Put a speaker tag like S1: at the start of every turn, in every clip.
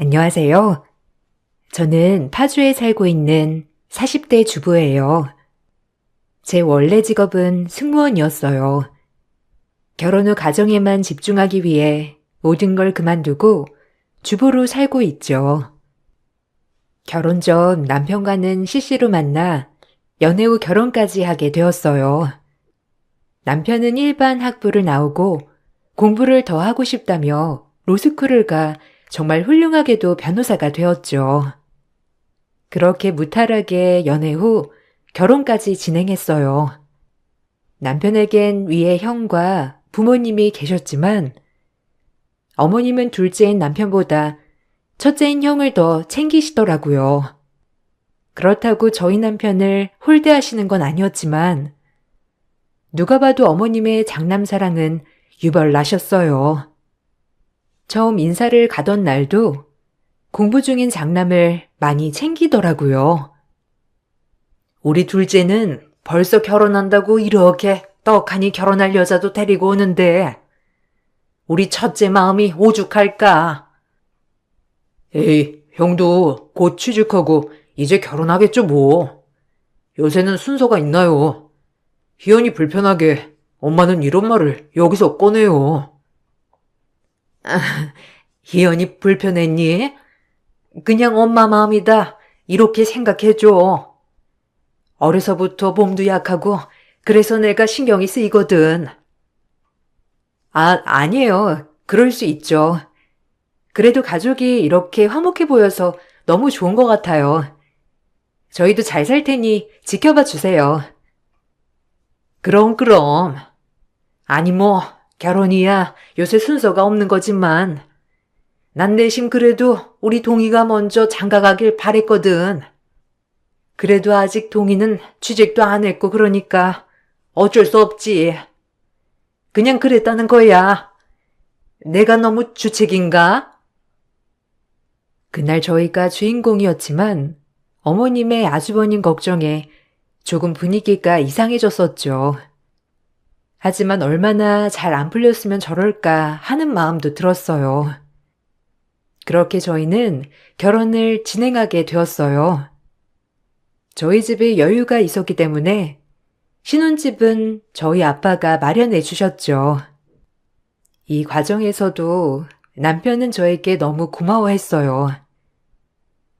S1: 안녕하세요. 저는 파주에 살고 있는 40대 주부예요. 제 원래 직업은 승무원이었어요. 결혼 후 가정에만 집중하기 위해 모든 걸 그만두고 주부로 살고 있죠. 결혼 전 남편과는 CC로 만나 연애 후 결혼까지 하게 되었어요. 남편은 일반 학부를 나오고 공부를 더 하고 싶다며 로스쿨을 가 정말 훌륭하게도 변호사가 되었죠. 그렇게 무탈하게 연애 후 결혼까지 진행했어요. 남편에겐 위에 형과 부모님이 계셨지만 어머님은 둘째인 남편보다 첫째인 형을 더 챙기시더라고요. 그렇다고 저희 남편을 홀대하시는 건 아니었지만 누가 봐도 어머님의 장남 사랑은 유별나셨어요. 처음 인사를 가던 날도 공부 중인 장남을 많이 챙기더라고요. 우리 둘째는 벌써 결혼한다고 이렇게 떡하니 결혼할 여자도 데리고 오는데 우리 첫째 마음이 오죽할까? 에이, 형도 곧 취직하고 이제 결혼하겠죠 뭐. 요새는 순서가 있나요? 희연이 불편하게 엄마는 이런 말을 여기서 꺼내요. 희연이 불편했니? 그냥 엄마 마음이다. 이렇게 생각해줘. 어려서부터 몸도 약하고 그래서 내가 신경이 쓰이거든. 아니에요. 그럴 수 있죠. 그래도 가족이 이렇게 화목해 보여서 너무 좋은 것 같아요. 저희도 잘 살 테니 지켜봐 주세요. 그럼. 아니 뭐 결혼이야 요새 순서가 없는 거지만 난 내심 그래도 우리 동희가 먼저 장가가길 바랬거든. 그래도 아직 동희는 취직도 안 했고 그러니까 어쩔 수 없지. 그냥 그랬다는 거야. 내가 너무 주책인가? 그날 저희가 주인공이었지만 어머님의 아주버님 걱정에 조금 분위기가 이상해졌었죠. 하지만 얼마나 잘 안 풀렸으면 저럴까 하는 마음도 들었어요. 그렇게 저희는 결혼을 진행하게 되었어요. 저희 집에 여유가 있었기 때문에 신혼집은 저희 아빠가 마련해 주셨죠. 이 과정에서도 남편은 저에게 너무 고마워했어요.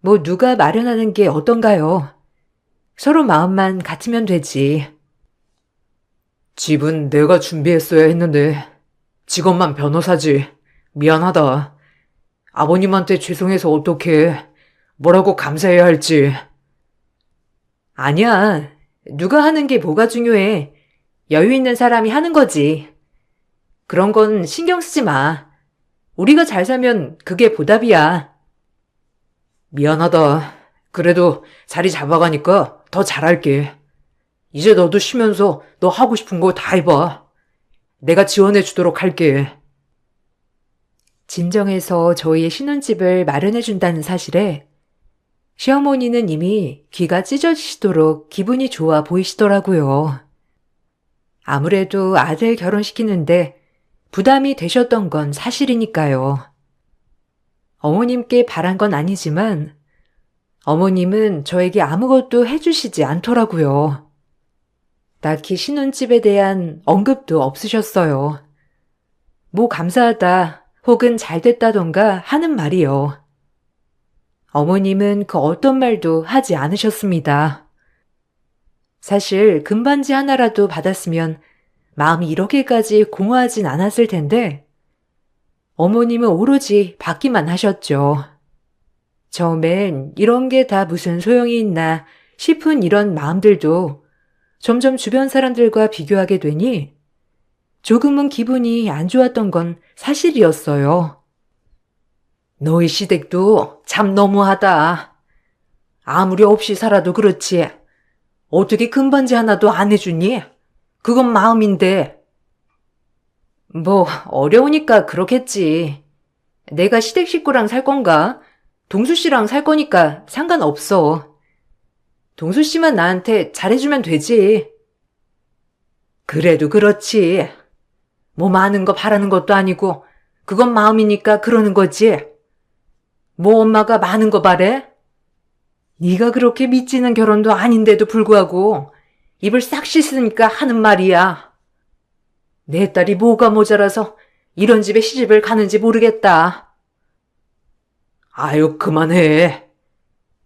S1: 뭐 누가 마련하는 게 어떤가요? 서로 마음만 같으면 되지. 집은 내가 준비했어야 했는데 직업만 변호사지. 미안하다. 아버님한테 죄송해서 어떡해. 뭐라고 감사해야 할지. 아니야. 누가 하는 게 뭐가 중요해. 여유 있는 사람이 하는 거지. 그런 건 신경 쓰지 마. 우리가 잘 살면 그게 보답이야. 미안하다. 그래도 자리 잡아가니까 더 잘할게. 이제 너도 쉬면서 너 하고 싶은 거 다 해봐. 내가 지원해 주도록 할게. 진정해서 저희의 신혼집을 마련해 준다는 사실에 시어머니는 이미 귀가 찢어지시도록 기분이 좋아 보이시더라고요. 아무래도 아들 결혼시키는데 부담이 되셨던 건 사실이니까요. 어머님께 바란 건 아니지만 어머님은 저에게 아무것도 해주시지 않더라고요. 딱히 신혼집에 대한 언급도 없으셨어요. 뭐 감사하다 혹은 잘 됐다던가 하는 말이요. 어머님은 그 어떤 말도 하지 않으셨습니다. 사실 금반지 하나라도 받았으면 마음이 이렇게까지 공허하진 않았을 텐데 어머님은 오로지 받기만 하셨죠. 처음엔 이런 게 다 무슨 소용이 있나 싶은 이런 마음들도 점점 주변 사람들과 비교하게 되니 조금은 기분이 안 좋았던 건 사실이었어요. 너희 시댁도 참 너무하다. 아무리 없이 살아도 그렇지. 어떻게 금반지 하나도 안 해주니? 그건 마음인데. 뭐 어려우니까 그렇겠지. 내가 시댁 식구랑 살 건가? 동수 씨랑 살 거니까 상관없어. 동수 씨만 나한테 잘해주면 되지. 그래도 그렇지. 뭐 많은 거 바라는 것도 아니고 그건 마음이니까 그러는 거지. 뭐 엄마가 많은 거 바래? 네가 그렇게 믿지는 결혼도 아닌데도 불구하고 입을 싹 씻으니까 하는 말이야. 내 딸이 뭐가 모자라서 이런 집에 시집을 가는지 모르겠다. 아유, 그만해.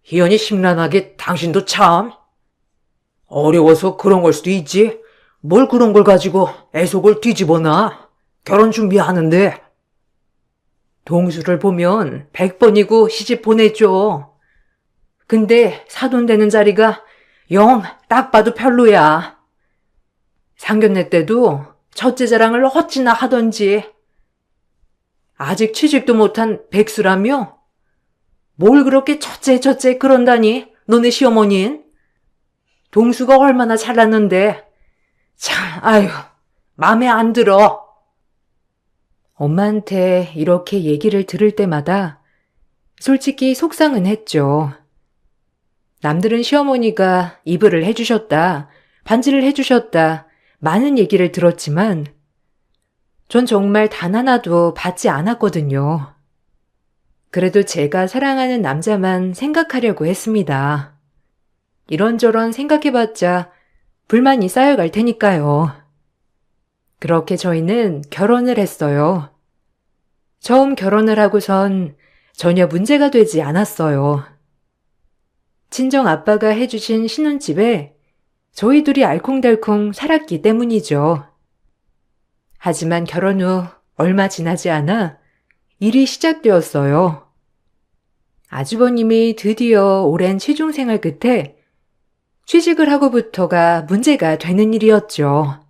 S1: 희연이 심란하게 당신도 참. 어려워서 그런 걸 수도 있지. 뭘 그런 걸 가지고 애속을 뒤집어놔. 결혼 준비하는데. 동수를 보면 100번이고 시집 보내줘. 근데 사돈되는 자리가 영 딱 봐도 별로야. 상견례 때도 첫째 자랑을 어찌나 하던지. 아직 취직도 못한 백수라며? 뭘 그렇게 첫째 그런다니, 너네 시어머니는? 동수가 얼마나 잘났는데. 참, 아유, 맘에 안 들어. 엄마한테 이렇게 얘기를 들을 때마다 솔직히 속상은 했죠. 남들은 시어머니가 이불을 해주셨다, 반지를 해주셨다, 많은 얘기를 들었지만 전 정말 단 하나도 받지 않았거든요. 그래도 제가 사랑하는 남자만 생각하려고 했습니다. 이런저런 생각해봤자 불만이 쌓여갈 테니까요. 그렇게 저희는 결혼을 했어요. 처음 결혼을 하고선 전혀 문제가 되지 않았어요. 친정 아빠가 해주신 신혼집에 저희 둘이 알콩달콩 살았기 때문이죠. 하지만 결혼 후 얼마 지나지 않아 일이 시작되었어요. 아주버님이 드디어 오랜 취중생활 끝에 취직을 하고부터가 문제가 되는 일이었죠.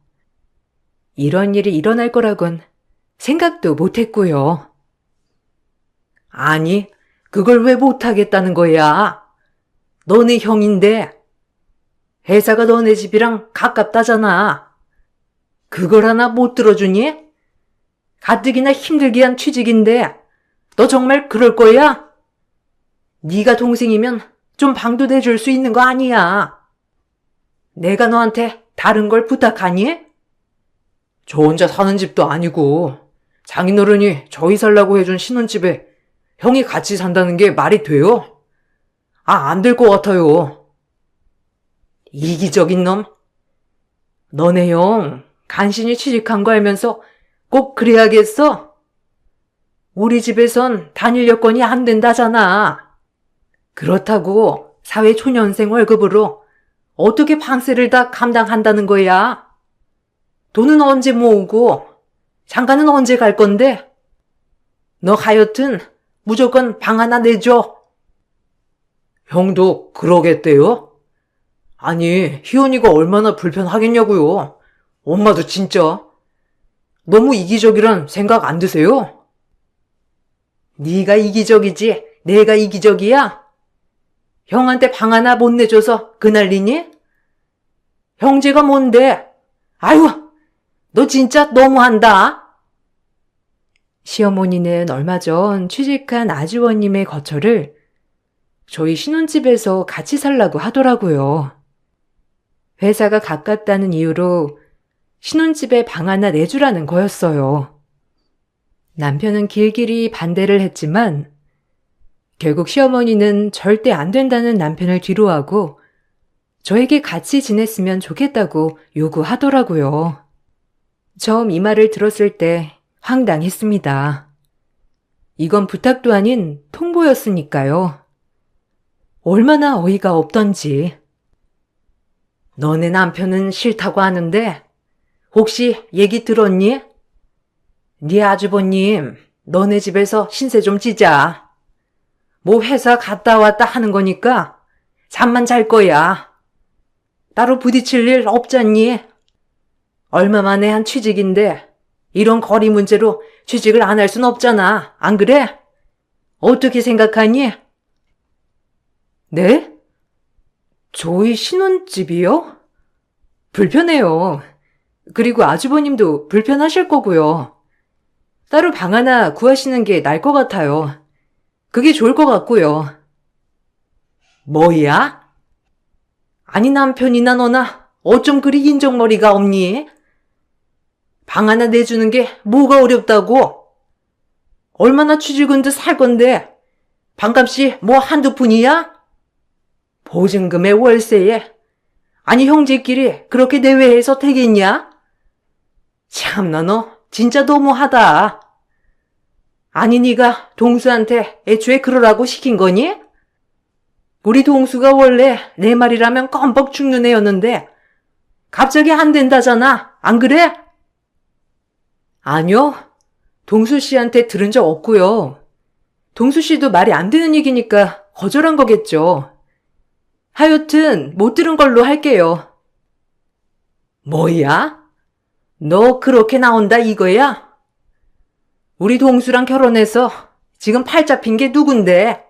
S1: 이런 일이 일어날 거라곤 생각도 못했고요. 아니, 그걸 왜 못하겠다는 거야? 너네 형인데 회사가 너네 집이랑 가깝다잖아. 그걸 하나 못 들어주니? 가뜩이나 힘들게 한 취직인데 너 정말 그럴 거야? 네가 동생이면 좀 방도 내줄 수 있는 거 아니야. 내가 너한테 다른 걸 부탁하니? 저 혼자 사는 집도 아니고 장인어른이 저희 살라고 해준 신혼집에 형이 같이 산다는 게 말이 돼요? 안 될 것 같아요. 이기적인 놈? 너네 형 간신히 취직한 거 알면서 꼭 그래야겠어? 우리 집에선 단일 여건이 안 된다잖아. 그렇다고 사회초년생 월급으로 어떻게 방세를 다 감당한다는 거야? 돈은 언제 모으고 장가는 언제 갈 건데? 너 하여튼 무조건 방 하나 내줘. 형도 그러겠대요? 아니, 희연이가 얼마나 불편하겠냐고요. 엄마도 진짜. 너무 이기적이란 생각 안 드세요? 네가 이기적이지 내가 이기적이야? 형한테 방 하나 못 내줘서 그 난리니? 형제가 뭔데? 아유, 너 진짜 너무한다. 시어머니는 얼마 전 취직한 아주버님의 거처를 저희 신혼집에서 같이 살라고 하더라고요. 회사가 가깝다는 이유로 신혼집에 방 하나 내주라는 거였어요. 남편은 길길이 반대를 했지만 결국 시어머니는 절대 안 된다는 남편을 뒤로하고 저에게 같이 지냈으면 좋겠다고 요구하더라고요. 처음 이 말을 들었을 때 황당했습니다. 이건 부탁도 아닌 통보였으니까요. 얼마나 어이가 없던지. 너네 남편은 싫다고 하는데 혹시 얘기 들었니? 네 아주버님, 너네 집에서 신세 좀 지자. 뭐 회사 갔다 왔다 하는 거니까 잠만 잘 거야. 따로 부딪힐 일 없잖니? 얼마 만에 한 취직인데 이런 거리 문제로 취직을 안 할 순 없잖아. 안 그래? 어떻게 생각하니? 네? 저희 신혼집이요? 불편해요. 그리고 아주버님도 불편하실 거고요. 따로 방 하나 구하시는 게 나을 것 같아요. 그게 좋을 것 같고요. 뭐야? 아니 남편이나 너나 어쩜 그리 인정머리가 없니? 방 하나 내주는 게 뭐가 어렵다고? 얼마나 취직은 듯 살 건데 반값이 뭐 한두 푼이야? 보증금에 월세에. 아니 형제끼리 그렇게 내외해서 되겠냐? 참나 너 진짜 너무하다. 아니 네가 동수한테 애초에 그러라고 시킨 거니? 우리 동수가 원래 내 말이라면 껌뻑 죽는 애였는데 갑자기 안 된다잖아. 안 그래? 아니요. 동수 씨한테 들은 적 없고요. 동수 씨도 말이 안 되는 얘기니까 거절한 거겠죠. 하여튼 못 들은 걸로 할게요. 뭐야? 너 그렇게 나온다 이거야? 우리 동수랑 결혼해서 지금 팔 잡힌 게 누군데?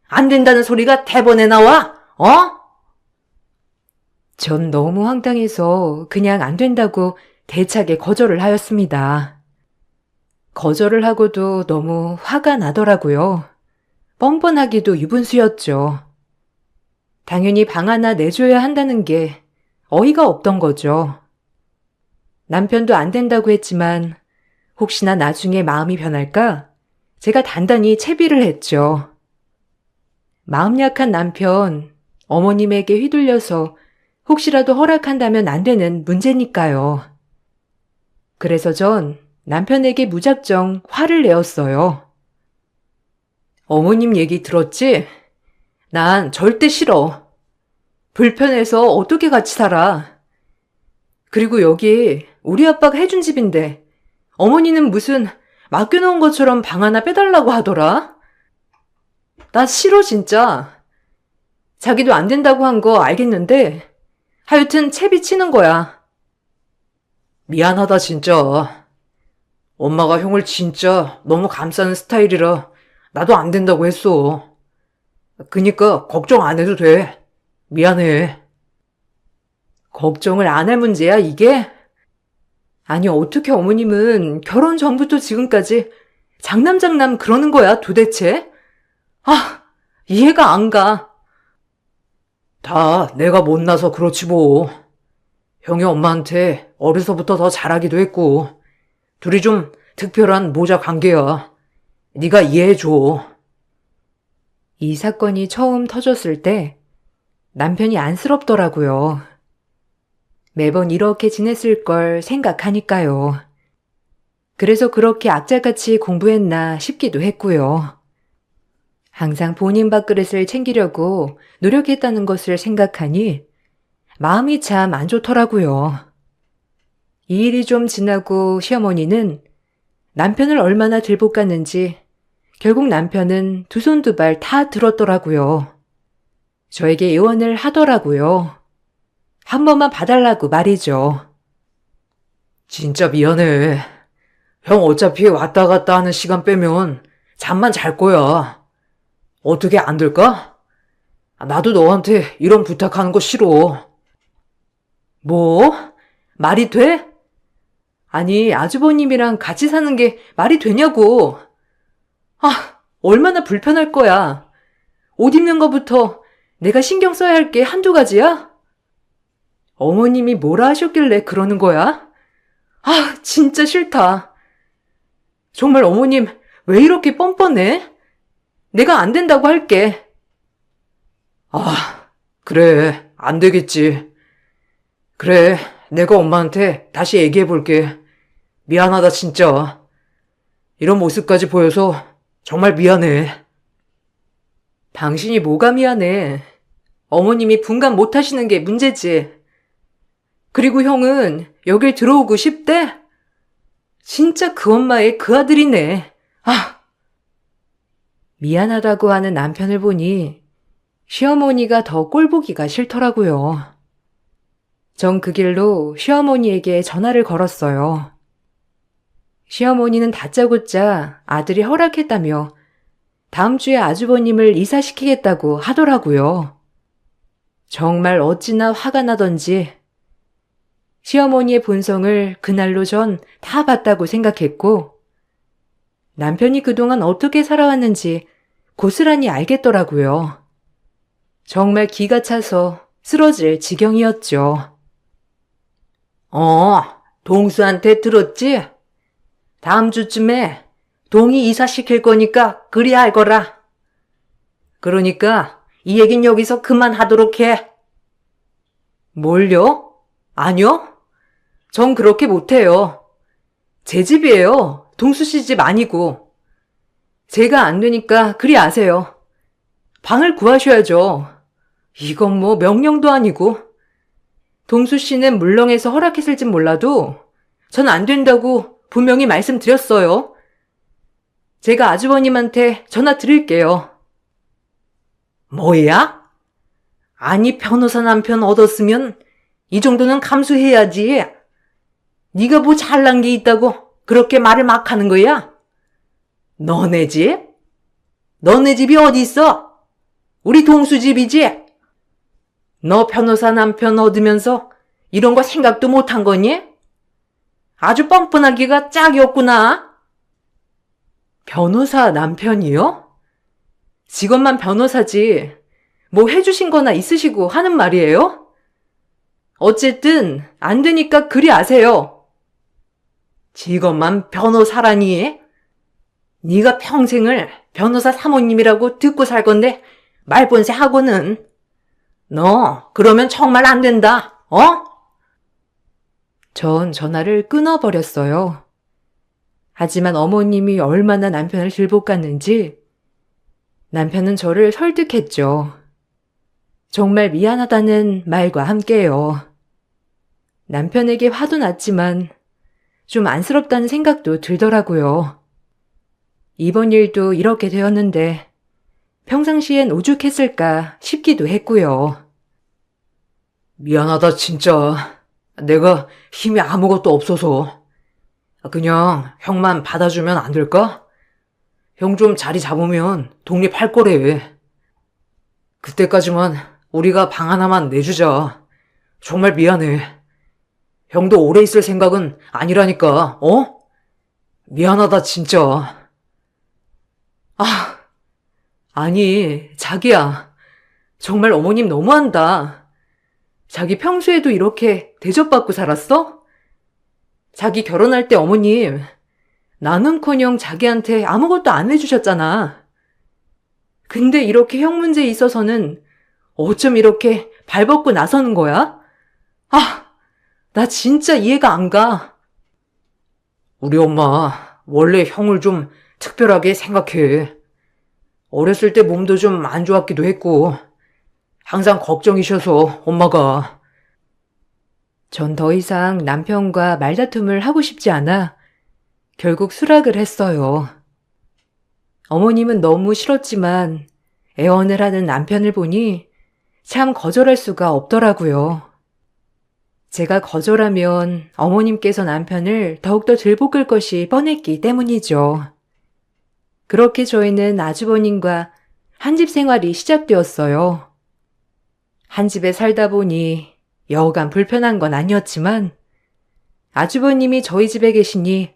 S1: 안 된다는 소리가 대본에 나와? 어? 전 너무 황당해서 그냥 안 된다고 대차게 거절을 하였습니다. 거절을 하고도 너무 화가 나더라고요. 뻔뻔하기도 유분수였죠. 당연히 방 하나 내줘야 한다는 게 어이가 없던 거죠. 남편도 안 된다고 했지만 혹시나 나중에 마음이 변할까 제가 단단히 채비를 했죠. 마음 약한 남편, 어머님에게 휘둘려서 혹시라도 허락한다면 안 되는 문제니까요. 그래서 전 남편에게 무작정 화를 내었어요. 어머님 얘기 들었지? 난 절대 싫어. 불편해서 어떻게 같이 살아. 그리고 여기 우리 아빠가 해준 집인데 어머니는 무슨 맡겨놓은 것처럼 방 하나 빼달라고 하더라. 나 싫어 진짜. 자기도 안 된다고 한 거 알겠는데 하여튼 채비 치는 거야. 미안하다 진짜. 엄마가 형을 진짜 너무 감싸는 스타일이라 나도 안 된다고 했어. 그니까 걱정 안 해도 돼. 미안해. 걱정을 안 할 문제야 이게? 아니 어떻게 어머님은 결혼 전부터 지금까지 장남장남 그러는 거야 도대체? 아, 이해가 안 가. 다 내가 못나서 그렇지 뭐. 형이 엄마한테 어려서부터 더 잘하기도 했고 둘이 좀 특별한 모자 관계야. 네가 이해해줘. 이 사건이 처음 터졌을 때 남편이 안쓰럽더라고요. 매번 이렇게 지냈을 걸 생각하니까요. 그래서 그렇게 악착같이 공부했나 싶기도 했고요. 항상 본인 밥그릇을 챙기려고 노력했다는 것을 생각하니 마음이 참 안 좋더라고요. 이 일이 좀 지나고 시어머니는 남편을 얼마나 들볶았는지 결국 남편은 두 손 두 발 다 들었더라고요. 저에게 애원을 하더라고요. 한 번만 봐달라고 말이죠. 진짜 미안해. 형 어차피 왔다 갔다 하는 시간 빼면 잠만 잘 거야. 어떻게 안 될까? 나도 너한테 이런 부탁하는 거 싫어. 뭐? 말이 돼? 아니, 아주버님이랑 같이 사는 게 말이 되냐고. 아, 얼마나 불편할 거야. 옷 입는 거부터 내가 신경 써야 할 게 한두 가지야? 어머님이 뭐라 하셨길래 그러는 거야? 아, 진짜 싫다. 정말 어머님 왜 이렇게 뻔뻔해? 내가 안 된다고 할게. 아, 그래. 안 되겠지. 그래. 내가 엄마한테 다시 얘기해 볼게. 미안하다 진짜. 이런 모습까지 보여서 정말 미안해. 당신이 뭐가 미안해. 어머님이 분간 못 하시는 게 문제지. 그리고 형은 여길 들어오고 싶대? 진짜 그 엄마의 그 아들이네. 아! 미안하다고 하는 남편을 보니 시어머니가 더 꼴보기가 싫더라고요. 전 그 길로 시어머니에게 전화를 걸었어요. 시어머니는 다짜고짜 아들이 허락했다며 다음 주에 아주버님을 이사시키겠다고 하더라고요. 정말 어찌나 화가 나던지 시어머니의 본성을 그날로 전 다 봤다고 생각했고 남편이 그동안 어떻게 살아왔는지 고스란히 알겠더라고요. 정말 기가 차서 쓰러질 지경이었죠. 동수한테 들었지? 다음 주쯤에 동이 이사시킬 거니까 그리 알거라. 그러니까 이 얘긴 여기서 그만하도록 해. 뭘요? 아니요? 전 그렇게 못해요. 제 집이에요. 동수 씨 집 아니고. 제가 안 되니까 그리 아세요. 방을 구하셔야죠. 이건 뭐 명령도 아니고. 동수 씨는 물렁해서 허락했을진 몰라도 전 안 된다고 분명히 말씀드렸어요. 제가 아주버님한테 전화 드릴게요. 뭐야? 아니 변호사 남편 얻었으면 이 정도는 감수해야지. 네가 뭐 잘난 게 있다고 그렇게 말을 막 하는 거야? 너네 집? 너네 집이 어디 있어? 우리 동수 집이지? 너 변호사 남편 얻으면서 이런 거 생각도 못 한 거니? 아주 뻔뻔하기가 짝이 없구나. 변호사 남편이요? 직업만 변호사지 뭐 해주신 거나 있으시고 하는 말이에요? 어쨌든 안 되니까 그리 아세요. 직업만 변호사라니? 네가 평생을 변호사 사모님이라고 듣고 살 건데 말본세 하고는. 너 그러면 정말 안 된다. 어? 전 전화를 끊어버렸어요. 하지만 어머님이 얼마나 남편을 들볶았는지 남편은 저를 설득했죠. 정말 미안하다는 말과 함께요. 남편에게 화도 났지만 좀 안쓰럽다는 생각도 들더라고요. 이번 일도 이렇게 되었는데 평상시엔 오죽했을까 싶기도 했고요. 미안하다 진짜. 내가 힘이 아무것도 없어서. 그냥 형만 받아주면 안 될까? 형 좀 자리 잡으면 독립할 거래. 그때까지만 우리가 방 하나만 내주자. 정말 미안해. 형도 오래 있을 생각은 아니라니까, 어? 미안하다, 진짜. 아니, 자기야. 정말 어머님 너무한다. 자기 평소에도 이렇게 대접받고 살았어? 자기 결혼할 때 어머님, 나는커녕 자기한테 아무것도 안 해주셨잖아. 근데 이렇게 형 문제에 있어서는 어쩜 이렇게 발벗고 나서는 거야? 나 진짜 이해가 안 가. 우리 엄마 원래 형을 좀 특별하게 생각해. 어렸을 때 몸도 좀 안 좋았기도 했고 항상 걱정이셔서 엄마가. 전 더 이상 남편과 말다툼을 하고 싶지 않아 결국 수락을 했어요. 어머님은 너무 싫었지만 애원을 하는 남편을 보니 참 거절할 수가 없더라고요. 제가 거절하면 어머님께서 남편을 더욱더 들볶을 것이 뻔했기 때문이죠. 그렇게 저희는 아주버님과 한집 생활이 시작되었어요. 한 집에 살다 보니 여간 불편한 건 아니었지만 아주버님이 저희 집에 계시니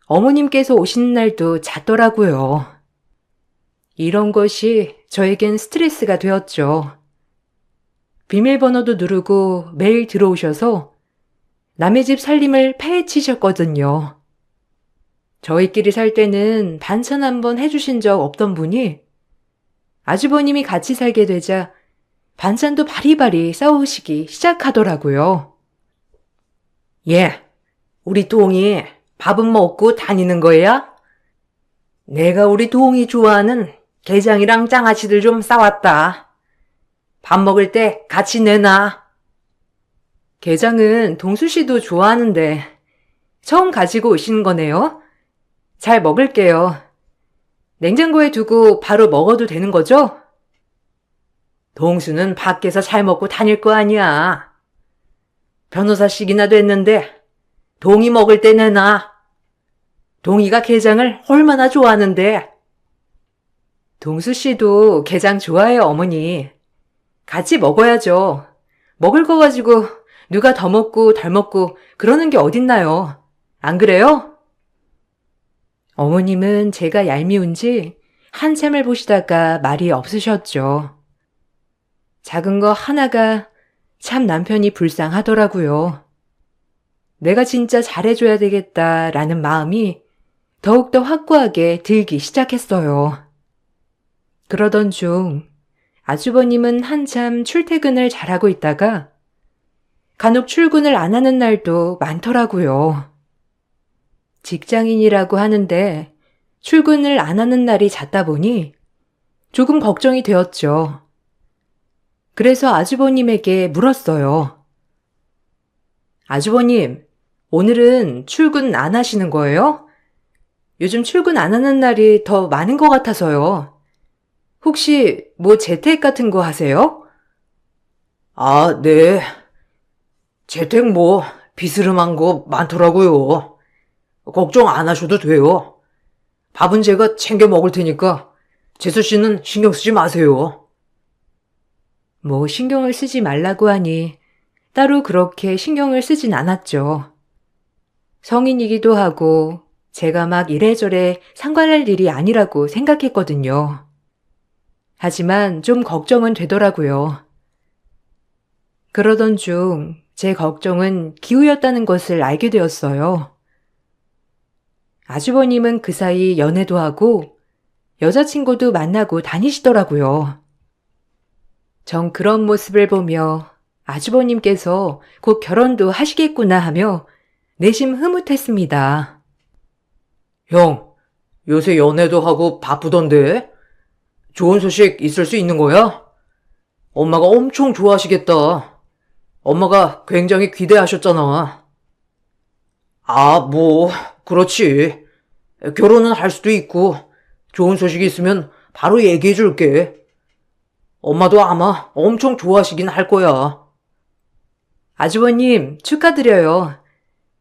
S1: 어머님께서 오시는 날도 잦더라고요. 이런 것이 저에겐 스트레스가 되었죠. 비밀번호도 누르고 매일 들어오셔서 남의 집 살림을 파헤치셨거든요. 저희끼리 살 때는 반찬 한번 해주신 적 없던 분이 아주버님이 같이 살게 되자 반찬도 바리바리 싸우시기 시작하더라고요. 우리 동이 밥은 먹고 다니는 거야? 내가 우리 동이 좋아하는 게장이랑 장아찌들 좀 싸왔다. 밥 먹을 때 같이 내놔. 게장은 동수 씨도 좋아하는데 처음 가지고 오시는 거네요. 잘 먹을게요. 냉장고에 두고 바로 먹어도 되는 거죠? 동수는 밖에서 잘 먹고 다닐 거 아니야. 변호사씩이나 됐는데 동이 먹을 때 내놔. 동이가 게장을 얼마나 좋아하는데. 동수 씨도 게장 좋아해요, 어머니. 같이 먹어야죠. 먹을 거 가지고 누가 더 먹고 덜 먹고 그러는 게 어딨나요? 안 그래요? 어머님은 제가 얄미운지 한참을 보시다가 말이 없으셨죠. 작은 거 하나가 참 남편이 불쌍하더라고요. 내가 진짜 잘해줘야 되겠다라는 마음이 더욱더 확고하게 들기 시작했어요. 그러던 중 아주버님은 한참 출퇴근을 잘하고 있다가 간혹 출근을 안 하는 날도 많더라고요. 직장인이라고 하는데 출근을 안 하는 날이 잦다 보니 조금 걱정이 되었죠. 그래서 아주버님에게 물었어요. 아주버님, 오늘은 출근 안 하시는 거예요? 요즘 출근 안 하는 날이 더 많은 것 같아서요. 혹시 뭐 재택 같은 거 하세요? 아, 네. 재택 뭐 비스름한 거 많더라고요. 걱정 안 하셔도 돼요. 밥은 제가 챙겨 먹을 테니까 재수 씨는 신경 쓰지 마세요. 뭐 신경을 쓰지 말라고 하니 따로 그렇게 신경을 쓰진 않았죠. 성인이기도 하고 제가 막 이래저래 상관할 일이 아니라고 생각했거든요. 하지만 좀 걱정은 되더라고요. 그러던 중 제 걱정은 기우였다는 것을 알게 되었어요. 아주버님은 그 사이 연애도 하고 여자친구도 만나고 다니시더라고요. 전 그런 모습을 보며 아주버님께서 곧 결혼도 하시겠구나 하며 내심 흐뭇했습니다. 형, 요새 연애도 하고 바쁘던데? 좋은 소식 있을 수 있는 거야? 엄마가 엄청 좋아하시겠다. 엄마가 굉장히 기대하셨잖아. 아, 뭐, 그렇지. 결혼은 할 수도 있고, 좋은 소식이 있으면 바로 얘기해 줄게. 엄마도 아마 엄청 좋아하시긴 할 거야. 아주버님, 축하드려요.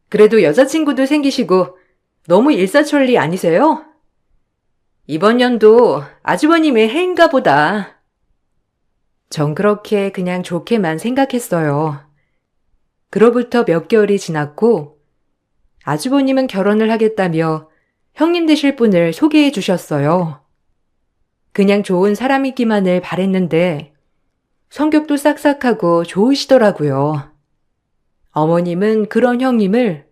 S1: 그래도 여자친구도 생기시고 너무 일사천리 아니세요? 이번 년도 아주버님의 해인가 보다. 전 그렇게 그냥 좋게만 생각했어요. 그로부터 몇 개월이 지났고 아주버님은 결혼을 하겠다며 형님 되실 분을 소개해 주셨어요. 그냥 좋은 사람이기만을 바랬는데 성격도 싹싹하고 좋으시더라고요. 어머님은 그런 형님을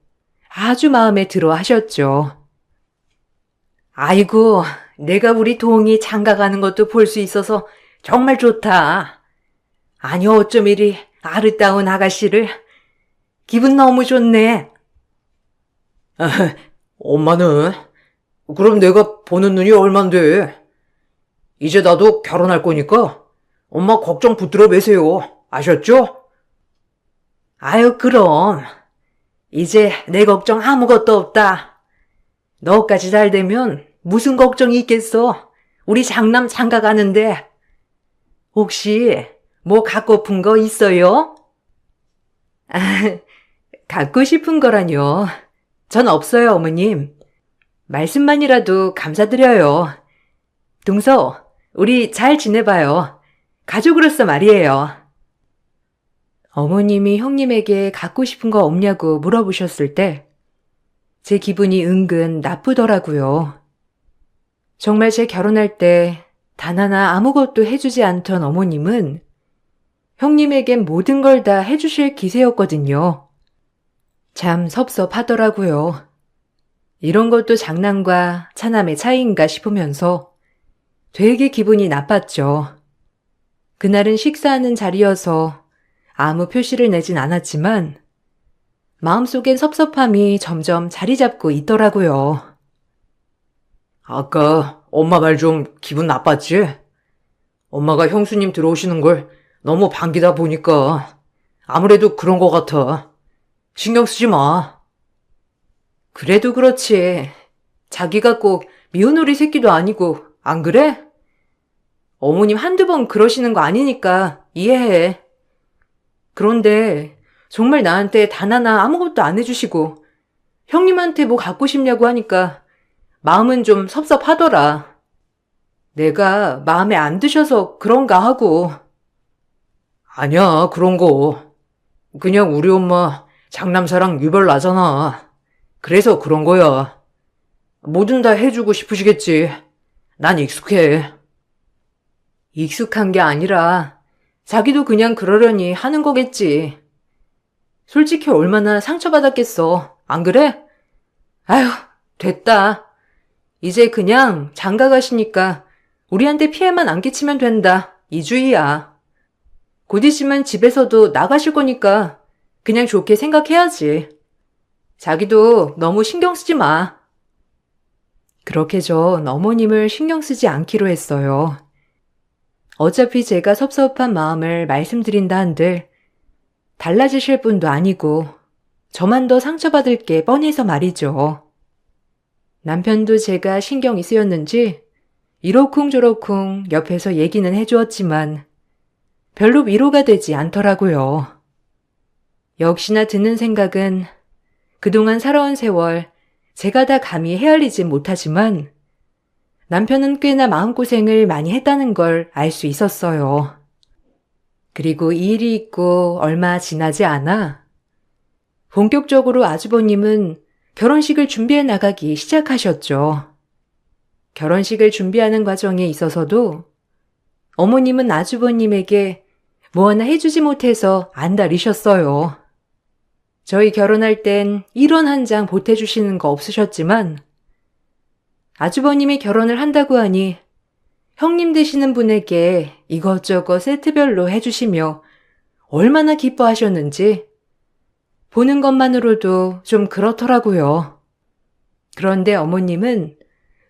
S1: 아주 마음에 들어 하셨죠. 아이고, 내가 우리 동이 장가 가는 것도 볼 수 있어서 정말 좋다. 아니, 어쩜 이리 아르따운 아가씨를. 기분 너무 좋네. 엄마는? 그럼 내가 보는 눈이 얼만데. 이제 나도 결혼할 거니까 엄마 걱정 붙들어 매세요. 아셨죠? 아유, 그럼. 이제 내 걱정 아무것도 없다. 너까지 잘 되면 무슨 걱정이 있겠어. 우리 장남 장가 가는데. 혹시 뭐 갖고픈 거 있어요? 아, 갖고 싶은 거라뇨. 전 없어요, 어머님. 말씀만이라도 감사드려요. 동서, 우리 잘 지내봐요. 가족으로서 말이에요. 어머님이 형님에게 갖고 싶은 거 없냐고 물어보셨을 때 제 기분이 은근 나쁘더라고요. 정말 제 결혼할 때 단 하나 아무것도 해주지 않던 어머님은 형님에겐 모든 걸 다 해주실 기세였거든요. 참 섭섭하더라고요. 이런 것도 장남과 차남의 차이인가 싶으면서 되게 기분이 나빴죠. 그날은 식사하는 자리여서 아무 표시를 내진 않았지만 마음속엔 섭섭함이 점점 자리 잡고 있더라고요. 아까 엄마 말 좀 기분 나빴지? 엄마가 형수님 들어오시는 걸 너무 반기다 보니까 아무래도 그런 것 같아. 신경 쓰지 마. 그래도 그렇지. 자기가 꼭 미운오리 새끼도 아니고 안 그래? 어머님 한두 번 그러시는 거 아니니까 이해해. 그런데 정말 나한테 단 하나 아무것도 안 해주시고 형님한테 뭐 갖고 싶냐고 하니까 마음은 좀 섭섭하더라. 내가 마음에 안 드셔서 그런가 하고. 아니야, 그런 거. 그냥 우리 엄마 장남사랑 유별나잖아. 그래서 그런 거야. 뭐든 다 해주고 싶으시겠지. 난 익숙해. 익숙한 게 아니라 자기도 그냥 그러려니 하는 거겠지. 솔직히 얼마나 상처받았겠어. 안 그래? 아휴, 됐다. 이제 그냥 장가 가시니까 우리한테 피해만 안 끼치면 된다. 이 주의야. 곧 있으면 집에서도 나가실 거니까 그냥 좋게 생각해야지. 자기도 너무 신경 쓰지 마. 그렇게 전 어머님을 신경 쓰지 않기로 했어요. 어차피 제가 섭섭한 마음을 말씀드린다 한들 달라지실 분도 아니고 저만 더 상처받을 게 뻔해서 말이죠. 남편도 제가 신경이 쓰였는지 이러쿵저러쿵 옆에서 얘기는 해주었지만 별로 위로가 되지 않더라고요. 역시나 드는 생각은 그동안 살아온 세월 제가 다 감히 헤아리진 못하지만 남편은 꽤나 마음고생을 많이 했다는 걸 알 수 있었어요. 그리고 이 일이 있고 얼마 지나지 않아 본격적으로 아주버님은 결혼식을 준비해 나가기 시작하셨죠. 결혼식을 준비하는 과정에 있어서도 어머님은 아주버님에게 뭐 하나 해주지 못해서 안달이셨어요. 저희 결혼할 땐 1원 한 장 보태주시는 거 없으셨지만 아주버님이 결혼을 한다고 하니 형님 되시는 분에게 이것저것 세트별로 해주시며 얼마나 기뻐하셨는지 보는 것만으로도 좀 그렇더라고요. 그런데 어머님은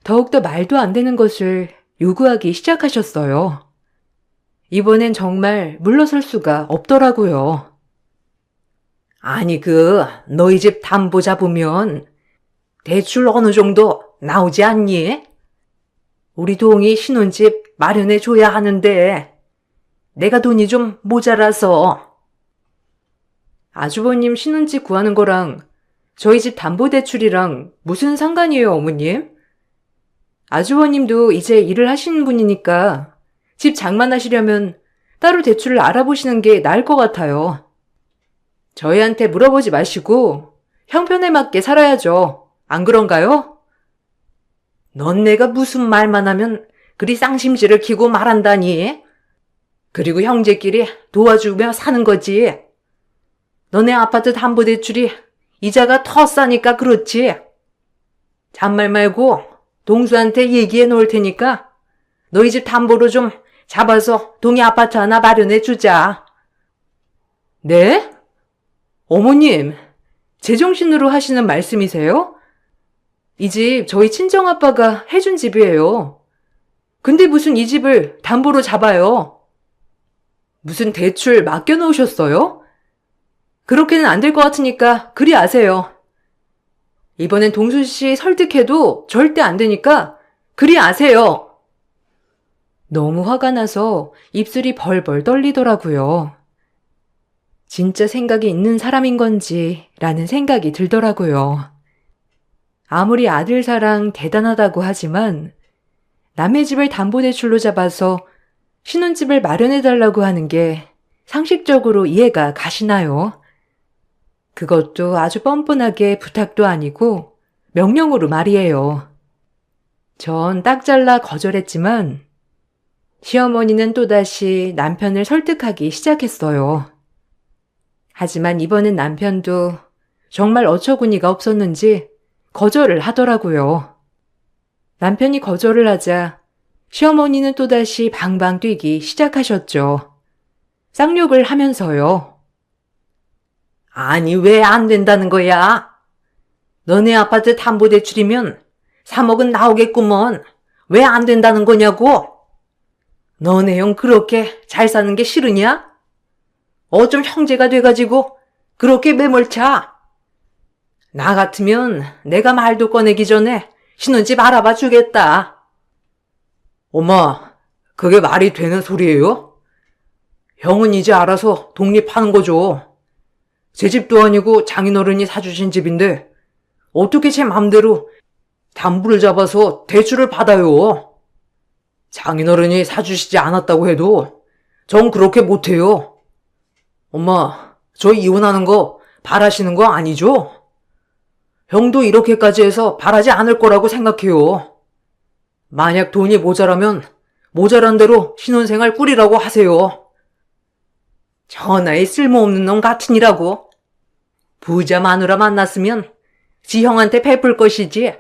S1: 더욱더 말도 안 되는 것을 요구하기 시작하셨어요. 이번엔 정말 물러설 수가 없더라고요. 아니 너희 집 담보 잡으면 대출 어느 정도 나오지 않니? 우리 동이 신혼집 마련해 줘야 하는데 내가 돈이 좀 모자라서. 아주버님 신혼집 구하는 거랑 저희 집 담보대출이랑 무슨 상관이에요, 어머님? 아주버님도 이제 일을 하시는 분이니까 집 장만하시려면 따로 대출을 알아보시는 게 나을 것 같아요. 저희한테 물어보지 마시고 형편에 맞게 살아야죠. 안 그런가요? 넌 내가 무슨 말만 하면 그리 쌍심지를 키고 말한다니? 그리고 형제끼리 도와주며 사는 거지. 너네 아파트 담보대출이 이자가 더 싸니까 그렇지. 잔말 말고 동수한테 얘기해 놓을 테니까 너희 집 담보로 좀 잡아서 동해 아파트 하나 마련해 주자. 네? 어머님, 제정신으로 하시는 말씀이세요? 이 집 저희 친정아빠가 해준 집이에요. 근데 무슨 이 집을 담보로 잡아요? 무슨 대출 맡겨놓으셨어요? 그렇게는 안 될 것 같으니까 그리 아세요. 이번엔 동수씨 설득해도 절대 안 되니까 그리 아세요. 너무 화가 나서 입술이 벌벌 떨리더라고요. 진짜 생각이 있는 사람인 건지 라는 생각이 들더라고요. 아무리 아들 사랑 대단하다고 하지만 남의 집을 담보대출로 잡아서 신혼집을 마련해달라고 하는 게 상식적으로 이해가 가시나요? 그것도 아주 뻔뻔하게 부탁도 아니고 명령으로 말이에요. 전 딱 잘라 거절했지만 시어머니는 또다시 남편을 설득하기 시작했어요. 하지만 이번엔 남편도 정말 어처구니가 없었는지 거절을 하더라고요. 남편이 거절을 하자 시어머니는 또다시 방방 뛰기 시작하셨죠. 쌍욕을 하면서요. 아니 왜 안 된다는 거야? 너네 아파트 담보대출이면 3억은 나오겠구먼. 왜 안 된다는 거냐고? 너네 형 그렇게 잘 사는 게 싫으냐? 어쩜 형제가 돼가지고 그렇게 매몰차? 나 같으면 내가 말도 꺼내기 전에 신혼집 알아봐 주겠다. 엄마, 그게 말이 되는 소리예요? 형은 이제 알아서 독립하는 거죠. 제 집도 아니고 장인어른이 사주신 집인데 어떻게 제 맘대로 담보를 잡아서 대출을 받아요. 장인어른이 사주시지 않았다고 해도 전 그렇게 못해요. 엄마, 저 이혼하는 거 바라시는 거 아니죠? 형도 이렇게까지 해서 바라지 않을 거라고 생각해요. 만약 돈이 모자라면 모자란 대로 신혼생활 꾸리라고 하세요. 전하에 쓸모없는 놈 같으니라고. 부자 마누라 만났으면 지 형한테 베풀 것이지.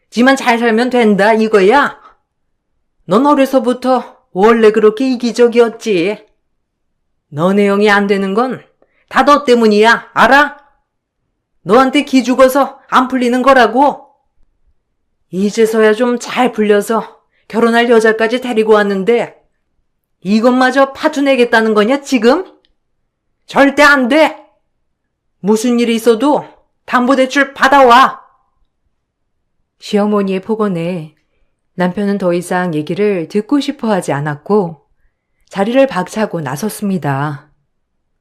S1: 지만 잘 살면 된다 이거야. 넌 어려서부터 원래 그렇게 이기적이었지. 너네 형이 안 되는 건 다 너 때문이야, 알아? 너한테 기 죽어서 안 풀리는 거라고. 이제서야 좀 잘 풀려서 결혼할 여자까지 데리고 왔는데 이것마저 파투내겠다는 거냐, 지금? 절대 안 돼! 무슨 일이 있어도 담보대출 받아와! 시어머니의 폭언에 남편은 더 이상 얘기를 듣고 싶어 하지 않았고 자리를 박차고 나섰습니다.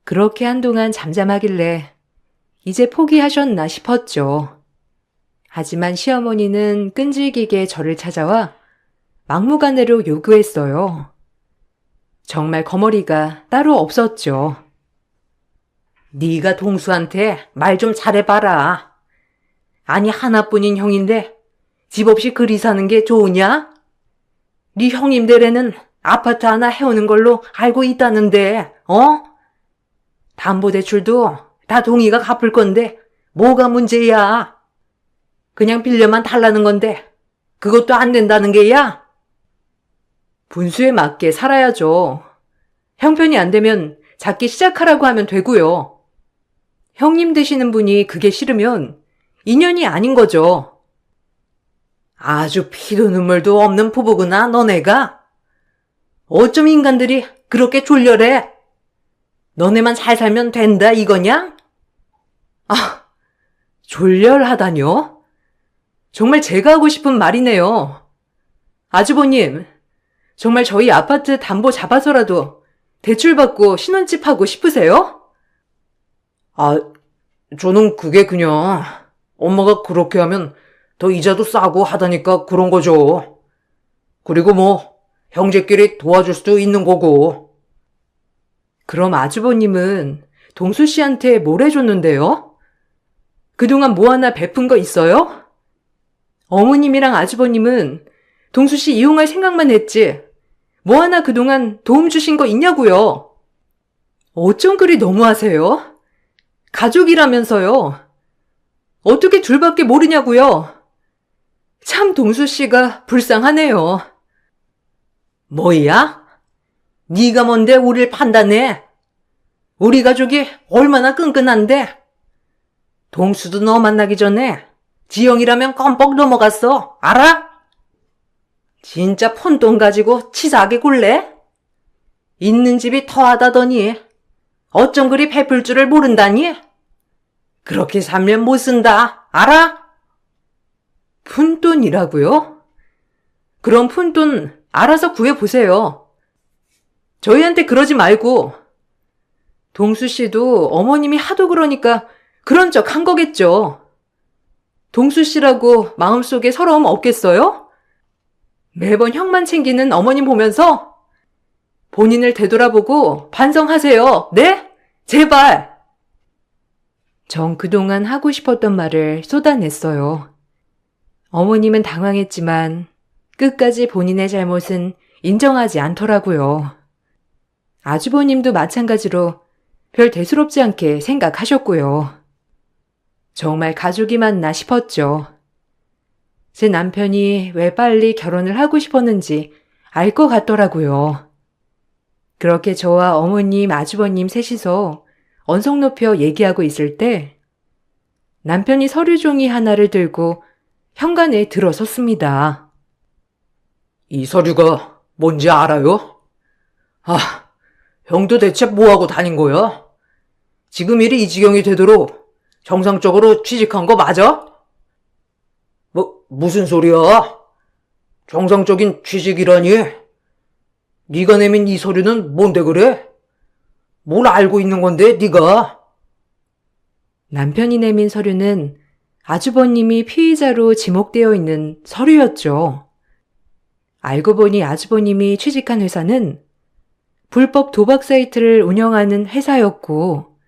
S1: 그렇게 한동안 잠잠하길래 이제 포기하셨나 싶었죠. 하지만 시어머니는 끈질기게 저를 찾아와 막무가내로 요구했어요. 정말 거머리가 따로 없었죠. 네가 동수한테 말 좀 잘해봐라. 아니 하나뿐인 형인데 집 없이 그리 사는 게 좋으냐? 네 형님들에는 아파트 하나 해오는 걸로 알고 있다는데, 담보대출도 다 동이가 갚을 건데 뭐가 문제야? 그냥 빌려만 달라는 건데 그것도 안 된다는 게야? 분수에 맞게 살아야죠. 형편이 안 되면 작게 시작하라고 하면 되고요. 형님 되시는 분이 그게 싫으면 인연이 아닌 거죠. 아주 피도 눈물도 없는 부부구나, 너네가. 어쩜 인간들이 그렇게 졸렬해? 너네만 잘 살면 된다, 이거냐? 아, 졸렬하다뇨? 정말 제가 하고 싶은 말이네요. 아주버님, 정말 저희 아파트 담보 잡아서라도 대출받고 신혼집 하고 싶으세요? 아, 저는 그게 그냥 엄마가 그렇게 하면 더 이자도 싸고 하다니까 그런 거죠. 그리고 뭐 형제끼리 도와줄 수도 있는 거고. 그럼 아주버님은 동수 씨한테 뭘 해줬는데요? 그동안 뭐 하나 베푼 거 있어요? 어머님이랑 아주버님은 동수 씨 이용할 생각만 했지 뭐 하나 그동안 도움 주신 거 있냐고요? 어쩜 그리 너무하세요? 가족이라면서요. 어떻게 둘밖에 모르냐고요? 참 동수 씨가 불쌍하네요. 뭐야? 네가 뭔데 우릴 판단해? 우리 가족이 얼마나 끈끈한데? 동수도 너 만나기 전에 지영이라면 껌뻑 넘어갔어. 알아? 진짜 폰돈 가지고 치사하게 굴래? 있는 집이 터하다더니 어쩜 그리 베풀 줄을 모른다니? 그렇게 살면 못 쓴다. 알아? 푼돈이라고요? 그럼 푼돈 알아서 구해보세요. 저희한테 그러지 말고. 동수 씨도 어머님이 하도 그러니까 그런 척 한 거겠죠. 동수 씨라고 마음속에 서러움 없겠어요? 매번 형만 챙기는 어머님 보면서 본인을 되돌아보고 반성하세요. 네? 제발! 전 그동안 하고 싶었던 말을 쏟아냈어요. 어머님은 당황했지만 끝까지 본인의 잘못은 인정하지 않더라고요. 아주버님도 마찬가지로 별 대수롭지 않게 생각하셨고요. 정말 가족이 맞나 싶었죠. 제 남편이 왜 빨리 결혼을 하고 싶었는지 알 것 같더라고요. 그렇게 저와 어머님, 아주버님 셋이서 언성 높여 얘기하고 있을 때 남편이 서류 종이 하나를 들고 현관에 들어섰습니다. 이 서류가 뭔지 알아요? 아, 형도 대체 뭐하고 다닌 거야? 지금 일이 이 지경이 되도록 정상적으로 취직한 거 맞아? 무슨 소리야? 정상적인 취직이라니? 네가 내민 이 서류는 뭔데 그래? 뭘 알고 있는 건데 네가? 남편이 내민 서류는 아주버님이 피의자로 지목되어 있는 서류였죠. 알고 보니 아주버님이 취직한 회사는 불법 도박 사이트를 운영하는 회사였고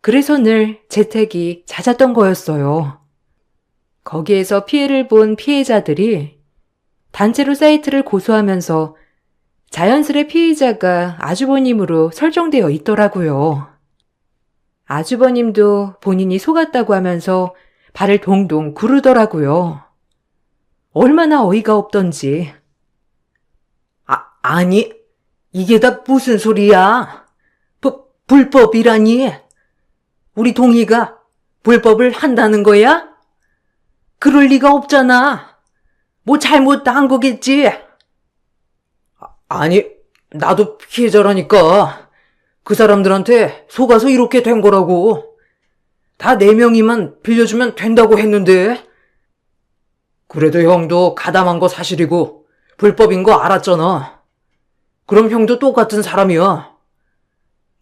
S1: 그래서 늘 재택이 잦았던 거였어요. 거기에서 피해를 본 피해자들이 단체로 사이트를 고소하면서 자연스레 피의자가 아주버님으로 설정되어 있더라고요. 아주버님도 본인이 속았다고 하면서 발을 동동 구르더라고요. 얼마나 어이가 없던지. 아니, 이게 다 무슨 소리야? 불법이라니? 우리 동희가 불법을 한다는 거야? 그럴 리가 없잖아. 뭐 잘못한 거겠지? 아니, 나도 피해자라니까. 그 사람들한테 속아서 이렇게 된 거라고. 다 4명이만 빌려주면 된다고 했는데. 그래도 형도 가담한 거 사실이고 불법인 거 알았잖아. 그럼 형도 똑같은 사람이야.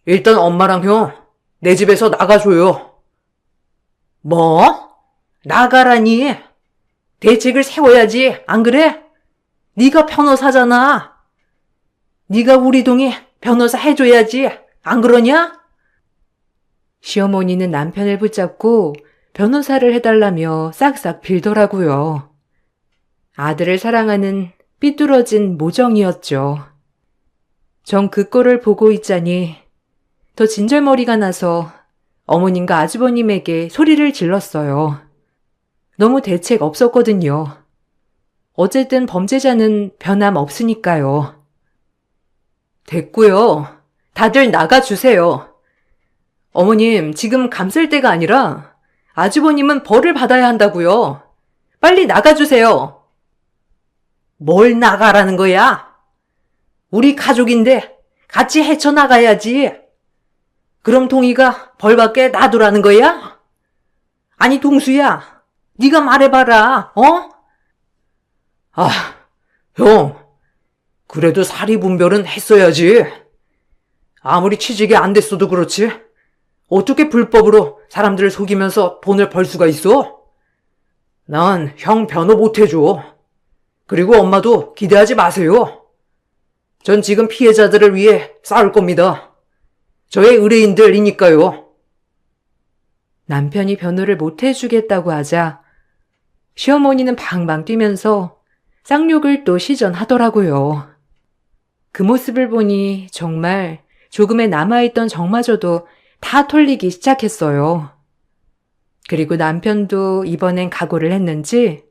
S1: 일단 엄마랑 형, 내 집에서 나가줘요. 뭐? 나가라니? 대책을 세워야지, 안 그래? 네가 변호사잖아. 네가 우리 동이 변호사 해줘야지, 안 그러냐? 시어머니는 남편을 붙잡고 변호사를 해달라며 싹싹 빌더라고요. 아들을 사랑하는 삐뚤어진 모정이었죠. 전 그 꼴을 보고 있자니 더 진절머리가 나서 어머님과 아주버님에게 소리를 질렀어요. 너무 대책 없었거든요. 어쨌든 범죄자는 변함없으니까요. 됐고요. 다들 나가주세요. 어머님, 지금 감쓸 때가 아니라 아주버님은 벌을 받아야 한다고요. 빨리 나가주세요. 뭘 나가라는 거야? 우리 가족인데 같이 헤쳐나가야지. 그럼 동희가 벌 받게 놔두라는 거야? 아니 동수야, 네가 말해봐라, 어? 아, 형, 그래도 사리분별은 했어야지. 아무리 취직이 안 됐어도 그렇지. 어떻게 불법으로 사람들을 속이면서 돈을 벌 수가 있어? 난 형 변호 못 해줘. 그리고 엄마도 기대하지 마세요. 전 지금 피해자들을 위해 싸울 겁니다. 저의 의뢰인들이니까요. 남편이 변호를 못 해주겠다고 하자 시어머니는 방방 뛰면서 쌍욕을 또 시전하더라고요. 그 모습을 보니 정말 조금의 남아있던 정마저도 다 털리기 시작했어요. 그리고 남편도 이번엔 각오를 했는지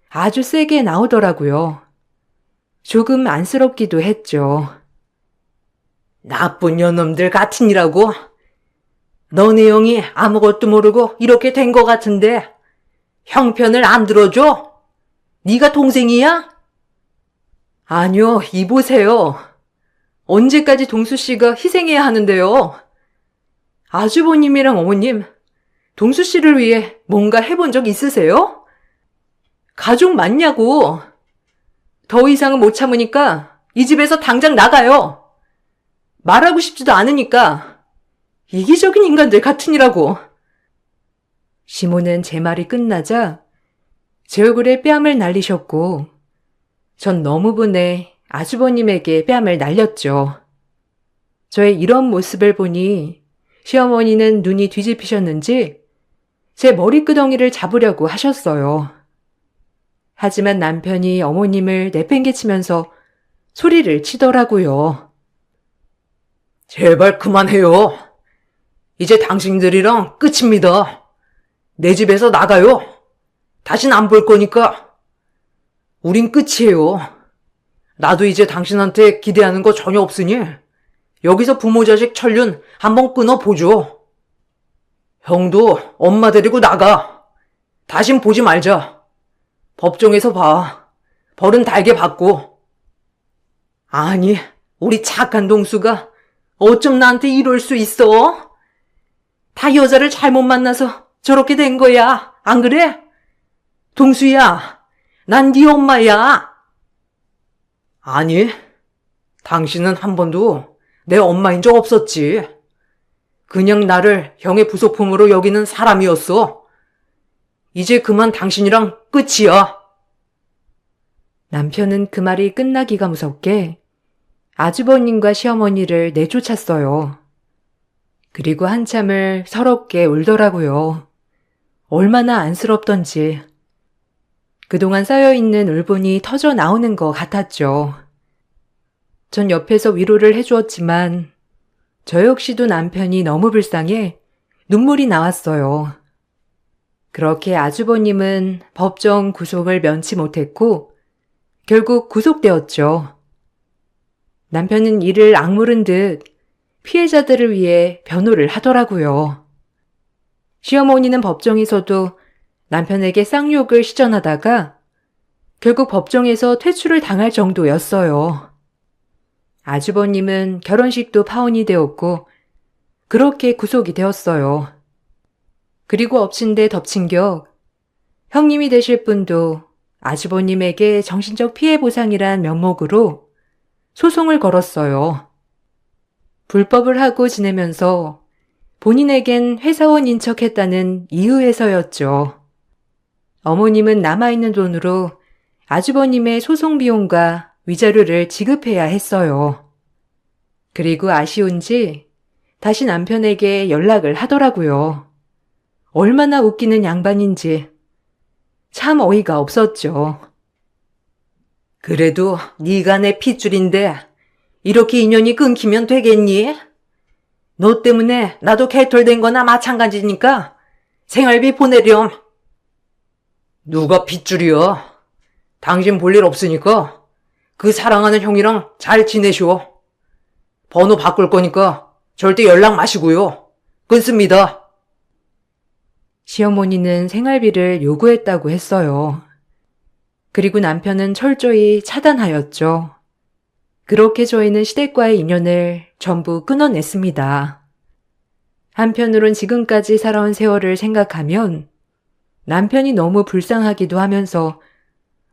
S1: 아주 세게 나오더라고요. 조금 안쓰럽기도 했죠. 나쁜 년놈들 같으니라고? 너네 형이 아무것도 모르고 이렇게 된 것 같은데 형편을 안 들어줘? 네가 동생이야? 아니요, 이보세요. 언제까지 동수씨가 희생해야 하는데요? 아주버님이랑 어머님, 동수씨를 위해 뭔가 해본 적 있으세요? 가족 맞냐고. 더 이상은 못 참으니까 이 집에서 당장 나가요. 말하고 싶지도 않으니까. 이기적인 인간들 같으니라고. 시모는 제 말이 끝나자 제 얼굴에 뺨을 날리셨고 전 너무 분해 아주버님에게 뺨을 날렸죠. 저의 이런 모습을 보니 시어머니는 눈이 뒤집히셨는지 제 머리끄덩이를 잡으려고 하셨어요. 하지만 남편이 어머님을 내팽개치면서 소리를 치더라고요. 제발 그만해요. 이제 당신들이랑 끝입니다. 내 집에서 나가요. 다신 안 볼 거니까. 우린 끝이에요. 나도 이제 당신한테 기대하는 거 전혀 없으니 여기서 부모 자식 천륜 한번 끊어보죠. 형도 엄마 데리고 나가. 다신 보지 말자. 법정에서 봐. 벌은 달게 받고. 아니, 우리 착한 동수가 어쩜 나한테 이럴 수 있어? 다 여자를 잘못 만나서 저렇게 된 거야. 안 그래? 동수야, 난 네 엄마야. 아니, 당신은 한 번도 내 엄마인 적 없었지. 그냥 나를 형의 부속품으로 여기는 사람이었어. 이제 그만 당신이랑 끝이야. 남편은 그 말이 끝나기가 무섭게 아주버님과 시어머니를 내쫓았어요. 그리고 한참을 서럽게 울더라고요. 얼마나 안쓰럽던지. 그동안 쌓여있는 울분이 터져 나오는 것 같았죠. 전 옆에서 위로를 해주었지만 저 역시도 남편이 너무 불쌍해 눈물이 나왔어요. 그렇게 아주버님은 법정 구속을 면치 못했고 결국 구속되었죠. 남편은 이를 악물은 듯 피해자들을 위해 변호를 하더라고요. 시어머니는 법정에서도 남편에게 쌍욕을 시전하다가 결국 법정에서 퇴출을 당할 정도였어요. 아주버님은 결혼식도 파혼이 되었고 그렇게 구속이 되었어요. 그리고 엎친 데 덮친 격 형님이 되실 분도 아주버님에게 정신적 피해 보상이란 명목으로 소송을 걸었어요. 불법을 하고 지내면서 본인에겐 회사원 인척했다는 이유에서였죠. 어머님은 남아있는 돈으로 아주버님의 소송 비용과 위자료를 지급해야 했어요. 그리고 아쉬운지 다시 남편에게 연락을 하더라고요. 얼마나 웃기는 양반인지 참 어이가 없었죠. 그래도 네가 내 핏줄인데 이렇게 인연이 끊기면 되겠니? 너 때문에 나도 개털된 거나 마찬가지니까 생활비 보내렴. 누가 핏줄이야? 당신 볼 일 없으니까 그 사랑하는 형이랑 잘 지내쇼. 번호 바꿀 거니까 절대 연락 마시고요. 끊습니다. 시어머니는 생활비를 요구했다고 했어요. 그리고 남편은 철저히 차단하였죠. 그렇게 저희는 시댁과의 인연을 전부 끊어냈습니다. 한편으론 지금까지 살아온 세월을 생각하면 남편이 너무 불쌍하기도 하면서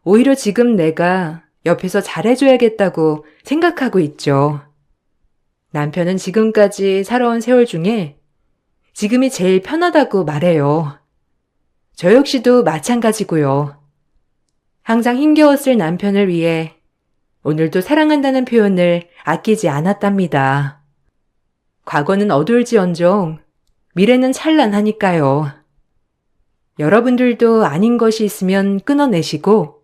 S1: 오히려 지금 내가 옆에서 잘해줘야겠다고 생각하고 있죠. 남편은 지금까지 살아온 세월 중에 지금이 제일 편하다고 말해요. 저 역시도 마찬가지고요. 항상 힘겨웠을 남편을 위해 오늘도 사랑한다는 표현을 아끼지 않았답니다. 과거는 어두울지언정 미래는 찬란하니까요. 여러분들도 아닌 것이 있으면 끊어내시고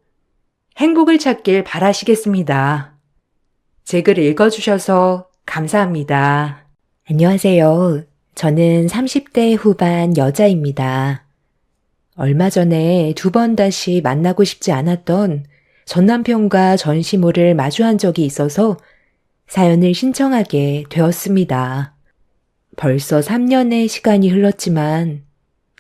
S1: 행복을 찾길 바라시겠습니다. 제 글 읽어주셔서 감사합니다.
S2: 안녕하세요. 저는 30대 후반 여자입니다. 얼마 전에 2번 다시 만나고 싶지 않았던 전 남편과 전 시모를 마주한 적이 있어서 사연을 신청하게 되었습니다. 벌써 3년의 시간이 흘렀지만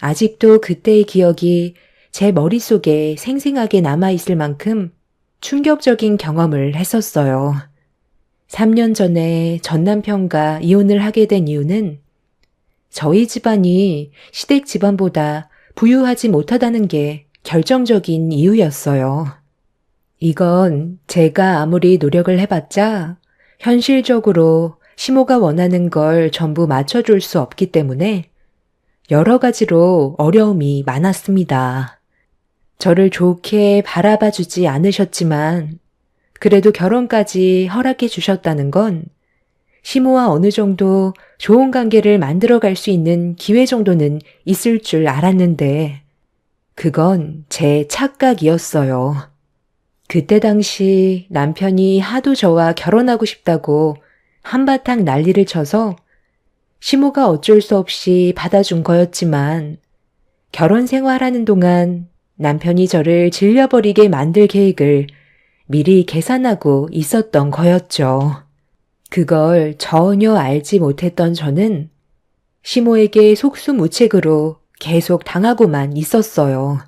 S2: 아직도 그때의 기억이 제 머릿속에 생생하게 남아있을 만큼 충격적인 경험을 했었어요. 3년 전에 전 남편과 이혼을 하게 된 이유는 저희 집안이 시댁 집안보다 부유하지 못하다는 게 결정적인 이유였어요. 이건 제가 아무리 노력을 해봤자 현실적으로 시모가 원하는 걸 전부 맞춰줄 수 없기 때문에 여러 가지로 어려움이 많았습니다. 저를 좋게 바라봐 주지 않으셨지만 그래도 결혼까지 허락해 주셨다는 건 시모와 어느 정도 좋은 관계를 만들어갈 수 있는 기회 정도는 있을 줄 알았는데 그건 제 착각이었어요. 그때 당시 남편이 하도 저와 결혼하고 싶다고 한바탕 난리를 쳐서 시모가 어쩔 수 없이 받아준 거였지만 결혼 생활하는 동안 남편이 저를 질려버리게 만들 계획을 미리 계산하고 있었던 거였죠. 그걸 전혀 알지 못했던 저는 시모에게 속수무책으로 계속 당하고만 있었어요.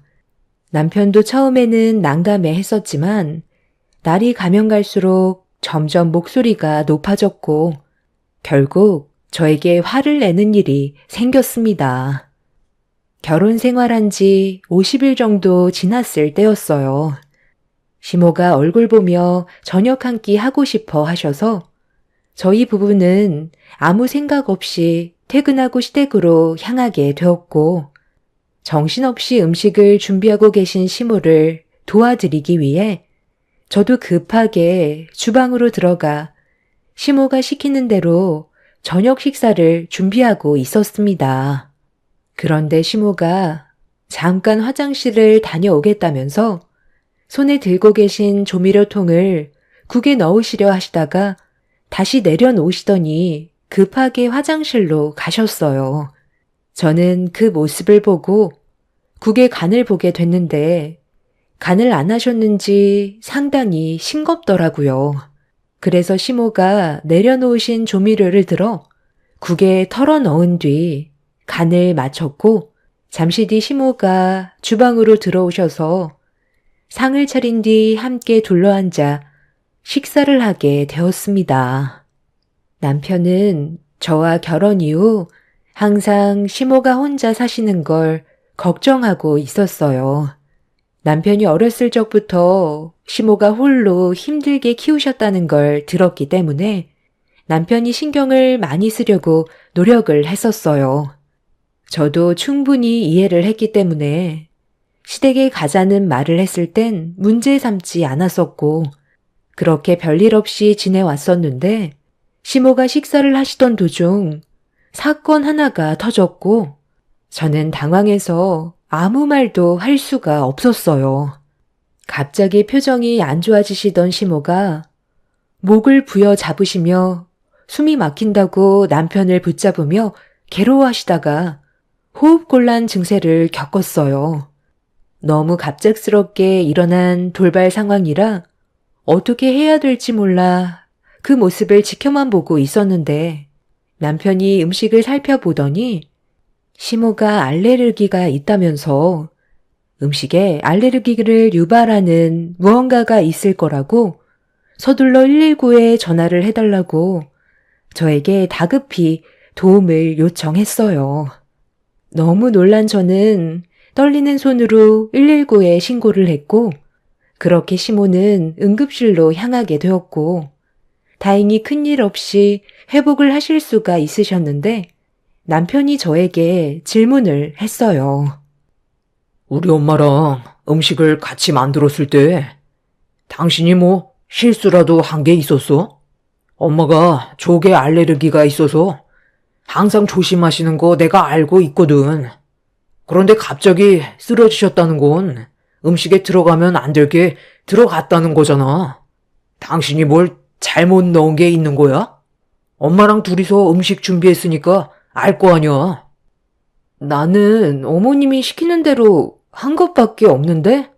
S2: 남편도 처음에는 난감해 했었지만 날이 가면 갈수록 점점 목소리가 높아졌고 결국 저에게 화를 내는 일이 생겼습니다. 결혼 생활한 지 50일 정도 지났을 때였어요. 시모가 얼굴 보며 저녁 한 끼 하고 싶어 하셔서 저희 부부는 아무 생각 없이 퇴근하고 시댁으로 향하게 되었고 정신없이 음식을 준비하고 계신 시모를 도와드리기 위해 저도 급하게 주방으로 들어가 시모가 시키는 대로 저녁 식사를 준비하고 있었습니다. 그런데 시모가 잠깐 화장실을 다녀오겠다면서 손에 들고 계신 조미료통을 국에 넣으시려 하시다가 다시 내려놓으시더니 급하게 화장실로 가셨어요. 저는 그 모습을 보고 국의 간을 보게 됐는데 간을 안 하셨는지 상당히 싱겁더라고요. 그래서 시모가 내려놓으신 조미료를 들어 국에 털어 넣은 뒤 간을 맞췄고 잠시 뒤 시모가 주방으로 들어오셔서 상을 차린 뒤 함께 둘러앉아 식사를 하게 되었습니다. 남편은 저와 결혼 이후 항상 시모가 혼자 사시는 걸 걱정하고 있었어요. 남편이 어렸을 적부터 시모가 홀로 힘들게 키우셨다는 걸 들었기 때문에 남편이 신경을 많이 쓰려고 노력을 했었어요. 저도 충분히 이해를 했기 때문에 시댁에 가자는 말을 했을 땐 문제 삼지 않았었고 그렇게 별일 없이 지내왔었는데 시모가 식사를 하시던 도중 사건 하나가 터졌고 저는 당황해서 아무 말도 할 수가 없었어요. 갑자기 표정이 안 좋아지시던 시모가 목을 부여 잡으시며 숨이 막힌다고 남편을 붙잡으며 괴로워하시다가 호흡곤란 증세를 겪었어요. 너무 갑작스럽게 일어난 돌발 상황이라 어떻게 해야 될지 몰라 그 모습을 지켜만 보고 있었는데 남편이 음식을 살펴보더니 시모가 알레르기가 있다면서 음식에 알레르기를 유발하는 무언가가 있을 거라고 서둘러 119에 전화를 해달라고 저에게 다급히 도움을 요청했어요. 너무 놀란 저는 떨리는 손으로 119에 신고를 했고 그렇게 시모는 응급실로 향하게 되었고 다행히 큰일 없이 회복을 하실 수가 있으셨는데 남편이 저에게 질문을 했어요.
S1: 우리 엄마랑 음식을 같이 만들었을 때 당신이 뭐 실수라도 한 게 있었어? 엄마가 조개 알레르기가 있어서 항상 조심하시는 거 내가 알고 있거든. 그런데 갑자기 쓰러지셨다는 건 음식에 들어가면 안 될 게 들어갔다는 거잖아. 당신이 뭘 잘못 넣은 게 있는 거야? 엄마랑 둘이서 음식 준비했으니까 알 거 아니야.
S2: 나는 어머님이 시키는 대로 한 것밖에 없는데?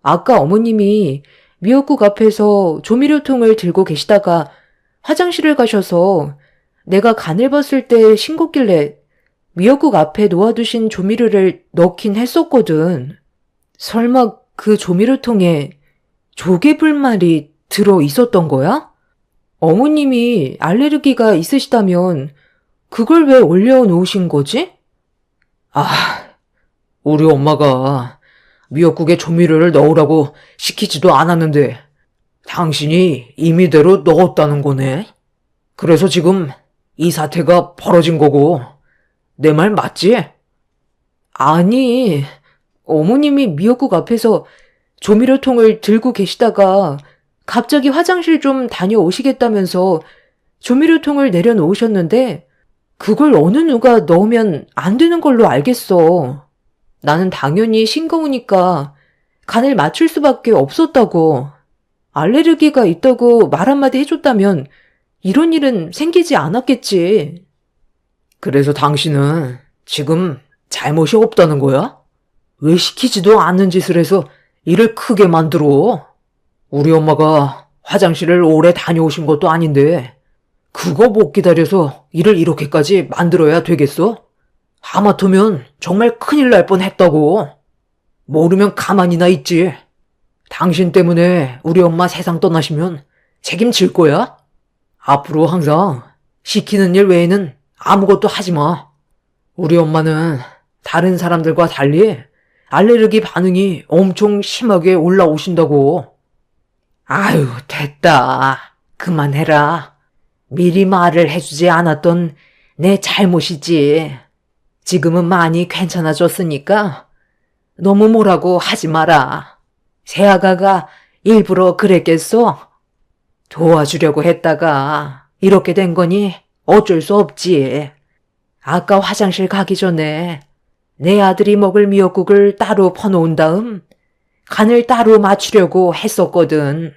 S2: 아까 어머님이 미역국 앞에서 조미료통을 들고 계시다가 화장실을 가셔서 내가 간을 봤을 때 싱겁길래 미역국 앞에 놓아두신 조미료를 넣긴 했었거든. 설마 그 조미료통에 조개불말이 들어 있었던 거야? 어머님이 알레르기가 있으시다면 그걸 왜 올려놓으신 거지?
S1: 우리 엄마가 미역국에 조미료를 넣으라고 시키지도 않았는데 당신이 임의대로 넣었다는 거네. 그래서 지금 이 사태가 벌어진 거고 내 말 맞지?
S2: 아니, 어머님이 미역국 앞에서 조미료통을 들고 계시다가 갑자기 화장실 좀 다녀오시겠다면서 조미료통을 내려놓으셨는데 그걸 어느 누가 넣으면 안 되는 걸로 알겠어. 나는 당연히 싱거우니까 간을 맞출 수밖에 없었다고. 알레르기가 있다고 말 한마디 해줬다면 이런 일은 생기지 않았겠지.
S1: 그래서 당신은 지금 잘못이 없다는 거야? 왜 시키지도 않는 짓을 해서 일을 크게 만들어? 우리 엄마가 화장실을 오래 다녀오신 것도 아닌데 그거 못 기다려서 일을 이렇게까지 만들어야 되겠어? 하마터면 정말 큰일 날 뻔했다고. 모르면 가만히나 있지. 당신 때문에 우리 엄마 세상 떠나시면 책임질 거야? 앞으로 항상 시키는 일 외에는 아무것도 하지 마. 우리 엄마는 다른 사람들과 달리 알레르기 반응이 엄청 심하게 올라오신다고. 아유, 됐다. 그만해라. 미리 말을 해주지 않았던 내 잘못이지. 지금은 많이 괜찮아졌으니까 너무 뭐라고 하지 마라. 새아가가 일부러 그랬겠어? 도와주려고 했다가 이렇게 된 거니 어쩔 수 없지. 아까 화장실 가기 전에 내 아들이 먹을 미역국을 따로 퍼놓은 다음 간을 따로 맞추려고 했었거든.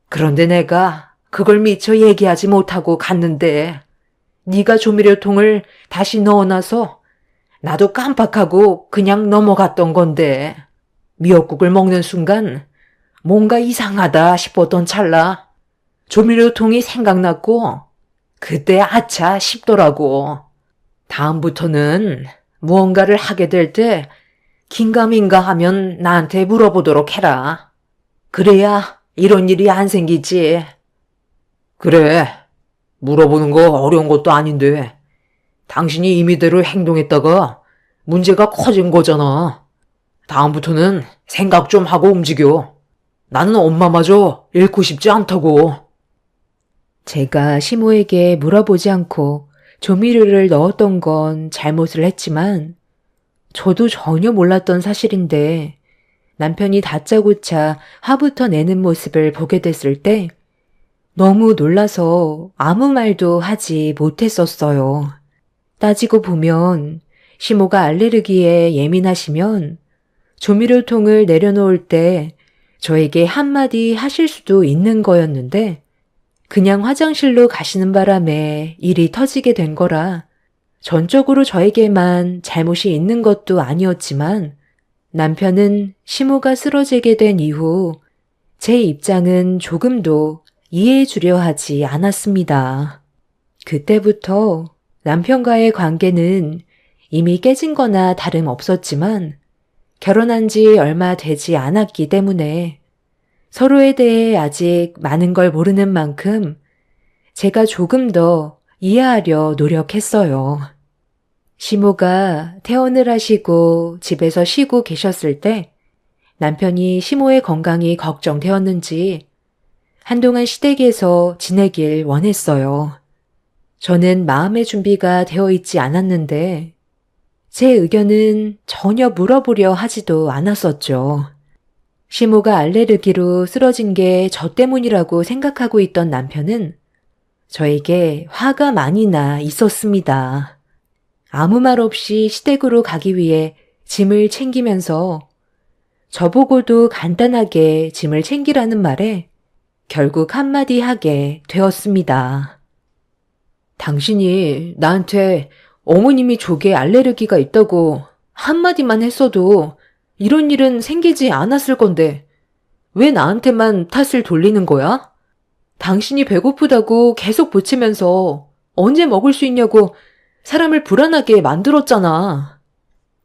S1: 그런데 내가 그걸 미처 얘기하지 못하고 갔는데 네가 조미료통을 다시 넣어놔서 나도 깜빡하고 그냥 넘어갔던 건데 미역국을 먹는 순간 뭔가 이상하다 싶었던 찰나 조미료통이 생각났고 그때 아차 싶더라고. 다음부터는 무언가를 하게 될 때 긴가민가 하면 나한테 물어보도록 해라. 그래야 이런 일이 안 생기지. 그래. 물어보는 거 어려운 것도 아닌데 당신이 임의대로 행동했다가 문제가 커진 거잖아. 다음부터는 생각 좀 하고 움직여. 나는 엄마마저 잃고 싶지 않다고.
S2: 제가 시모에게 물어보지 않고 조미료를 넣었던 건 잘못을 했지만 저도 전혀 몰랐던 사실인데 남편이 다짜고짜 화부터 내는 모습을 보게 됐을 때 너무 놀라서 아무 말도 하지 못했었어요. 따지고 보면 시모가 알레르기에 예민하시면 조미료통을 내려놓을 때 저에게 한마디 하실 수도 있는 거였는데 그냥 화장실로 가시는 바람에 일이 터지게 된 거라 전적으로 저에게만 잘못이 있는 것도 아니었지만 남편은 시모가 쓰러지게 된 이후 제 입장은 조금도 이해해 주려 하지 않았습니다. 그때부터 남편과의 관계는 이미 깨진 거나 다름없었지만 결혼한 지 얼마 되지 않았기 때문에 서로에 대해 아직 많은 걸 모르는 만큼 제가 조금 더 이해하려 노력했어요. 시모가 퇴원을 하시고 집에서 쉬고 계셨을 때 남편이 시모의 건강이 걱정되었는지 한동안 시댁에서 지내길 원했어요. 저는 마음의 준비가 되어 있지 않았는데 제 의견은 전혀 물어보려 하지도 않았었죠. 시모가 알레르기로 쓰러진 게 저 때문이라고 생각하고 있던 남편은 저에게 화가 많이 나 있었습니다. 아무 말 없이 시댁으로 가기 위해 짐을 챙기면서 저보고도 간단하게 짐을 챙기라는 말에 결국 한마디 하게 되었습니다. 당신이 나한테 어머님이 족에 알레르기가 있다고 한마디만 했어도 이런 일은 생기지 않았을 건데 왜 나한테만 탓을 돌리는 거야? 당신이 배고프다고 계속 보치면서 언제 먹을 수 있냐고 사람을 불안하게 만들었잖아.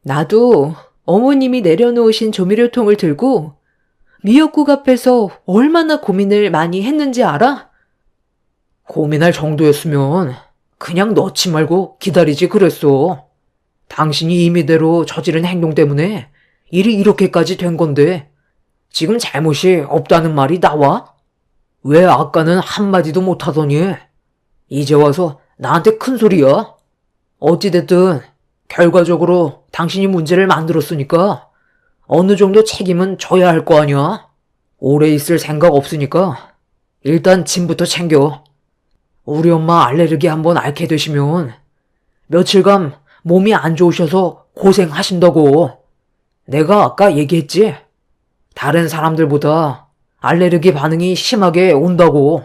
S2: 나도 어머님이 내려놓으신 조미료통을 들고 미역국 앞에서 얼마나 고민을 많이 했는지 알아? 고민할 정도였으면 그냥 넣지 말고 기다리지 그랬어. 당신이 임의대로 저지른 행동 때문에 일이 이렇게까지 된 건데 지금 잘못이 없다는 말이 나와? 왜 아까는 한마디도 못하더니 이제 와서 나한테 큰 소리야? 어찌됐든 결과적으로 당신이 문제를 만들었으니까 어느 정도 책임은 져야 할 거 아니야? 오래 있을 생각 없으니까 일단 짐부터 챙겨. 우리 엄마 알레르기 한번 앓게 되시면 며칠간 몸이 안 좋으셔서 고생하신다고. 내가 아까 얘기했지? 다른 사람들보다 알레르기 반응이 심하게 온다고.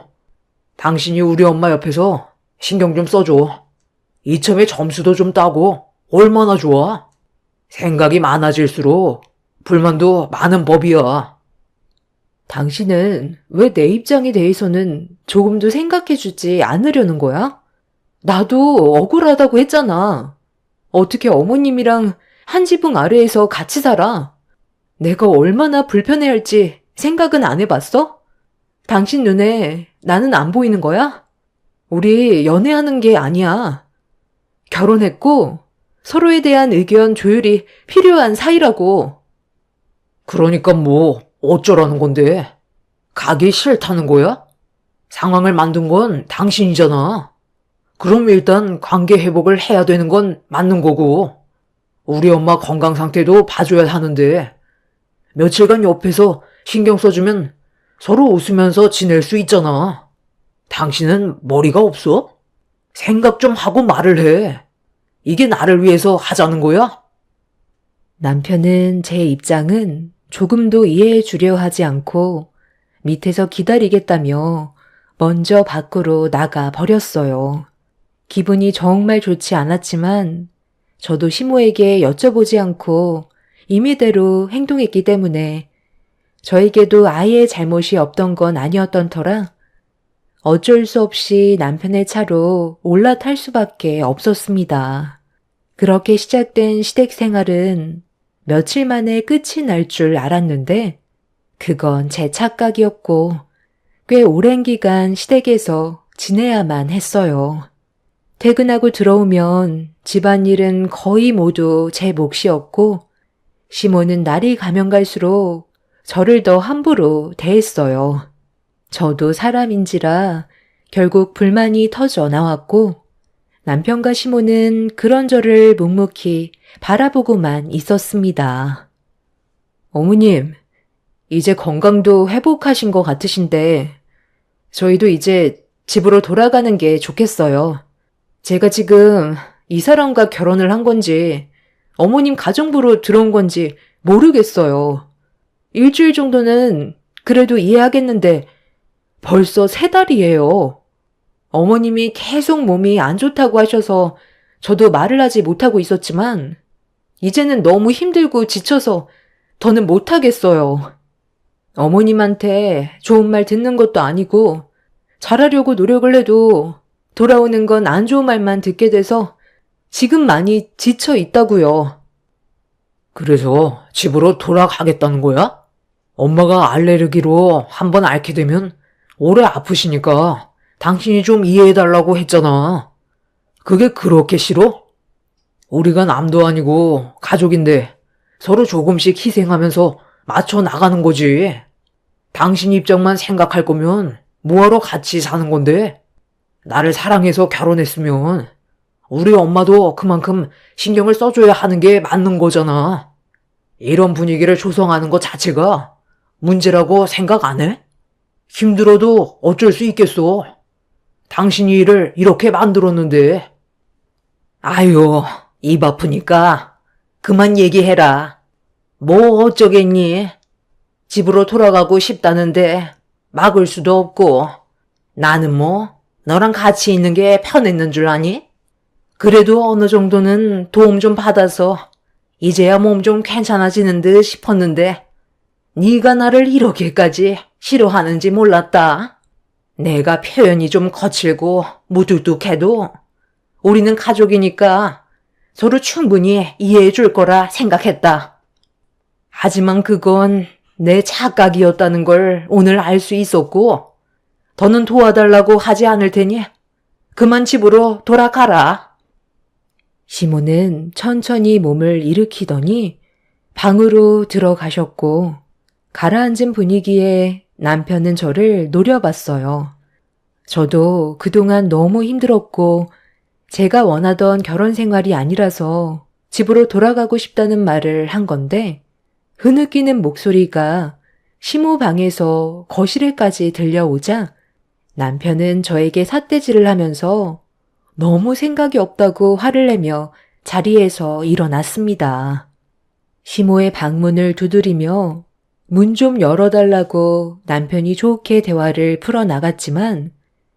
S2: 당신이 우리 엄마 옆에서 신경 좀 써줘. 이참에 점수도 좀 따고 얼마나 좋아. 생각이 많아질수록 불만도 많은 법이야. 당신은 왜 내 입장에 대해서는 조금도 생각해주지 않으려는 거야? 나도 억울하다고 했잖아. 어떻게 어머님이랑 한 지붕 아래에서 같이 살아? 내가 얼마나 불편해할지 생각은 안 해봤어? 당신 눈에 나는 안 보이는 거야? 우리 연애하는 게 아니야. 결혼했고 서로에 대한 의견 조율이 필요한 사이라고. 그러니까 뭐 어쩌라는 건데? 가기 싫다는 거야? 상황을 만든 건 당신이잖아. 그럼 일단 관계 회복을 해야 되는 건 맞는 거고 우리 엄마 건강 상태도 봐줘야 하는데 며칠간 옆에서 신경 써주면 서로 웃으면서 지낼 수 있잖아. 당신은 머리가 없어? 생각 좀 하고 말을 해. 이게 나를 위해서 하자는 거야? 남편은 제 입장은 조금도 이해해 주려 하지 않고 밑에서 기다리겠다며 먼저 밖으로 나가 버렸어요. 기분이 정말 좋지 않았지만 저도 시모에게 여쭤보지 않고 임의대로 행동했기 때문에 저에게도 아예 잘못이 없던 건 아니었던 터라 어쩔 수 없이 남편의 차로 올라탈 수밖에 없었습니다. 그렇게 시작된 시댁 생활은 며칠 만에 끝이 날 줄 알았는데 그건 제 착각이었고 꽤 오랜 기간 시댁에서 지내야만 했어요. 퇴근하고 들어오면 집안일은 거의 모두 제 몫이었고 시모는 날이 가면 갈수록 저를 더 함부로 대했어요. 저도 사람인지라 결국 불만이 터져 나왔고 남편과 시모는 그런 저를 묵묵히 바라보고만 있었습니다. 어머님, 이제 건강도 회복하신 것 같으신데 저희도 이제 집으로 돌아가는 게 좋겠어요. 제가 지금 이 사람과 결혼을 한 건지 어머님 가정부로 들어온 건지 모르겠어요. 일주일 정도는 그래도 이해하겠는데 벌써 3달이에요. 어머님이 계속 몸이 안 좋다고 하셔서 저도 말을 하지 못하고 있었지만 이제는 너무 힘들고 지쳐서 더는 못하겠어요. 어머님한테 좋은 말 듣는 것도 아니고 잘하려고 노력을 해도 돌아오는 건 안 좋은 말만 듣게 돼서 지금 많이 지쳐 있다고요.
S1: 그래서 집으로 돌아가겠다는 거야? 엄마가 알레르기로 한번 앓게 되면 오래 아프시니까 당신이 좀 이해해달라고 했잖아. 그게 그렇게 싫어? 우리가 남도 아니고 가족인데 서로 조금씩 희생하면서 맞춰 나가는 거지. 당신 입장만 생각할 거면 뭐하러 같이 사는 건데? 나를 사랑해서 결혼했으면 우리 엄마도 그만큼 신경을 써줘야 하는 게 맞는 거잖아. 이런 분위기를 조성하는 것 자체가 문제라고 생각 안 해? 힘들어도 어쩔 수 있겠어. 당신이 일을 이렇게 만들었는데. 아유, 입 아프니까 그만 얘기해라. 뭐 어쩌겠니? 집으로 돌아가고 싶다는데 막을 수도 없고 나는 뭐 너랑 같이 있는 게 편했는 줄 아니? 그래도 어느 정도는 도움 좀 받아서 이제야 몸 좀 괜찮아지는 듯 싶었는데 네가 나를 이렇게까지 싫어하는지 몰랐다. 내가 표현이 좀 거칠고 무뚝뚝해도 우리는 가족이니까 서로 충분히 이해해 줄 거라 생각했다. 하지만 그건 내 착각이었다는 걸 오늘 알 수 있었고 더는 도와달라고 하지 않을 테니 그만 집으로 돌아가라.
S2: 시모는 천천히 몸을 일으키더니 방으로 들어가셨고 가라앉은 분위기에 남편은 저를 노려봤어요. 저도 그동안 너무 힘들었고 제가 원하던 결혼 생활이 아니라서 집으로 돌아가고 싶다는 말을 한 건데 흐느끼는 목소리가 시모 방에서 거실에까지 들려오자 남편은 저에게 삿대질을 하면서 너무 생각이 없다고 화를 내며 자리에서 일어났습니다. 시모의 방문을 두드리며 문 좀 열어달라고 남편이 좋게 대화를 풀어나갔지만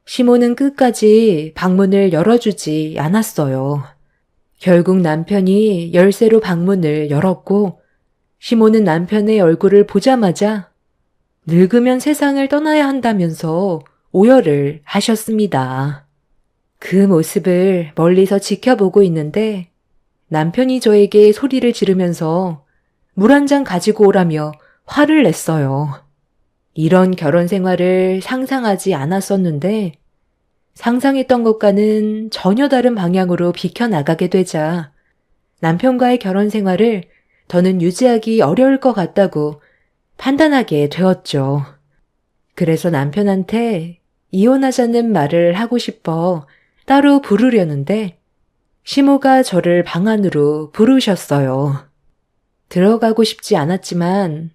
S2: 시모는 끝까지 방문을 열어주지 않았어요. 결국 남편이 열쇠로 방문을 열었고 시모는 남편의 얼굴을 보자마자 늙으면 세상을 떠나야 한다면서 오열을 하셨습니다. 그 모습을 멀리서 지켜보고 있는데 남편이 저에게 소리를 지르면서 물 한 잔 가지고 오라며 화를 냈어요. 이런 결혼 생활을 상상하지 않았었는데 상상했던 것과는 전혀 다른 방향으로 비켜나가게 되자 남편과의 결혼 생활을 더는 유지하기 어려울 것 같다고 판단하게 되었죠. 그래서 남편한테 이혼하자는 말을 하고 싶어 따로 부르려는데 시모가 저를 방 안으로 부르셨어요. 들어가고 싶지 않았지만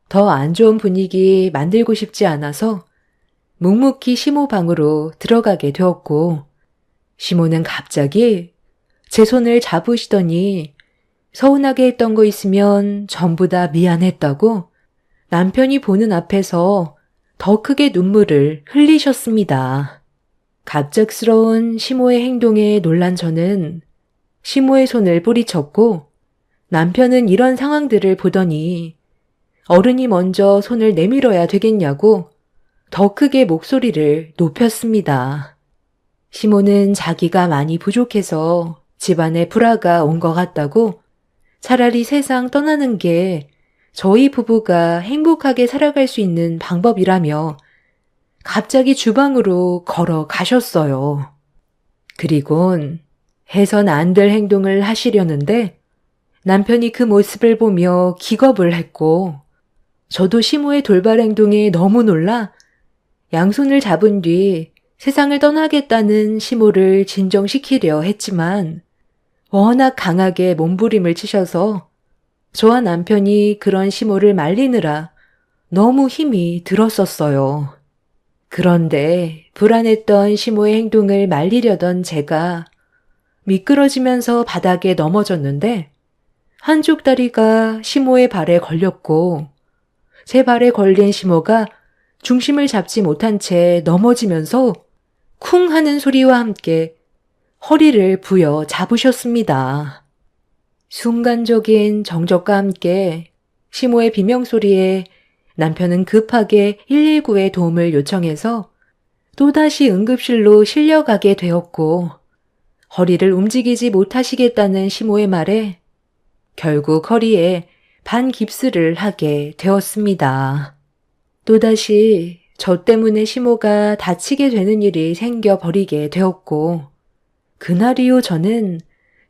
S2: 더 안 좋은 분위기 만들고 싶지 않아서 묵묵히 시모 방으로 들어가게 되었고 시모는 갑자기 제 손을 잡으시더니 서운하게 했던 거 있으면 전부 다 미안했다고 남편이 보는 앞에서 더 크게 눈물을 흘리셨습니다. 갑작스러운 시모의 행동에 놀란 저는 시모의 손을 뿌리쳤고 남편은 이런 상황들을 보더니 어른이 먼저 손을 내밀어야 되겠냐고 더 크게 목소리를 높였습니다. 시모는 자기가 많이 부족해서 집안에 불화가 온 것 같다고 차라리 세상 떠나는 게 저희 부부가 행복하게 살아갈 수 있는 방법이라며 갑자기 주방으로 걸어가셨어요. 그리곤 해선 안 될 행동을 하시려는데 남편이 그 모습을 보며 기겁을 했고 저도 시모의 돌발 행동에 너무 놀라 양손을 잡은 뒤 세상을 떠나겠다는 시모를 진정시키려 했지만 워낙 강하게 몸부림을 치셔서 저와 남편이 그런 시모를 말리느라 너무 힘이 들었었어요. 그런데 불안했던 시모의 행동을 말리려던 제가 미끄러지면서 바닥에 넘어졌는데 한쪽 다리가 시모의 발에 걸렸고 제 발에 걸린 시모가 중심을 잡지 못한 채 넘어지면서 쿵 하는 소리와 함께 허리를 부여 잡으셨습니다. 순간적인 정적과 함께 시모의 비명소리에 남편은 급하게 119에 도움을 요청해서 또다시 응급실로 실려가게 되었고 허리를 움직이지 못하시겠다는 시모의 말에 결국 허리에 반깁스를 하게 되었습니다. 또다시 저 때문에 시모가 다치게 되는 일이 생겨버리게 되었고 그날 이후 저는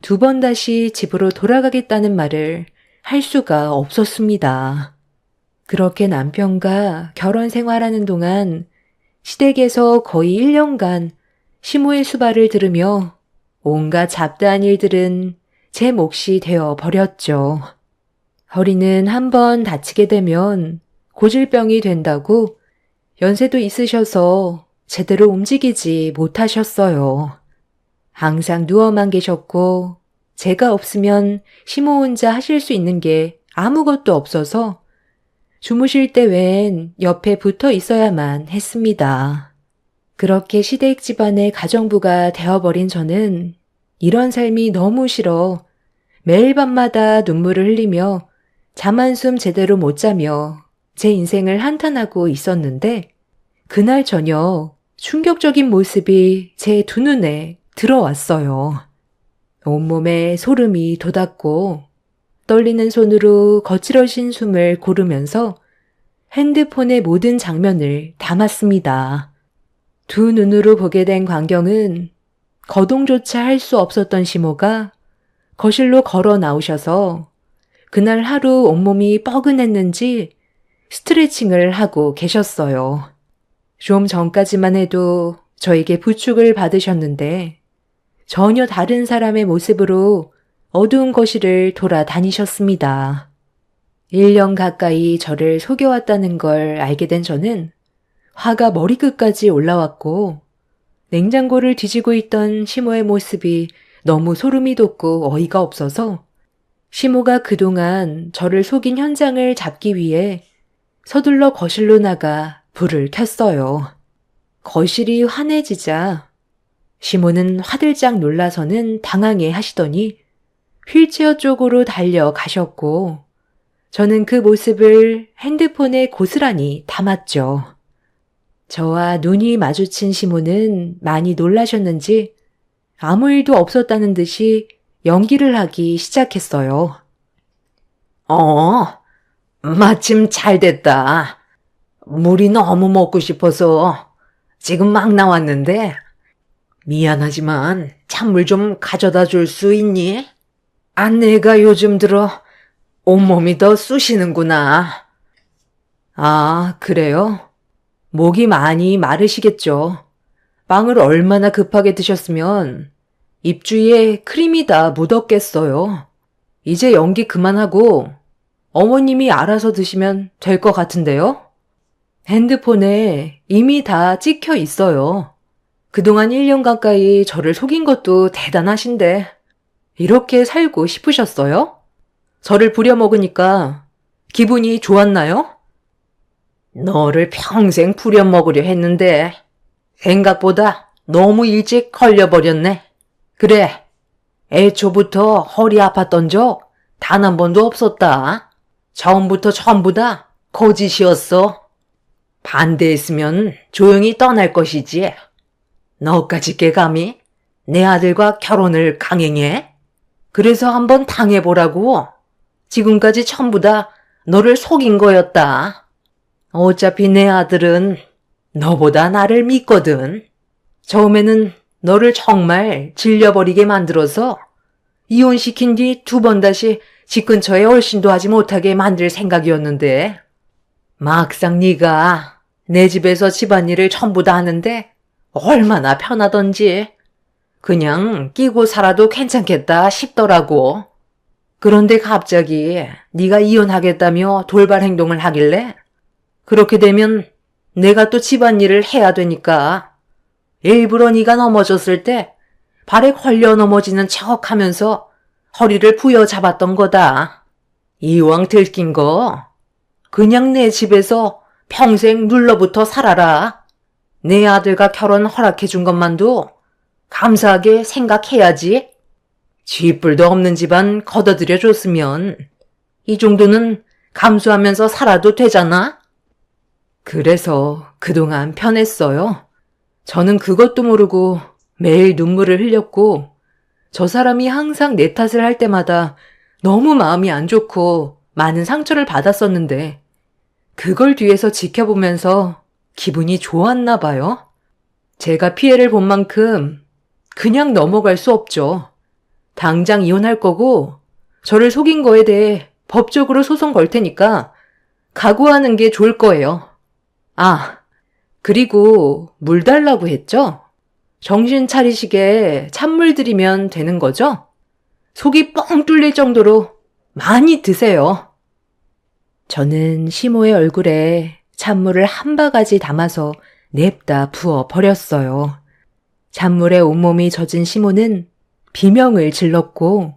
S2: 2번 다시 집으로 돌아가겠다는 말을 할 수가 없었습니다. 그렇게 남편과 결혼 생활하는 동안 시댁에서 거의 1년간 시모의 수발을 들으며 온갖 잡다한 일들은 제 몫이 되어 버렸죠. 허리는 한번 다치게 되면 고질병이 된다고 연세도 있으셔서 제대로 움직이지 못하셨어요. 항상 누워만 계셨고 제가 없으면 시모 혼자 하실 수 있는 게 아무것도 없어서 주무실 때 웬 옆에 붙어 있어야만 했습니다. 그렇게 시댁 집안의 가정부가 되어버린 저는 이런 삶이 너무 싫어 매일 밤마다 눈물을 흘리며 잠 한숨 제대로 못 자며 제 인생을 한탄하고 있었는데 그날 저녁 충격적인 모습이 제 두 눈에 들어왔어요. 온몸에 소름이 돋았고 떨리는 손으로 거칠어진 숨을 고르면서 핸드폰의 모든 장면을 담았습니다. 두 눈으로 보게 된 광경은 거동조차 할 수 없었던 시모가 거실로 걸어 나오셔서 그날 하루 온몸이 뻐근했는지 스트레칭을 하고 계셨어요. 좀 전까지만 해도 저에게 부축을 받으셨는데 전혀 다른 사람의 모습으로 어두운 거실을 돌아다니셨습니다. 1년 가까이 저를 속여왔다는 걸 알게 된 저는 화가 머리끝까지 올라왔고 냉장고를 뒤지고 있던 시모의 모습이 너무 소름이 돋고 어이가 없어서 시모가 그동안 저를 속인 현장을 잡기 위해 서둘러 거실로 나가 불을 켰어요. 거실이 환해지자 시모는 화들짝 놀라서는 당황해 하시더니 휠체어 쪽으로 달려가셨고 저는 그 모습을 핸드폰에 고스란히 담았죠. 저와 눈이 마주친 시모는 많이 놀라셨는지 아무 일도 없었다는 듯이 연기를 하기 시작했어요. 마침 잘 됐다. 물이 너무 먹고 싶어서 지금 막 나왔는데 미안하지만 찬물 좀 가져다 줄 수 있니? 아내가 요즘 들어 온몸이 더 쑤시는구나. 아, 그래요? 목이 많이 마르시겠죠. 빵을 얼마나 급하게 드셨으면 입주위에 크림이 다 묻었겠어요. 이제 연기 그만하고 어머님이 알아서 드시면 될 것 같은데요? 핸드폰에 이미 다 찍혀 있어요. 그동안 1년 가까이 저를 속인 것도 대단하신데 이렇게 살고 싶으셨어요? 저를 부려먹으니까 기분이 좋았나요? 너를 평생 부려먹으려 했는데 생각보다 너무 일찍 걸려버렸네. 그래, 애초부터 허리 아팠던 적 단 한 번도 없었다. 처음부터 전부 다 거짓이었어.
S1: 반대했으면 조용히 떠날 것이지. 너까지 깨감히 내 아들과 결혼을 강행해? 그래서 한번 당해보라고. 지금까지 전부 다 너를 속인 거였다. 어차피 내 아들은 너보다 나를 믿거든. 처음에는 너를 정말 질려버리게 만들어서 이혼시킨 뒤 2번 다시 집 근처에 얼씬도 하지 못하게 만들 생각이었는데 막상 네가 내 집에서 집안일을 전부 다 하는데 얼마나 편하던지 그냥 끼고 살아도 괜찮겠다 싶더라고. 그런데 갑자기 네가 이혼하겠다며 돌발 행동을 하길래 그렇게 되면 내가 또 집안일을 해야 되니까 일부러 네가 넘어졌을 때 발에 걸려 넘어지는 척 하면서 허리를 부여잡았던 거다. 이왕 들킨 거 그냥 내 집에서 평생 눌러붙어 살아라. 내 아들과 결혼 허락해 준 것만도 감사하게 생각해야지. 쥐뿔도 없는 집안 걷어들여 줬으면 이 정도는 감수하면서 살아도 되잖아. 그래서 그동안 편했어요. 저는 그것도 모르고 매일 눈물을 흘렸고 저 사람이 항상 내 탓을 할 때마다 너무 마음이 안 좋고 많은 상처를 받았었는데 그걸 뒤에서 지켜보면서 기분이 좋았나 봐요. 제가 피해를 본 만큼 그냥 넘어갈 수 없죠. 당장 이혼할 거고 저를 속인 거에 대해 법적으로 소송 걸 테니까 각오하는 게 좋을 거예요. 아, 그리고 물 달라고 했죠? 정신 차리시게 찬물 드리면 되는 거죠? 속이 뻥 뚫릴 정도로 많이 드세요. 저는 시모의 얼굴에 찬물을 한 바가지 담아서 냅다 부어 버렸어요. 찬물에 온몸이 젖은 시모는 비명을 질렀고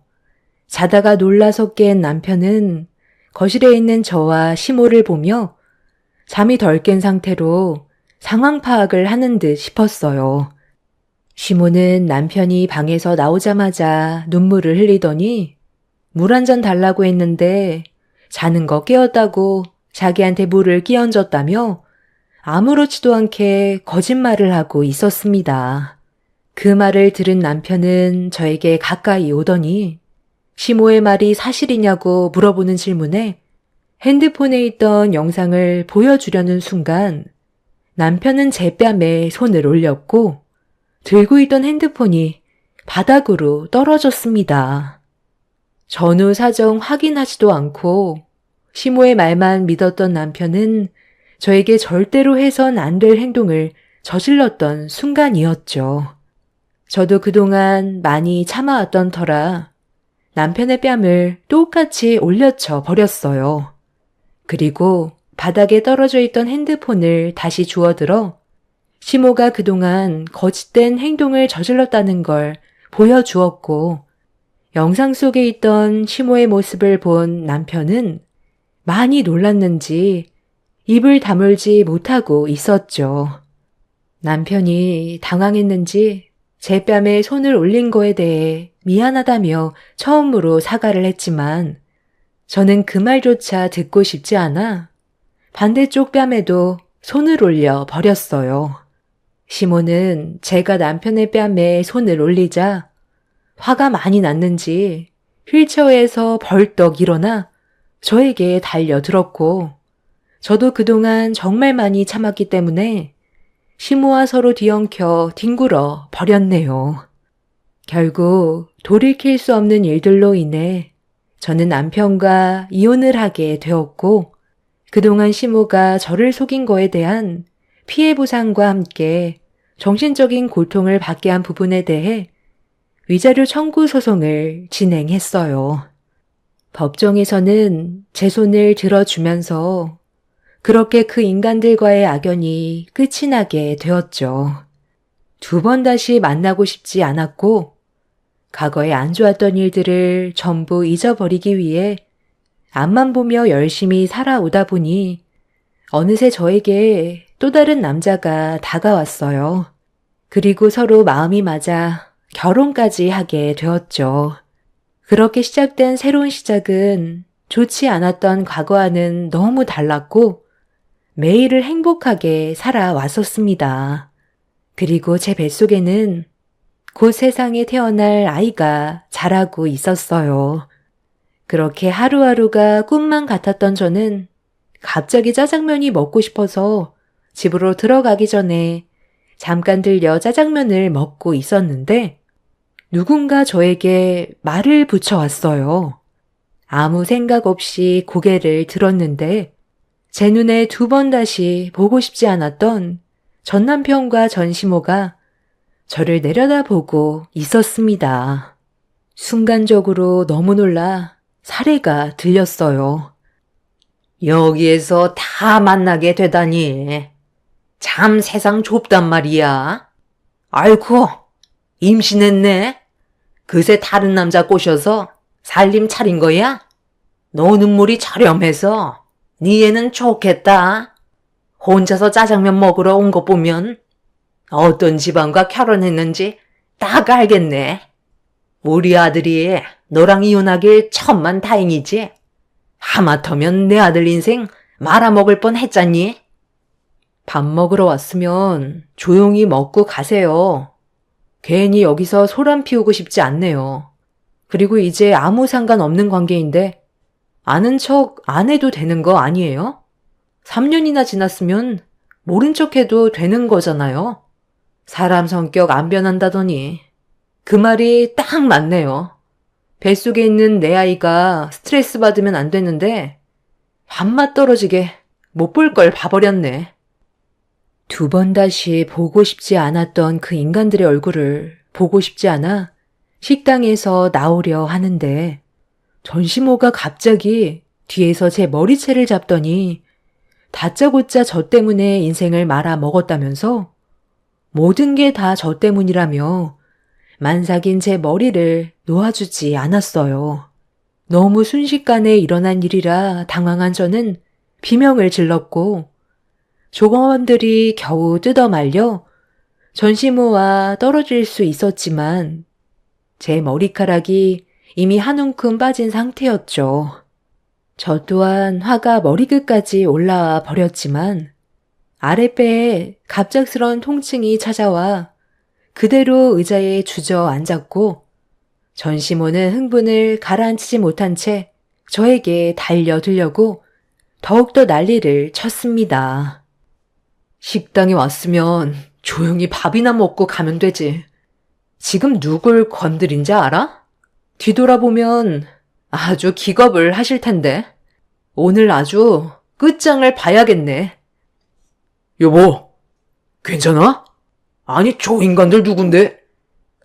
S1: 자다가 놀라서 깬 남편은 거실에 있는 저와 시모를 보며 잠이 덜 깬 상태로 상황 파악을 하는 듯 싶었어요. 시모는 남편이 방에서 나오자마자 눈물을 흘리더니 물 한 잔 달라고 했는데 자는 거 깨웠다고 자기한테 물을 끼얹었다며 아무렇지도 않게 거짓말을 하고 있었습니다. 그 말을 들은 남편은 저에게 가까이 오더니 시모의 말이 사실이냐고 물어보는 질문에 핸드폰에 있던 영상을 보여주려는 순간 남편은 제 뺨에 손을 올렸고 들고 있던 핸드폰이 바닥으로 떨어졌습니다. 전후 사정 확인하지도 않고 시모의 말만 믿었던 남편은 저에게 절대로 해선 안 될 행동을 저질렀던 순간이었죠. 저도 그동안 많이 참아왔던 터라 남편의 뺨을 똑같이 올려쳐 버렸어요. 그리고 바닥에 떨어져 있던 핸드폰을 다시 주워들어 시모가 그동안 거짓된 행동을 저질렀다는 걸 보여주었고 영상 속에 있던 시모의 모습을 본 남편은 많이 놀랐는지 입을 다물지 못하고 있었죠. 남편이 당황했는지 제 뺨에 손을 올린 거에 대해 미안하다며 처음으로 사과를 했지만 저는 그 말조차 듣고 싶지 않아 반대쪽 뺨에도 손을 올려 버렸어요. 시모는 제가 남편의 뺨에 손을 올리자 화가 많이 났는지 휠체어에서 벌떡 일어나 저에게 달려들었고 저도 그동안 정말 많이 참았기 때문에 시모와 서로 뒤엉켜 뒹굴어 버렸네요. 결국 돌이킬 수 없는 일들로 인해 저는 남편과 이혼을 하게 되었고 그동안 시모가 저를 속인 거에 대한 피해 보상과 함께 정신적인 고통을 받게 한 부분에 대해 위자료 청구 소송을 진행했어요. 법정에서는 제 손을 들어주면서 그렇게 그 인간들과의 악연이 끝이 나게 되었죠. 2번 다시 만나고 싶지 않았고 과거에 안 좋았던 일들을 전부 잊어버리기 위해 앞만 보며 열심히 살아오다 보니 어느새 저에게 또 다른 남자가 다가왔어요. 그리고 서로 마음이 맞아 결혼까지 하게 되었죠. 그렇게 시작된 새로운 시작은 좋지 않았던 과거와는 너무 달랐고
S2: 매일을 행복하게 살아왔었습니다. 그리고 제 뱃속에는 곧 세상에 태어날 아이가 자라고 있었어요. 그렇게 하루하루가 꿈만 같았던 저는 갑자기 짜장면이 먹고 싶어서 집으로 들어가기 전에 잠깐 들려 짜장면을 먹고 있었는데 누군가 저에게 말을 붙여왔어요. 아무 생각 없이 고개를 들었는데 제 눈에 2번 다시 보고 싶지 않았던 전 남편과 전 시모가 저를 내려다보고 있었습니다. 순간적으로 너무 놀라 사례가 들렸어요.
S1: 여기에서 다 만나게 되다니. 참 세상 좁단 말이야. 아이고, 임신했네. 그새 다른 남자 꼬셔서 살림 차린 거야? 너 눈물이 저렴해서 네 애는 좋겠다. 혼자서 짜장면 먹으러 온 거 보면 어떤 집안과 결혼했는지 딱 알겠네. 우리 아들이 너랑 이혼하길 천만 다행이지. 하마터면 내 아들 인생 말아먹을 뻔 했잖니.
S2: 밥 먹으러 왔으면 조용히 먹고 가세요. 괜히 여기서 소란 피우고 싶지 않네요. 그리고 이제 아무 상관없는 관계인데 아는 척 안 해도 되는 거 아니에요? 3년이나 지났으면 모른 척 해도 되는 거잖아요. 사람 성격 안 변한다더니 그 말이 딱 맞네요. 뱃속에 있는 내 아이가 스트레스 받으면 안 되는데 밥맛 떨어지게 못 볼 걸 봐버렸네. 2번 다시 보고 싶지 않았던 그 인간들의 얼굴을 보고 싶지 않아 식당에서 나오려 하는데 전시모가 갑자기 뒤에서 제 머리채를 잡더니 다짜고짜 저 때문에 인생을 말아 먹었다면서 모든 게 다 저 때문이라며 만삭인 제 머리를 놓아주지 않았어요. 너무 순식간에 일어난 일이라 당황한 저는 비명을 질렀고 조공원들이 겨우 뜯어 말려 전시모와 떨어질 수 있었지만 제 머리카락이 이미 한 움큼 빠진 상태였죠. 저 또한 화가 머리끝까지 올라와 버렸지만 아랫배에 갑작스런 통증이 찾아와 그대로 의자에 주저앉았고 전시모는 흥분을 가라앉히지 못한 채 저에게 달려들려고 더욱더 난리를 쳤습니다. 식당에 왔으면 조용히 밥이나 먹고 가면 되지. 지금 누굴 건드린지 알아? 뒤돌아보면 아주 기겁을 하실 텐데. 오늘 아주 끝장을 봐야겠네.
S1: 여보, 괜찮아? 아니, 저 인간들 누군데?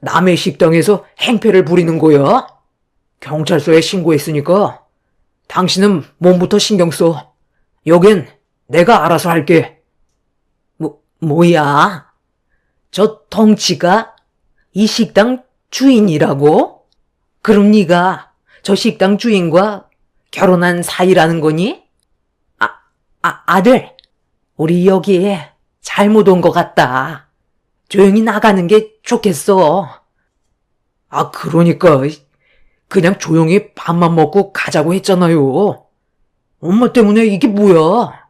S1: 남의 식당에서 행패를 부리는 거야? 경찰서에 신고했으니까 당신은 몸부터 신경 써. 여긴 내가 알아서 할게. 뭐야? 저 덩치가 이 식당 주인이라고? 그럼 네가 저 식당 주인과 결혼한 사이라는 거니? 아들, 우리 여기에 잘못 온 것 같다. 조용히 나가는 게 좋겠어. 그러니까 그냥 조용히 밥만 먹고 가자고 했잖아요. 엄마 때문에 이게 뭐야?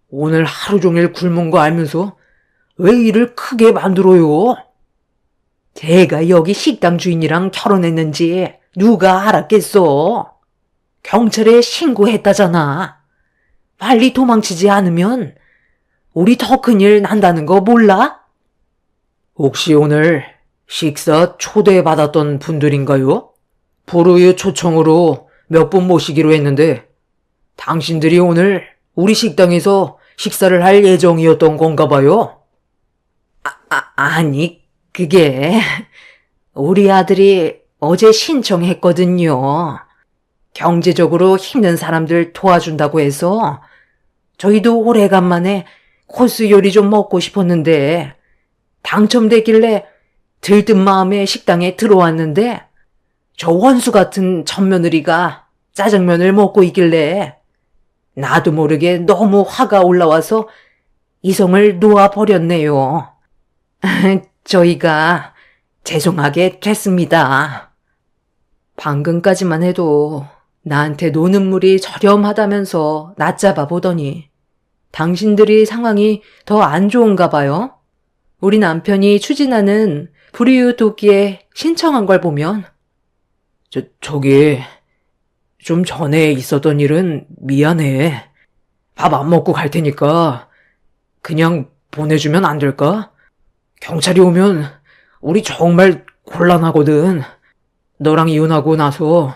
S1: 오늘 하루 종일 굶은 거 알면서 왜 일을 크게 만들어요? 제가 여기 식당 주인이랑 결혼했는지 누가 알았겠어? 경찰에 신고했다잖아. 빨리 도망치지 않으면 우리 더 큰일 난다는 거 몰라? 혹시 오늘 식사 초대받았던 분들인가요? 불우유 초청으로 몇 분 모시기로 했는데 당신들이 오늘 우리 식당에서 식사를 할 예정이었던 건가 봐요? 아니, 그게 우리 아들이 어제 신청했거든요. 경제적으로 힘든 사람들 도와준다고 해서 저희도 오래간만에 코스 요리 좀 먹고 싶었는데 당첨되길래 들뜬 마음에 식당에 들어왔는데 저 원수 같은 젖며느리가 짜장면을 먹고 있길래 나도 모르게 너무 화가 올라와서 이성을 놓아버렸네요. 저희가 죄송하게 됐습니다. 방금까지만 해도 나한테 노는 물이 저렴하다면서 낮잡아 보더니
S2: 당신들이 상황이 더 안 좋은가 봐요. 우리 남편이 추진하는 불이웃 돕기에 신청한 걸 보면. 저기, 좀 전에 있었던 일은 미안해. 밥 안 먹고 갈 테니까 그냥 보내주면 안 될까? 경찰이 오면 우리 정말 곤란하거든. 너랑 이혼하고 나서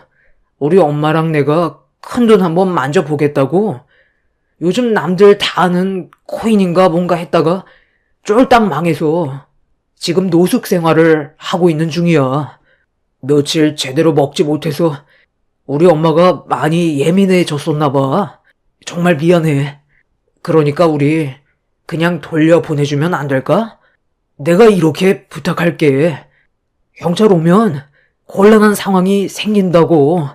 S2: 우리 엄마랑 내가 큰돈 한번 만져보겠다고 요즘 남들 다 아는 코인인가 뭔가 했다가 쫄딱 망해서 지금 노숙 생활을 하고 있는 중이야. 며칠 제대로 먹지 못해서 우리 엄마가 많이 예민해졌었나 봐. 정말 미안해. 그러니까 우리 그냥 돌려보내주면 안 될까? 내가 이렇게 부탁할게. 경찰 오면 곤란한 상황이 생긴다고.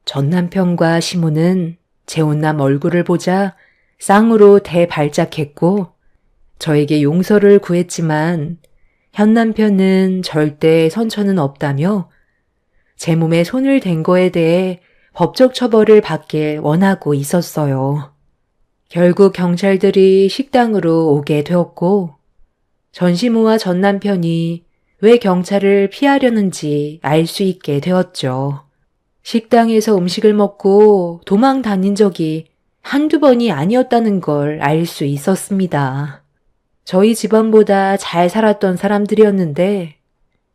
S1: 전 남편과 시모는 재혼남 얼굴을 보자 쌍으로 대발작했고 저에게 용서를 구했지만 현 남편은 절대 선처는 없다며 제 몸에 손을 댄 거에 대해 법적 처벌을 받길 원하고 있었어요. 결국 경찰들이 식당으로 오게 되었고 전시모와 전 남편이 왜 경찰을 피하려는지 알 수 있게 되었죠. 식당에서 음식을 먹고 도망 다닌 적이 한두 번이 아니었다는 걸 알 수 있었습니다. 저희 집안보다 잘 살았던 사람들이었는데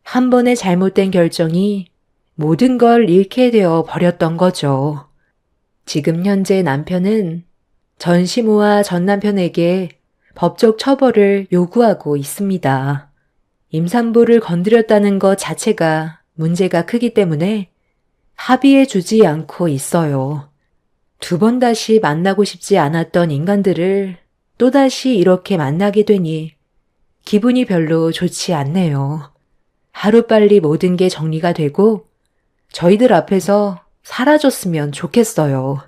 S1: 한 번의 잘못된 결정이 모든 걸 잃게 되어 버렸던 거죠. 지금 현재 남편은 전 시모와 전 남편에게 법적 처벌을 요구하고 있습니다. 임산부를 건드렸다는 것 자체가 문제가 크기 때문에 합의해 주지 않고 있어요. 두 번 다시 만나고 싶지 않았던 인간들을 또다시 이렇게 만나게 되니 기분이 별로 좋지 않네요. 하루빨리 모든 게 정리가 되고 저희들 앞에서 사라졌으면 좋겠어요.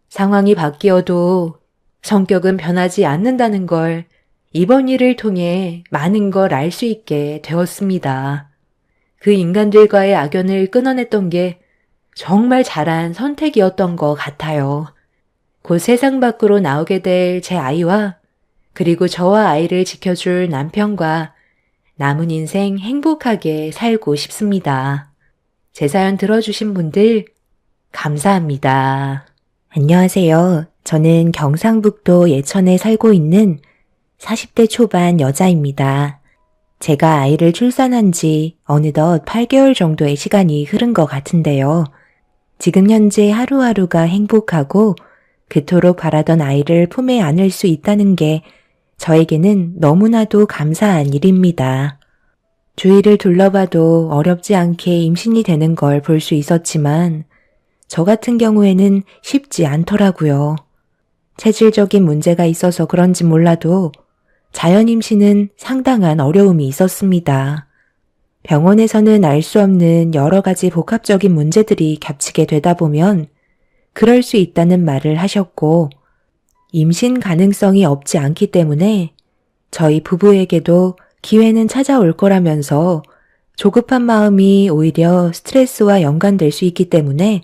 S1: 상황이 바뀌어도 성격은 변하지 않는다는 걸 이번 일을 통해 많은 걸 알 수 있게 되었습니다. 그 인간들과의 악연을 끊어냈던 게 정말 잘한 선택이었던 것 같아요. 곧 세상 밖으로 나오게 될 제 아이와 그리고 저와 아이를 지켜줄 남편과 남은 인생 행복하게 살고 싶습니다. 제 사연 들어주신 분들 감사합니다. 안녕하세요. 저는 경상북도 예천에 살고 있는 40대 초반 여자입니다. 제가 아이를 출산한 지 어느덧 8개월 정도의 시간이 흐른 것 같은데요. 지금 현재 하루하루가 행복하고 그토록 바라던 아이를 품에 안을 수 있다는 게 저에게는 너무나도 감사한 일입니다. 주위를 둘러봐도 어렵지 않게 임신이 되는 걸 볼 수 있었지만 저 같은 경우에는 쉽지 않더라고요. 체질적인 문제가 있어서 그런지 몰라도 자연 임신은 상당한 어려움이 있었습니다. 병원에서는 알 수 없는 여러 가지 복합적인 문제들이 겹치게 되다 보면 그럴 수 있다는 말을 하셨고 임신 가능성이 없지 않기 때문에 저희 부부에게도 기회는 찾아올 거라면서 조급한 마음이 오히려 스트레스와 연관될 수 있기 때문에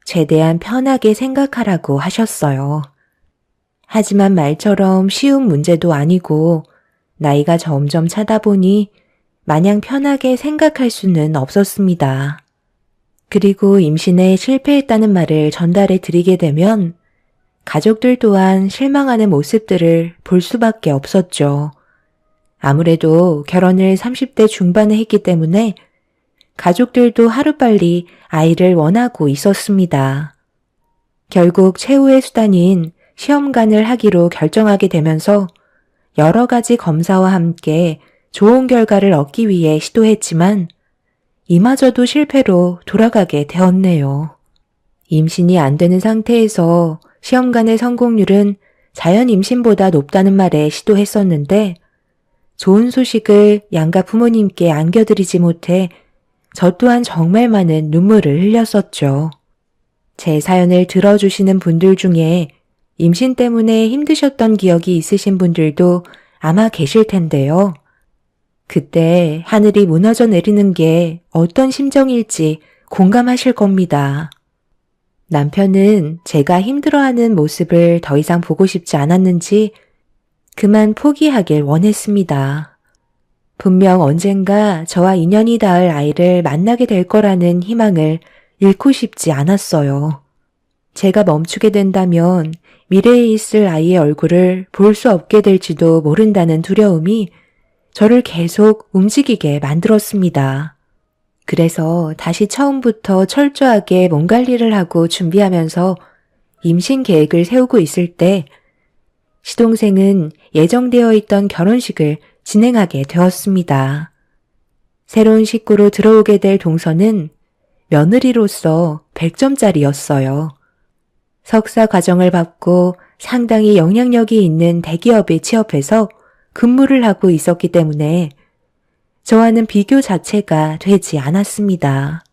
S1: 최대한 편하게 생각하라고 하셨어요. 하지만 말처럼 쉬운 문제도 아니고 나이가 점점 차다 보니 마냥 편하게 생각할 수는 없었습니다. 그리고 임신에 실패했다는 말을 전달해 드리게 되면 가족들 또한 실망하는 모습들을 볼 수밖에 없었죠. 아무래도 결혼을 30대 중반에 했기 때문에 가족들도 하루빨리 아이를 원하고 있었습니다. 결국 최후의 수단인 시험관을 하기로 결정하게 되면서 여러 가지 검사와 함께 좋은 결과를 얻기 위해 시도했지만 이마저도 실패로 돌아가게 되었네요. 임신이 안 되는 상태에서 시험관의 성공률은 자연 임신보다 높다는 말에 시도했었는데 좋은 소식을 양가 부모님께 안겨드리지 못해 저 또한 정말 많은 눈물을 흘렸었죠. 제 사연을 들어주시는 분들 중에 임신 때문에 힘드셨던 기억이 있으신 분들도 아마 계실 텐데요. 그때 하늘이 무너져 내리는 게 어떤 심정일지 공감하실 겁니다.
S2: 남편은 제가 힘들어하는 모습을 더 이상 보고 싶지 않았는지 그만 포기하길 원했습니다. 분명 언젠가 저와 인연이 닿을 아이를 만나게 될 거라는 희망을 잃고 싶지 않았어요. 제가 멈추게 된다면 미래에 있을 아이의 얼굴을 볼 수 없게 될지도 모른다는 두려움이 저를 계속 움직이게 만들었습니다. 그래서 다시 처음부터 철저하게 몸 관리를 하고 준비하면서 임신 계획을 세우고 있을 때 시동생은 예정되어 있던 결혼식을 진행하게 되었습니다. 새로운 식구로 들어오게 될 동서는 며느리로서 100점짜리였어요. 석사 과정을 받고 상당히 영향력이 있는 대기업에 취업해서 근무를 하고 있었기 때문에 저와는 비교 자체가 되지 않았습니다.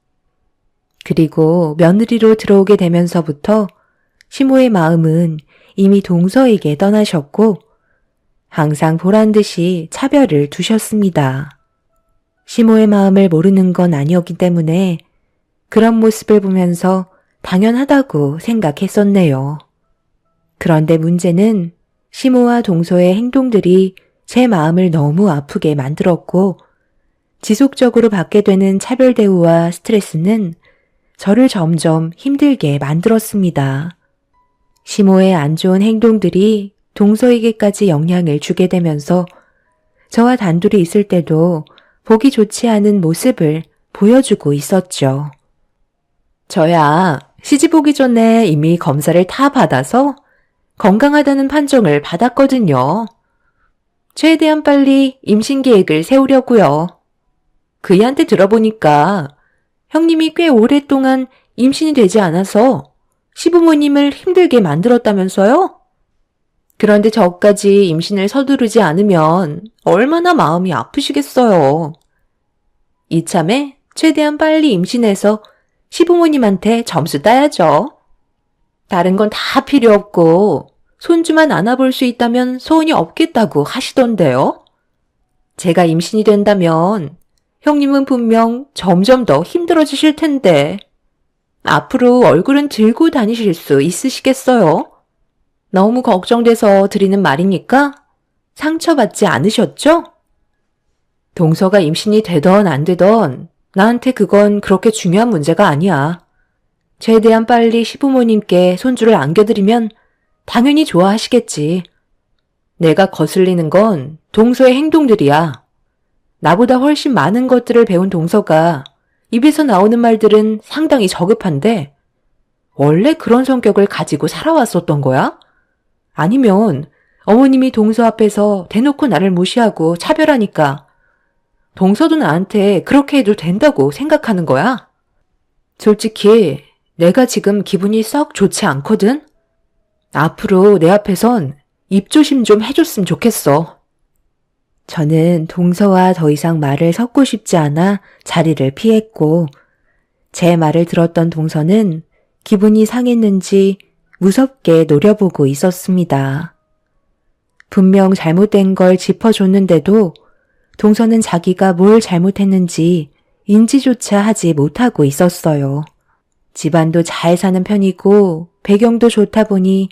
S2: 그리고 며느리로 들어오게 되면서부터 시모의 마음은 이미 동서에게 떠나셨고 항상 보란 듯이 차별을 두셨습니다. 시모의 마음을 모르는 건 아니었기 때문에 그런 모습을 보면서 당연하다고 생각했었네요. 그런데 문제는 시모와 동서의 행동들이 제 마음을 너무 아프게 만들었고 지속적으로 받게 되는 차별 대우와 스트레스는 저를 점점 힘들게 만들었습니다. 시모의 안 좋은 행동들이 동서에게까지 영향을 주게 되면서 저와 단둘이 있을 때도 보기 좋지 않은 모습을 보여주고 있었죠. 저야 시집 오기 전에 이미 검사를 다 받아서 건강하다는 판정을 받았거든요. 최대한 빨리 임신 계획을 세우려고요. 그이한테 들어보니까 형님이 꽤 오랫동안 임신이 되지 않아서 시부모님을 힘들게 만들었다면서요? 그런데 저까지 임신을 서두르지 않으면 얼마나 마음이 아프시겠어요. 이참에 최대한 빨리 임신해서 시부모님한테 점수 따야죠. 다른 건 다 필요 없고 손주만 안아볼 수 있다면 소원이 없겠다고 하시던데요. 제가 임신이 된다면 형님은 분명 점점 더 힘들어지실 텐데 앞으로 얼굴은 들고 다니실 수 있으시겠어요? 너무 걱정돼서 드리는 말이니까 상처받지 않으셨죠? 동서가 임신이 되던 안 되던 나한테 그건 그렇게 중요한 문제가 아니야. 최대한 빨리 시부모님께 손주를 안겨드리면 당연히 좋아하시겠지. 내가 거슬리는 건 동서의 행동들이야. 나보다 훨씬 많은 것들을 배운 동서가 입에서 나오는 말들은 상당히 저급한데 원래 그런 성격을 가지고 살아왔었던 거야? 아니면 어머님이 동서 앞에서 대놓고 나를 무시하고 차별하니까 동서도 나한테 그렇게 해도 된다고 생각하는 거야? 솔직히 내가 지금 기분이 썩 좋지 않거든? 앞으로 내 앞에선 입조심 좀 해줬으면 좋겠어. 저는 동서와 더 이상 말을 섞고 싶지 않아 자리를 피했고 제 말을 들었던 동서는 기분이 상했는지 무섭게 노려보고 있었습니다. 분명 잘못된 걸 짚어줬는데도 동서는 자기가 뭘 잘못했는지 인지조차 하지 못하고 있었어요. 집안도 잘 사는 편이고 배경도 좋다 보니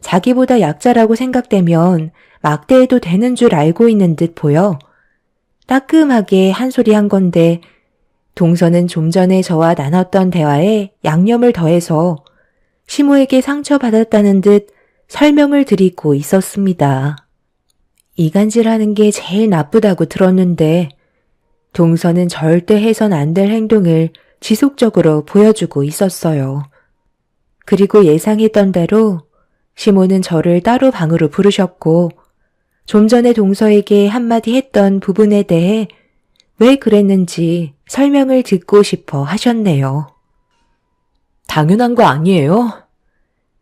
S2: 자기보다 약자라고 생각되면 막대해도 되는 줄 알고 있는 듯 보여 따끔하게 한 소리 한 건데 동서는 좀 전에 저와 나눴던 대화에 양념을 더해서 시모에게 상처받았다는 듯 설명을 드리고 있었습니다. 이간질하는 게 제일 나쁘다고 들었는데 동서는 절대 해선 안 될 행동을 지속적으로 보여주고 있었어요. 그리고 예상했던 대로 시모는 저를 따로 방으로 부르셨고 좀 전에 동서에게 한마디 했던 부분에 대해 왜 그랬는지 설명을 듣고 싶어 하셨네요. 당연한 거 아니에요?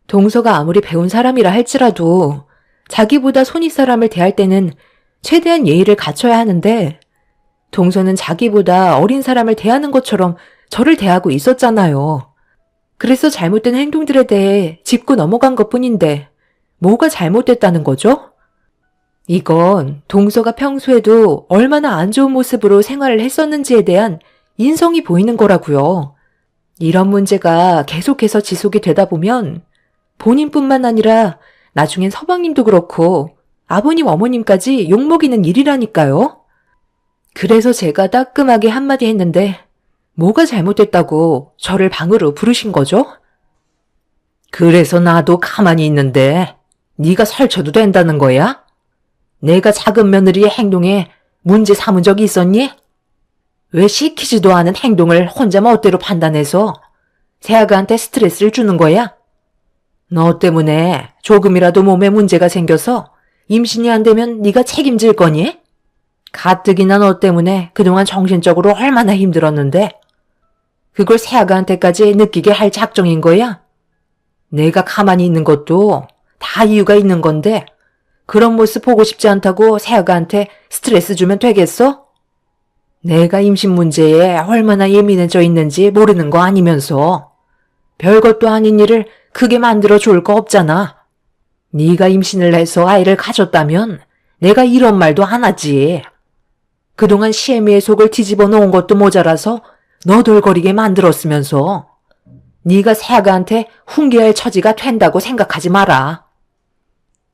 S2: 동서가 아무리 배운 사람이라 할지라도 자기보다 손윗사람을 대할 때는 최대한 예의를 갖춰야 하는데 동서는 자기보다 어린 사람을 대하는 것처럼 저를 대하고 있었잖아요. 그래서 잘못된 행동들에 대해 짚고 넘어간 것뿐인데 뭐가 잘못됐다는 거죠? 이건 동서가 평소에도 얼마나 안 좋은 모습으로 생활을 했었는지에 대한 인성이 보이는 거라고요. 이런 문제가 계속해서 지속이 되다 보면 본인뿐만 아니라 나중엔 서방님도 그렇고 아버님 어머님까지 욕먹이는 일이라니까요. 그래서 제가 따끔하게 한마디 했는데 뭐가 잘못됐다고 저를 방으로 부르신 거죠?
S1: 그래서 나도 가만히 있는데 네가 설쳐도 된다는 거야? 내가 작은 며느리의 행동에 문제 삼은 적이 있었니? 왜 시키지도 않은 행동을 혼자 멋대로 판단해서 새아가한테 스트레스를 주는 거야? 너 때문에 조금이라도 몸에 문제가 생겨서 임신이 안 되면 네가 책임질 거니? 가뜩이나 너 때문에 그동안 정신적으로 얼마나 힘들었는데 그걸 새아가한테까지 느끼게 할 작정인 거야? 내가 가만히 있는 것도 다 이유가 있는 건데 그런 모습 보고 싶지 않다고 새아가한테 스트레스 주면 되겠어? 내가 임신 문제에 얼마나 예민해져 있는지 모르는 거 아니면서 별것도 아닌 일을 크게 만들어 줄 거 없잖아. 네가 임신을 해서 아이를 가졌다면 내가 이런 말도 안 하지. 그동안 시애미의 속을 뒤집어 놓은 것도 모자라서 너덜거리게 만들었으면서 네가 새아가한테 훈계할 처지가 된다고 생각하지 마라.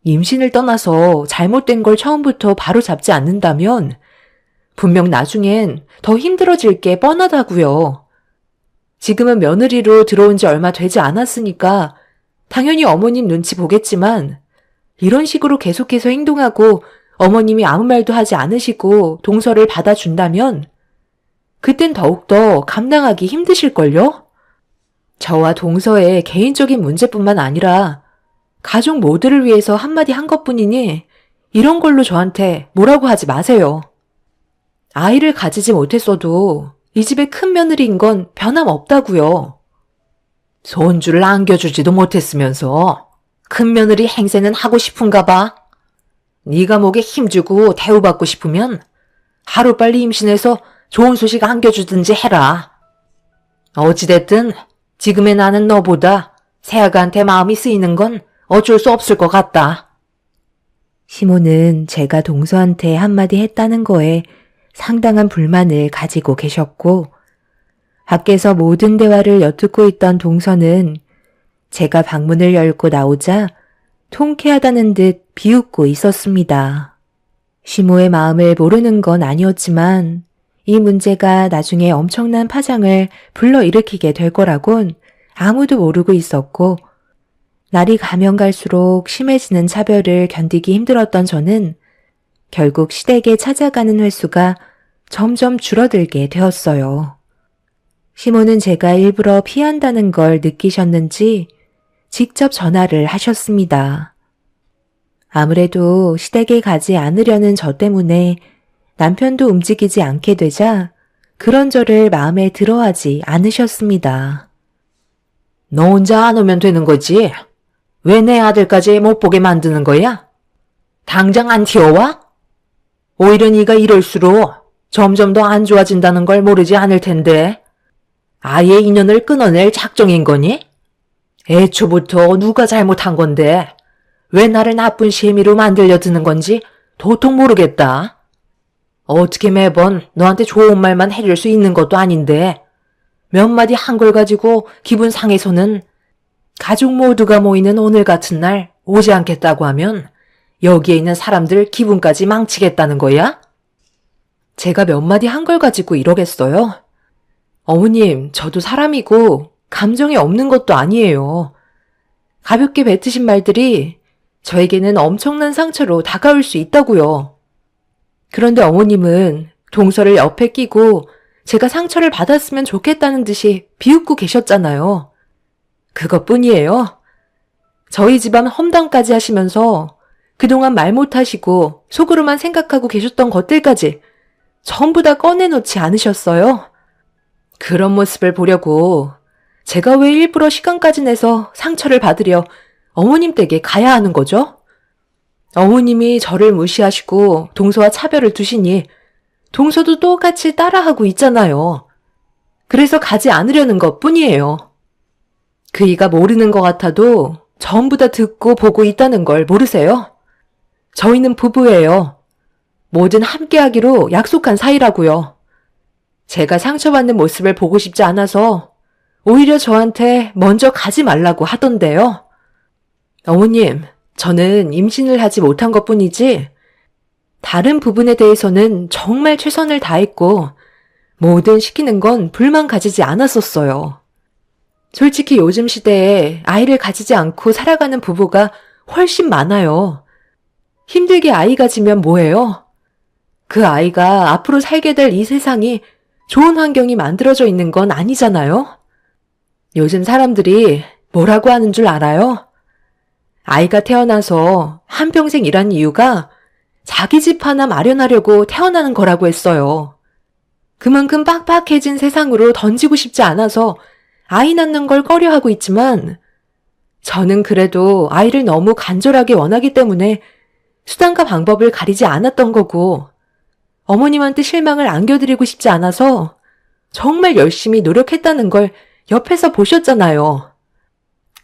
S2: 임신을 떠나서 잘못된 걸 처음부터 바로 잡지 않는다면 분명 나중엔 더 힘들어질 게 뻔하다고요. 지금은 며느리로 들어온 지 얼마 되지 않았으니까 당연히 어머님 눈치 보겠지만 이런 식으로 계속해서 행동하고 어머님이 아무 말도 하지 않으시고 동서를 받아준다면 그땐 더욱더 감당하기 힘드실걸요? 저와 동서의 개인적인 문제뿐만 아니라 가족 모두를 위해서 한마디 한 것뿐이니 이런 걸로 저한테 뭐라고 하지 마세요. 아이를 가지지 못했어도 이 집의 큰 며느리인 건 변함없다고요.
S1: 손주를 안겨주지도 못했으면서 큰 며느리 행세는 하고 싶은가 봐. 네가 목에 힘주고 대우받고 싶으면 하루빨리 임신해서 좋은 소식 안겨주든지 해라. 어찌됐든 지금의 나는 너보다 새아가한테 마음이 쓰이는 건 어쩔 수 없을 것 같다.
S2: 시모는 제가 동서한테 한마디 했다는 거에 상당한 불만을 가지고 계셨고 밖에서 모든 대화를 엿듣고 있던 동서는 제가 방문을 열고 나오자 통쾌하다는 듯 비웃고 있었습니다. 시모의 마음을 모르는 건 아니었지만 이 문제가 나중에 엄청난 파장을 불러일으키게 될 거라곤 아무도 모르고 있었고 날이 가면 갈수록 심해지는 차별을 견디기 힘들었던 저는 결국 시댁에 찾아가는 횟수가 점점 줄어들게 되었어요. 시모는 제가 일부러 피한다는 걸 느끼셨는지 직접 전화를 하셨습니다. 아무래도 시댁에 가지 않으려는 저 때문에 남편도 움직이지 않게 되자 그런 저를 마음에 들어하지 않으셨습니다.
S1: 너 혼자 안 오면 되는 거지? 왜 내 아들까지 못 보게 만드는 거야? 당장 안 튀어와? 오히려 네가 이럴수록 점점 더 안 좋아진다는 걸 모르지 않을 텐데 아예 인연을 끊어낼 작정인 거니? 애초부터 누가 잘못한 건데 왜 나를 나쁜 시애미로 만들려 드는 건지 도통 모르겠다. 어떻게 매번 너한테 좋은 말만 해줄 수 있는 것도 아닌데 몇 마디 한 걸 가지고 기분 상해서는 가족 모두가 모이는 오늘 같은 날 오지 않겠다고 하면 여기에 있는 사람들 기분까지 망치겠다는 거야?
S2: 제가 몇 마디 한 걸 가지고 이러겠어요? 어머님, 저도 사람이고 감정이 없는 것도 아니에요. 가볍게 뱉으신 말들이 저에게는 엄청난 상처로 다가올 수 있다고요. 그런데 어머님은 동서를 옆에 끼고 제가 상처를 받았으면 좋겠다는 듯이 비웃고 계셨잖아요. 그것뿐이에요. 저희 집안 험담까지 하시면서 그동안 말 못하시고 속으로만 생각하고 계셨던 것들까지 전부 다 꺼내놓지 않으셨어요? 그런 모습을 보려고 제가 왜 일부러 시간까지 내서 상처를 받으려 어머님 댁에 가야 하는 거죠? 어머님이 저를 무시하시고 동서와 차별을 두시니 동서도 똑같이 따라하고 있잖아요. 그래서 가지 않으려는 것 뿐이에요. 그이가 모르는 것 같아도 전부 다 듣고 보고 있다는 걸 모르세요? 저희는 부부예요. 뭐든 함께하기로 약속한 사이라고요. 제가 상처받는 모습을 보고 싶지 않아서 오히려 저한테 먼저 가지 말라고 하던데요. 어머님, 저는 임신을 하지 못한 것뿐이지 다른 부분에 대해서는 정말 최선을 다했고 뭐든 시키는 건 불만 가지지 않았었어요. 솔직히 요즘 시대에 아이를 가지지 않고 살아가는 부부가 훨씬 많아요. 힘들게 아이 가지면 뭐예요? 그 아이가 앞으로 살게 될 이 세상이 좋은 환경이 만들어져 있는 건 아니잖아요? 요즘 사람들이 뭐라고 하는 줄 알아요? 아이가 태어나서 한평생 일한 이유가 자기 집 하나 마련하려고 태어나는 거라고 했어요. 그만큼 빡빡해진 세상으로 던지고 싶지 않아서 아이 낳는 걸 꺼려하고 있지만 저는 그래도 아이를 너무 간절하게 원하기 때문에 수단과 방법을 가리지 않았던 거고 어머님한테 실망을 안겨드리고 싶지 않아서 정말 열심히 노력했다는 걸 옆에서 보셨잖아요.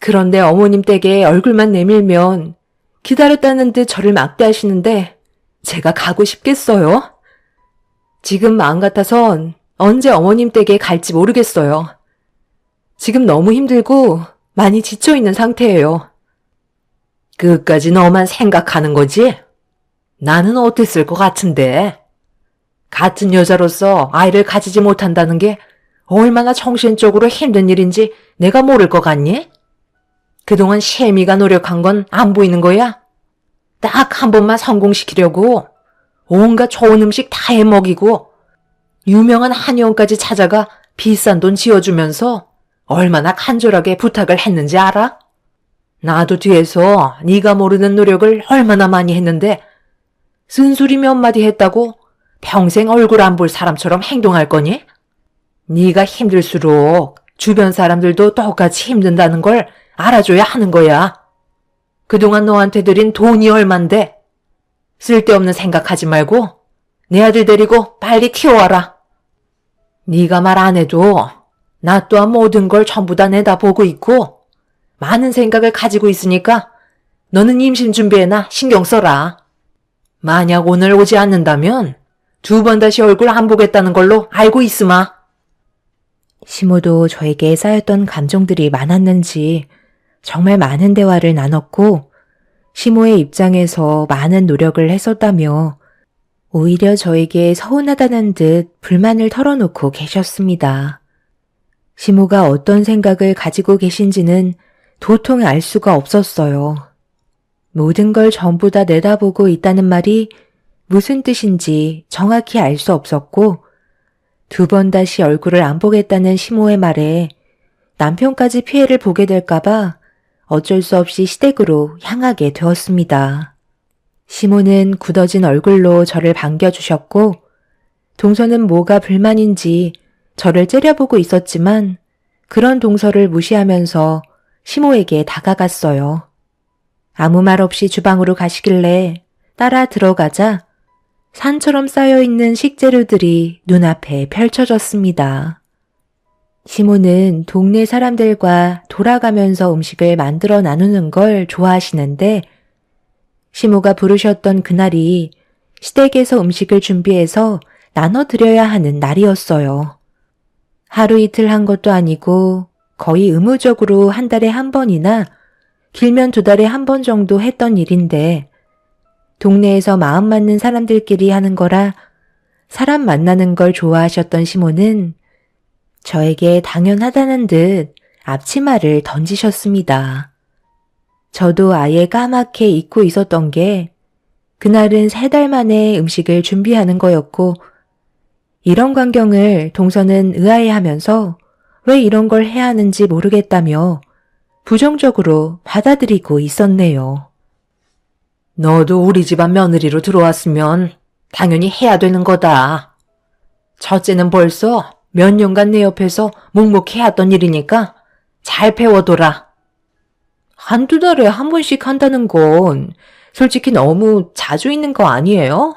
S2: 그런데 어머님 댁에 얼굴만 내밀면 기다렸다는 듯 저를 막대하시는데 제가 가고 싶겠어요? 지금 마음 같아선 언제 어머님 댁에 갈지 모르겠어요. 지금 너무 힘들고 많이 지쳐있는 상태예요.
S1: 끝까지 너만 생각하는 거지? 나는 어땠을 것 같은데? 같은 여자로서 아이를 가지지 못한다는 게 얼마나 정신적으로 힘든 일인지 내가 모를 것 같니? 그동안 셰미가 노력한 건 안 보이는 거야? 딱 한 번만 성공시키려고 온갖 좋은 음식 다 해먹이고 유명한 한의원까지 찾아가 비싼 돈 지어주면서 얼마나 간절하게 부탁을 했는지 알아? 나도 뒤에서 네가 모르는 노력을 얼마나 많이 했는데 쓴소리 몇 마디 했다고 평생 얼굴 안 볼 사람처럼 행동할 거니? 네가 힘들수록 주변 사람들도 똑같이 힘든다는 걸 알아줘야 하는 거야. 그동안 너한테 드린 돈이 얼만데 쓸데없는 생각하지 말고 내 아들 데리고 빨리 키워와라. 네가 말 안 해도 나 또한 모든 걸 전부 다 내다보고 있고 많은 생각을 가지고 있으니까 너는 임신 준비에나 신경 써라. 만약 오늘 오지 않는다면 2번 다시 얼굴 안 보겠다는 걸로 알고 있으마.
S2: 시모도 저에게 쌓였던 감정들이 많았는지 정말 많은 대화를 나눴고 시모의 입장에서 많은 노력을 했었다며 오히려 저에게 서운하다는 듯 불만을 털어놓고 계셨습니다. 시모가 어떤 생각을 가지고 계신지는 도통 알 수가 없었어요. 모든 걸 전부 다 내다보고 있다는 말이 무슨 뜻인지 정확히 알 수 없었고 2번 다시 얼굴을 안 보겠다는 시모의 말에 남편까지 피해를 보게 될까봐 어쩔 수 없이 시댁으로 향하게 되었습니다. 시모는 굳어진 얼굴로 저를 반겨주셨고 동서는 뭐가 불만인지 저를 째려보고 있었지만 그런 동서를 무시하면서 시모에게 다가갔어요. 아무 말 없이 주방으로 가시길래 따라 들어가자 산처럼 쌓여있는 식재료들이 눈앞에 펼쳐졌습니다. 시모는 동네 사람들과 돌아가면서 음식을 만들어 나누는 걸 좋아하시는데 시모가 부르셨던 그날이 시댁에서 음식을 준비해서 나눠드려야 하는 날이었어요. 하루 이틀 한 것도 아니고 거의 의무적으로 한 달에 한 번이나 길면 2달에 한 번 정도 했던 일인데 동네에서 마음 맞는 사람들끼리 하는 거라 사람 만나는 걸 좋아하셨던 시모는 저에게 당연하다는 듯 앞치마를 던지셨습니다. 저도 아예 까맣게 잊고 있었던 게 그날은 3달 만에 음식을 준비하는 거였고 이런 광경을 동서는 의아해하면서 왜 이런 걸 해야 하는지 모르겠다며 부정적으로 받아들이고 있었네요.
S1: 너도 우리 집안 며느리로 들어왔으면 당연히 해야 되는 거다. 첫째는 벌써 몇 년간 내 옆에서 묵묵히 해왔던 일이니까 잘 배워둬라. 1-2달에 한 번씩 한다는 건 솔직히 너무 자주 있는 거 아니에요?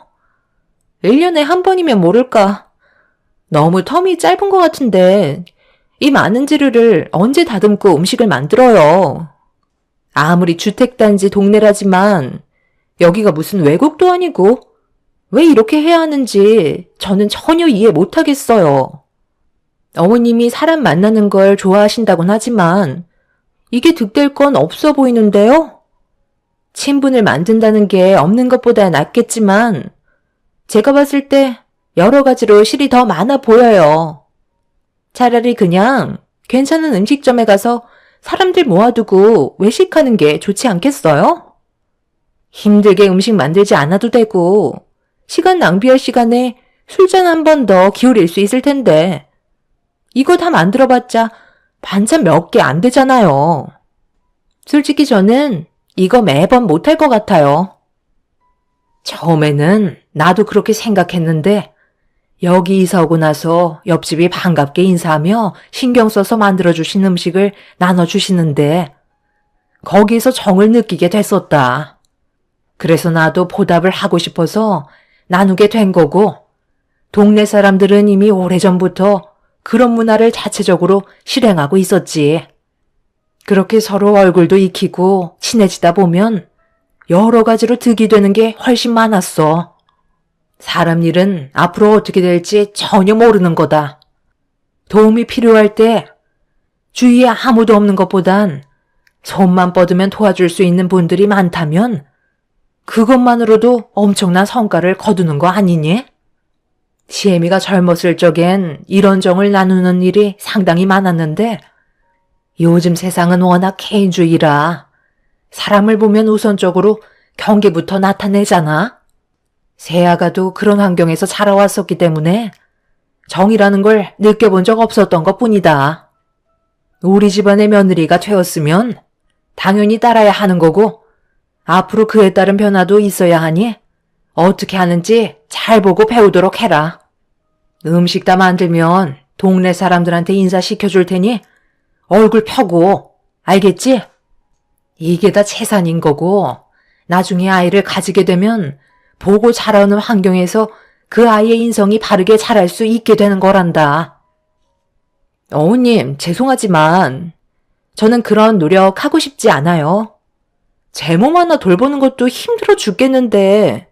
S1: 1년에 한 번이면 모를까. 너무 텀이 짧은 것 같은데 이 많은 재료를 언제 다듬고 음식을 만들어요. 아무리 주택단지 동네라지만 여기가 무슨 외국도 아니고 왜 이렇게 해야 하는지 저는 전혀 이해 못하겠어요.
S2: 어머님이 사람 만나는 걸 좋아하신다곤 하지만 이게 득될 건 없어 보이는데요? 친분을 만든다는 게 없는 것보다 낫겠지만 제가 봤을 때 여러 가지로 실이 더 많아 보여요. 차라리 그냥 괜찮은 음식점에 가서 사람들 모아두고 외식하는 게 좋지 않겠어요? 힘들게 음식 만들지 않아도 되고 시간 낭비할 시간에 술잔 한 번 더 기울일 수 있을 텐데 이거 다 만들어봤자 반찬 몇 개 안 되잖아요. 솔직히 저는 이거 매번 못할 것 같아요.
S1: 처음에는 나도 그렇게 생각했는데 여기 이사 오고 나서 옆집이 반갑게 인사하며 신경 써서 만들어주신 음식을 나눠주시는데 거기서 정을 느끼게 됐었다. 그래서 나도 보답을 하고 싶어서 나누게 된 거고 동네 사람들은 이미 오래전부터 그런 문화를 자체적으로 실행하고 있었지. 그렇게 서로 얼굴도 익히고 친해지다 보면 여러 가지로 득이 되는 게 훨씬 많았어. 사람 일은 앞으로 어떻게 될지 전혀 모르는 거다. 도움이 필요할 때 주위에 아무도 없는 것보단 손만 뻗으면 도와줄 수 있는 분들이 많다면 그것만으로도 엄청난 성과를 거두는 거 아니니? 시애미가 젊었을 적엔 이런 정을 나누는 일이 상당히 많았는데 요즘 세상은 워낙 개인주의라 사람을 보면 우선적으로 경계부터 나타내잖아. 세아가도 그런 환경에서 자라왔었기 때문에 정이라는 걸 느껴본 적 없었던 것뿐이다. 우리 집안의 며느리가 되었으면 당연히 따라야 하는 거고 앞으로 그에 따른 변화도 있어야 하니 어떻게 하는지 잘 보고 배우도록 해라. 음식 다 만들면 동네 사람들한테 인사시켜줄 테니 얼굴 펴고 알겠지? 이게 다 재산인 거고 나중에 아이를 가지게 되면 보고 자라는 환경에서 그 아이의 인성이 바르게 자랄 수 있게 되는 거란다.
S2: 어머님, 죄송하지만 저는 그런 노력 하고 싶지 않아요. 제 몸 하나 돌보는 것도 힘들어 죽겠는데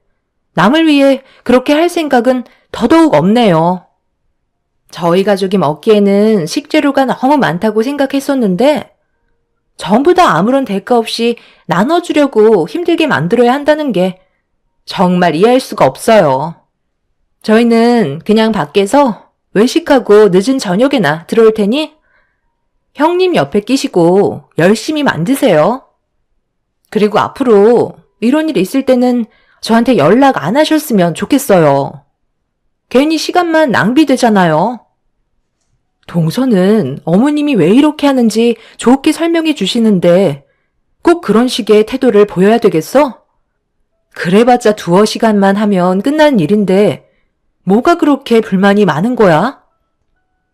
S2: 남을 위해 그렇게 할 생각은 더더욱 없네요. 저희 가족이 먹기에는 식재료가 너무 많다고 생각했었는데 전부 다 아무런 대가 없이 나눠주려고 힘들게 만들어야 한다는 게 정말 이해할 수가 없어요. 저희는 그냥 밖에서 외식하고 늦은 저녁에나 들어올 테니 형님 옆에 끼시고 열심히 만드세요. 그리고 앞으로 이런 일 있을 때는 저한테 연락 안 하셨으면 좋겠어요. 괜히 시간만 낭비되잖아요. 동서는 어머님이 왜 이렇게 하는지 좋게 설명해 주시는데 꼭 그런 식의 태도를 보여야 되겠어? 그래봤자 두어 시간만 하면 끝나는 일인데 뭐가 그렇게 불만이 많은 거야?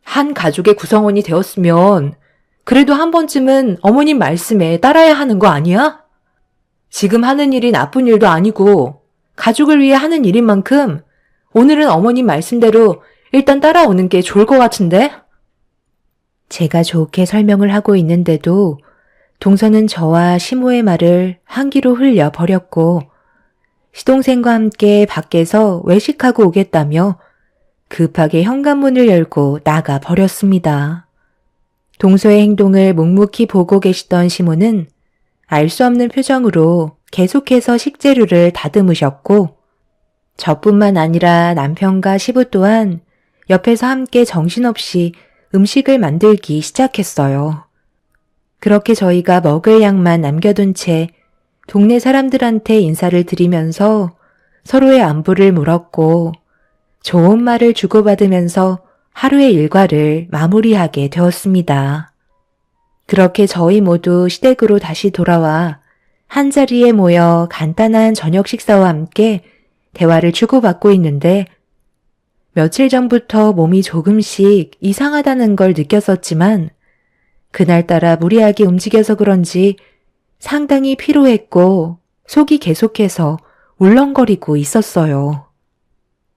S2: 한 가족의 구성원이 되었으면 그래도 한 번쯤은 어머님 말씀에 따라야 하는 거 아니야? 지금 하는 일이 나쁜 일도 아니고 가족을 위해 하는 일인 만큼 오늘은 어머님 말씀대로 일단 따라오는 게 좋을 것 같은데?
S3: 제가 좋게 설명을 하고 있는데도 동서는 저와 시모의 말을 한 귀로 흘려 버렸고 시동생과 함께 밖에서 외식하고 오겠다며 급하게 현관문을 열고 나가 버렸습니다. 동서의 행동을 묵묵히 보고 계시던 시모는 알 수 없는 표정으로 계속해서 식재료를 다듬으셨고 저뿐만 아니라 남편과 시부 또한 옆에서 함께 정신없이 음식을 만들기 시작했어요. 그렇게 저희가 먹을 양만 남겨둔 채 동네 사람들한테 인사를 드리면서 서로의 안부를 물었고 좋은 말을 주고받으면서 하루의 일과를 마무리하게 되었습니다. 그렇게 저희 모두 시댁으로 다시 돌아와 한자리에 모여 간단한 저녁 식사와 함께 대화를 주고받고 있는데 며칠 전부터 몸이 조금씩 이상하다는 걸 느꼈었지만 그날따라 무리하게 움직여서 그런지 상당히 피로했고 속이 계속해서 울렁거리고 있었어요.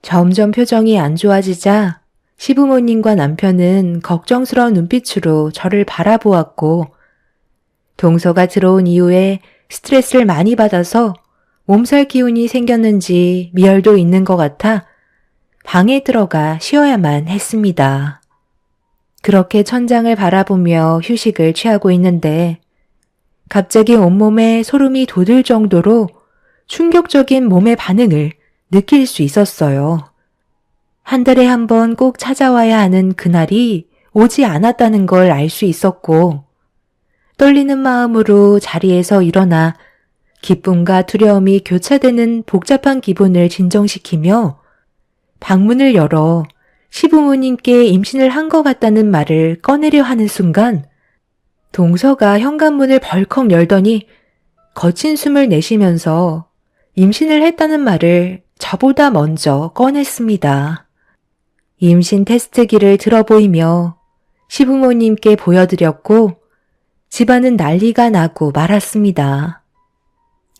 S3: 점점 표정이 안 좋아지자 시부모님과 남편은 걱정스러운 눈빛으로 저를 바라보았고 동서가 들어온 이후에 스트레스를 많이 받아서 몸살 기운이 생겼는지 미열도 있는 것 같아 방에 들어가 쉬어야만 했습니다. 그렇게 천장을 바라보며 휴식을 취하고 있는데 갑자기 온몸에 소름이 돋을 정도로 충격적인 몸의 반응을 느낄 수 있었어요. 한 달에 한 번 꼭 찾아와야 하는 그날이 오지 않았다는 걸 알 수 있었고 떨리는 마음으로 자리에서 일어나 기쁨과 두려움이 교차되는 복잡한 기분을 진정시키며 방문을 열어 시부모님께 임신을 한 것 같다는 말을 꺼내려 하는 순간 동서가 현관문을 벌컥 열더니 거친 숨을 내쉬면서 임신을 했다는 말을 저보다 먼저 꺼냈습니다. 임신 테스트기를 들어보이며 시부모님께 보여드렸고 집안은 난리가 나고 말았습니다.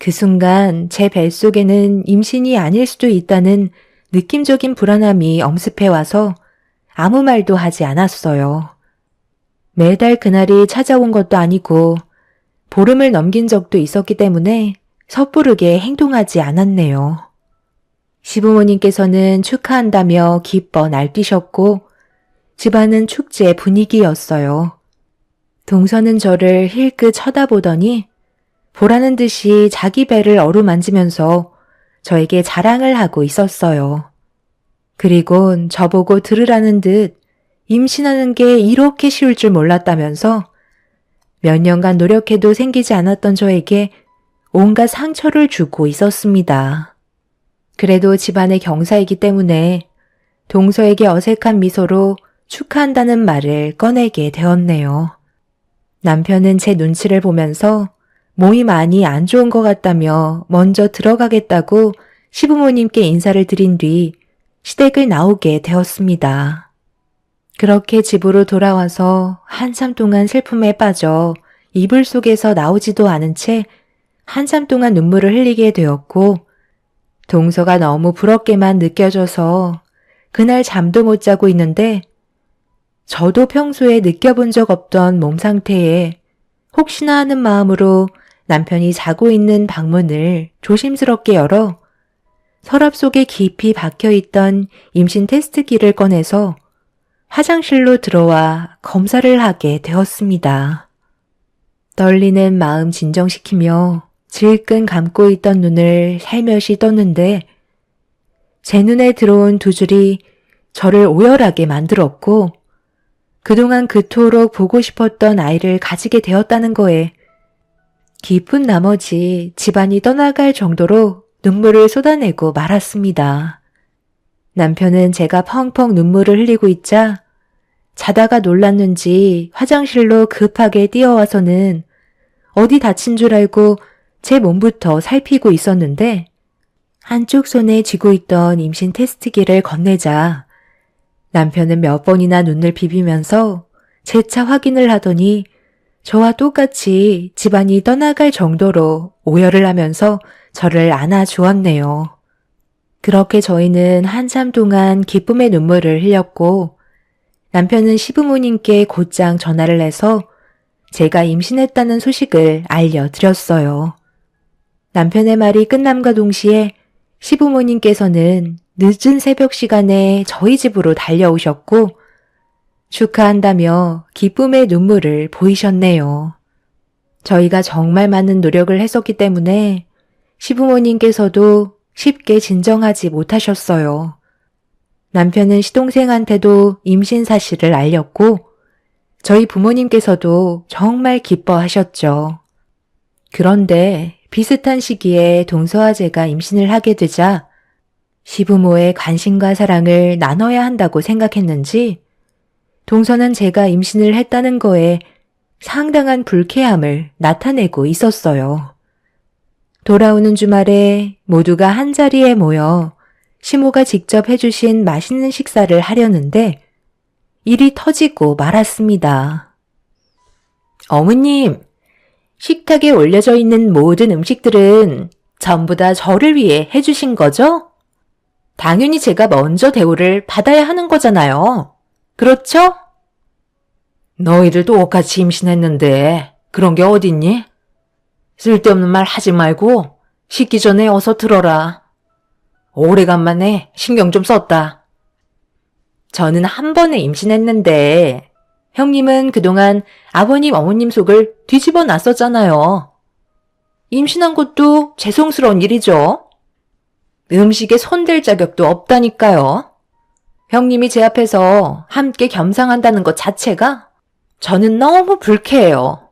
S3: 그 순간 제 뱃속에는 임신이 아닐 수도 있다는 느낌적인 불안함이 엄습해와서 아무 말도 하지 않았어요. 매달 그날이 찾아온 것도 아니고 보름을 넘긴 적도 있었기 때문에 섣부르게 행동하지 않았네요. 시부모님께서는 축하한다며 기뻐 날뛰셨고 집안은 축제 분위기였어요. 동서는 저를 힐끗 쳐다보더니 보라는 듯이 자기 배를 어루만지면서 저에게 자랑을 하고 있었어요. 그리곤 저보고 들으라는 듯 임신하는 게 이렇게 쉬울 줄 몰랐다면서 몇 년간 노력해도 생기지 않았던 저에게 온갖 상처를 주고 있었습니다. 그래도 집안의 경사이기 때문에 동서에게 어색한 미소로 축하한다는 말을 꺼내게 되었네요. 남편은 제 눈치를 보면서 몸이 많이 안 좋은 것 같다며 먼저 들어가겠다고 시부모님께 인사를 드린 뒤 시댁을 나오게 되었습니다. 그렇게 집으로 돌아와서 한참 동안 슬픔에 빠져 이불 속에서 나오지도 않은 채 한참 동안 눈물을 흘리게 되었고 동서가 너무 부럽게만 느껴져서 그날 잠도 못 자고 있는데 저도 평소에 느껴본 적 없던 몸 상태에 혹시나 하는 마음으로 남편이 자고 있는 방문을 조심스럽게 열어 서랍 속에 깊이 박혀있던 임신 테스트기를 꺼내서 화장실로 들어와 검사를 하게 되었습니다. 떨리는 마음 진정시키며 질끈 감고 있던 눈을 살며시 떴는데 제 눈에 들어온 두 줄이 저를 오열하게 만들었고 그동안 그토록 보고 싶었던 아이를 가지게 되었다는 거에 기쁜 나머지 집안이 떠나갈 정도로 눈물을 쏟아내고 말았습니다. 남편은 제가 펑펑 눈물을 흘리고 있자 자다가 놀랐는지 화장실로 급하게 뛰어와서는 어디 다친 줄 알고 제 몸부터 살피고 있었는데 한쪽 손에 쥐고 있던 임신 테스트기를 건네자 남편은 몇 번이나 눈을 비비면서 재차 확인을 하더니 저와 똑같이 집안이 떠나갈 정도로 오열을 하면서 저를 안아주었네요. 그렇게 저희는 한참 동안 기쁨의 눈물을 흘렸고 남편은 시부모님께 곧장 전화를 해서 제가 임신했다는 소식을 알려드렸어요. 남편의 말이 끝남과 동시에 시부모님께서는 늦은 새벽 시간에 저희 집으로 달려오셨고 축하한다며 기쁨의 눈물을 보이셨네요. 저희가 정말 많은 노력을 했었기 때문에 시부모님께서도 쉽게 진정하지 못하셨어요. 남편은 시동생한테도 임신 사실을 알렸고 저희 부모님께서도 정말 기뻐하셨죠. 그런데 비슷한 시기에 동서와 제가 임신을 하게 되자 시부모의 관심과 사랑을 나눠야 한다고 생각했는지 동서는 제가 임신을 했다는 거에 상당한 불쾌함을 나타내고 있었어요. 돌아오는 주말에 모두가 한자리에 모여 시모가 직접 해주신 맛있는 식사를 하려는데 일이 터지고 말았습니다. 어머님, 식탁에 올려져 있는 모든 음식들은 전부 다 저를 위해 해주신 거죠? 당연히 제가 먼저 대우를 받아야 하는 거잖아요. 그렇죠? 너희들 똑같이 임신했는데 그런 게 어딨니? 쓸데없는 말 하지 말고 식기 전에 어서 들어라. 오래간만에 신경 좀 썼다. 저는 한 번에 임신했는데
S2: 형님은 그동안 아버님, 어머님 속을 뒤집어 놨었잖아요. 임신한 것도 죄송스러운 일이죠. 음식에 손댈 자격도 없다니까요. 형님이 제 앞에서 함께 겸상한다는 것 자체가 저는 너무 불쾌해요.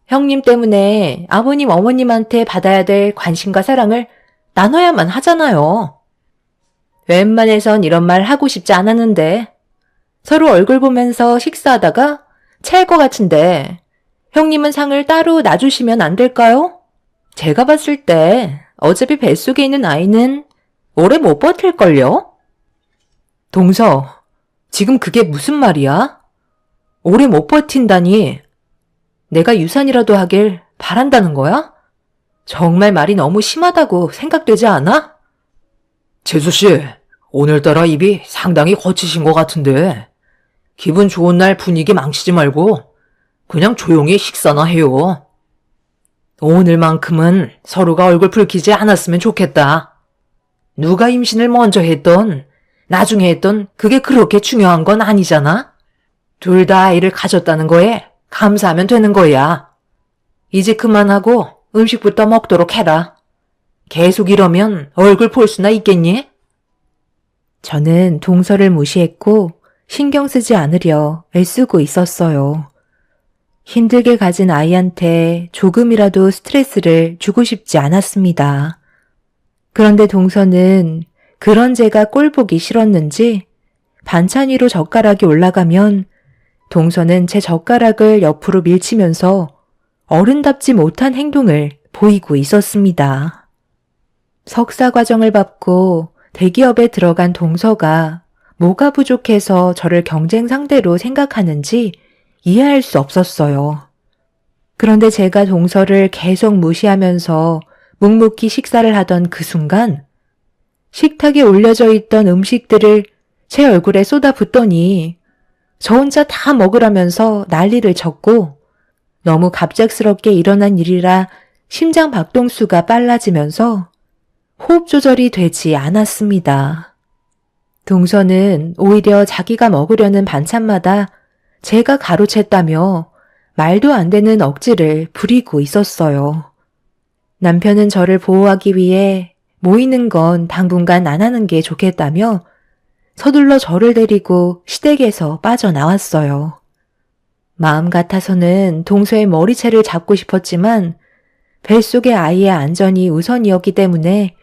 S2: 형님 때문에 아버님, 어머님한테 받아야 될 관심과 사랑을 나눠야만 하잖아요. 웬만해선 이런 말 하고 싶지 않았는데 서로 얼굴 보면서 식사하다가 체할 것 같은데 형님은 상을 따로 놔주시면 안 될까요? 제가 봤을 때 어차피 뱃속에 있는 아이는 오래 못 버틸걸요? 동서, 지금 그게 무슨 말이야? 오래 못 버틴다니 내가 유산이라도 하길 바란다는 거야? 정말 말이 너무 심하다고 생각되지 않아?
S1: 재수씨, 오늘따라 입이 상당히 거치신 것 같은데 기분 좋은 날 분위기 망치지 말고 그냥 조용히 식사나 해요. 오늘만큼은 서로가 얼굴 붉히지 않았으면 좋겠다. 누가 임신을 먼저 했던, 나중에 했던 그게 그렇게 중요한 건 아니잖아. 둘 다 아이를 가졌다는 거에 감사하면 되는 거야. 이제 그만하고 음식부터 먹도록 해라. 계속 이러면 얼굴 볼 수나 있겠니?
S3: 저는 동서를 무시했고 신경 쓰지 않으려 애쓰고 있었어요. 힘들게 가진 아이한테 조금이라도 스트레스를 주고 싶지 않았습니다. 그런데 동서는 그런 제가 꼴보기 싫었는지 반찬 위로 젓가락이 올라가면 동서는 제 젓가락을 옆으로 밀치면서 어른답지 못한 행동을 보이고 있었습니다. 석사 과정을 밟고 대기업에 들어간 동서가 뭐가 부족해서 저를 경쟁 상대로 생각하는지 이해할 수 없었어요. 그런데 제가 동서를 계속 무시하면서 묵묵히 식사를 하던 그 순간 식탁에 올려져 있던 음식들을 제 얼굴에 쏟아붓더니 저 혼자 다 먹으라면서 난리를 쳤고 너무 갑작스럽게 일어난 일이라 심장 박동수가 빨라지면서 호흡 조절이 되지 않았습니다. 동서는 오히려 자기가 먹으려는 반찬마다 제가 가로챘다며 말도 안 되는 억지를 부리고 있었어요. 남편은 저를 보호하기 위해 모이는 건 당분간 안 하는 게 좋겠다며 서둘러 저를 데리고 시댁에서 빠져나왔어요. 마음 같아서는 동서의 머리채를 잡고 싶었지만 뱃속의 아이의 안전이 우선이었기 때문에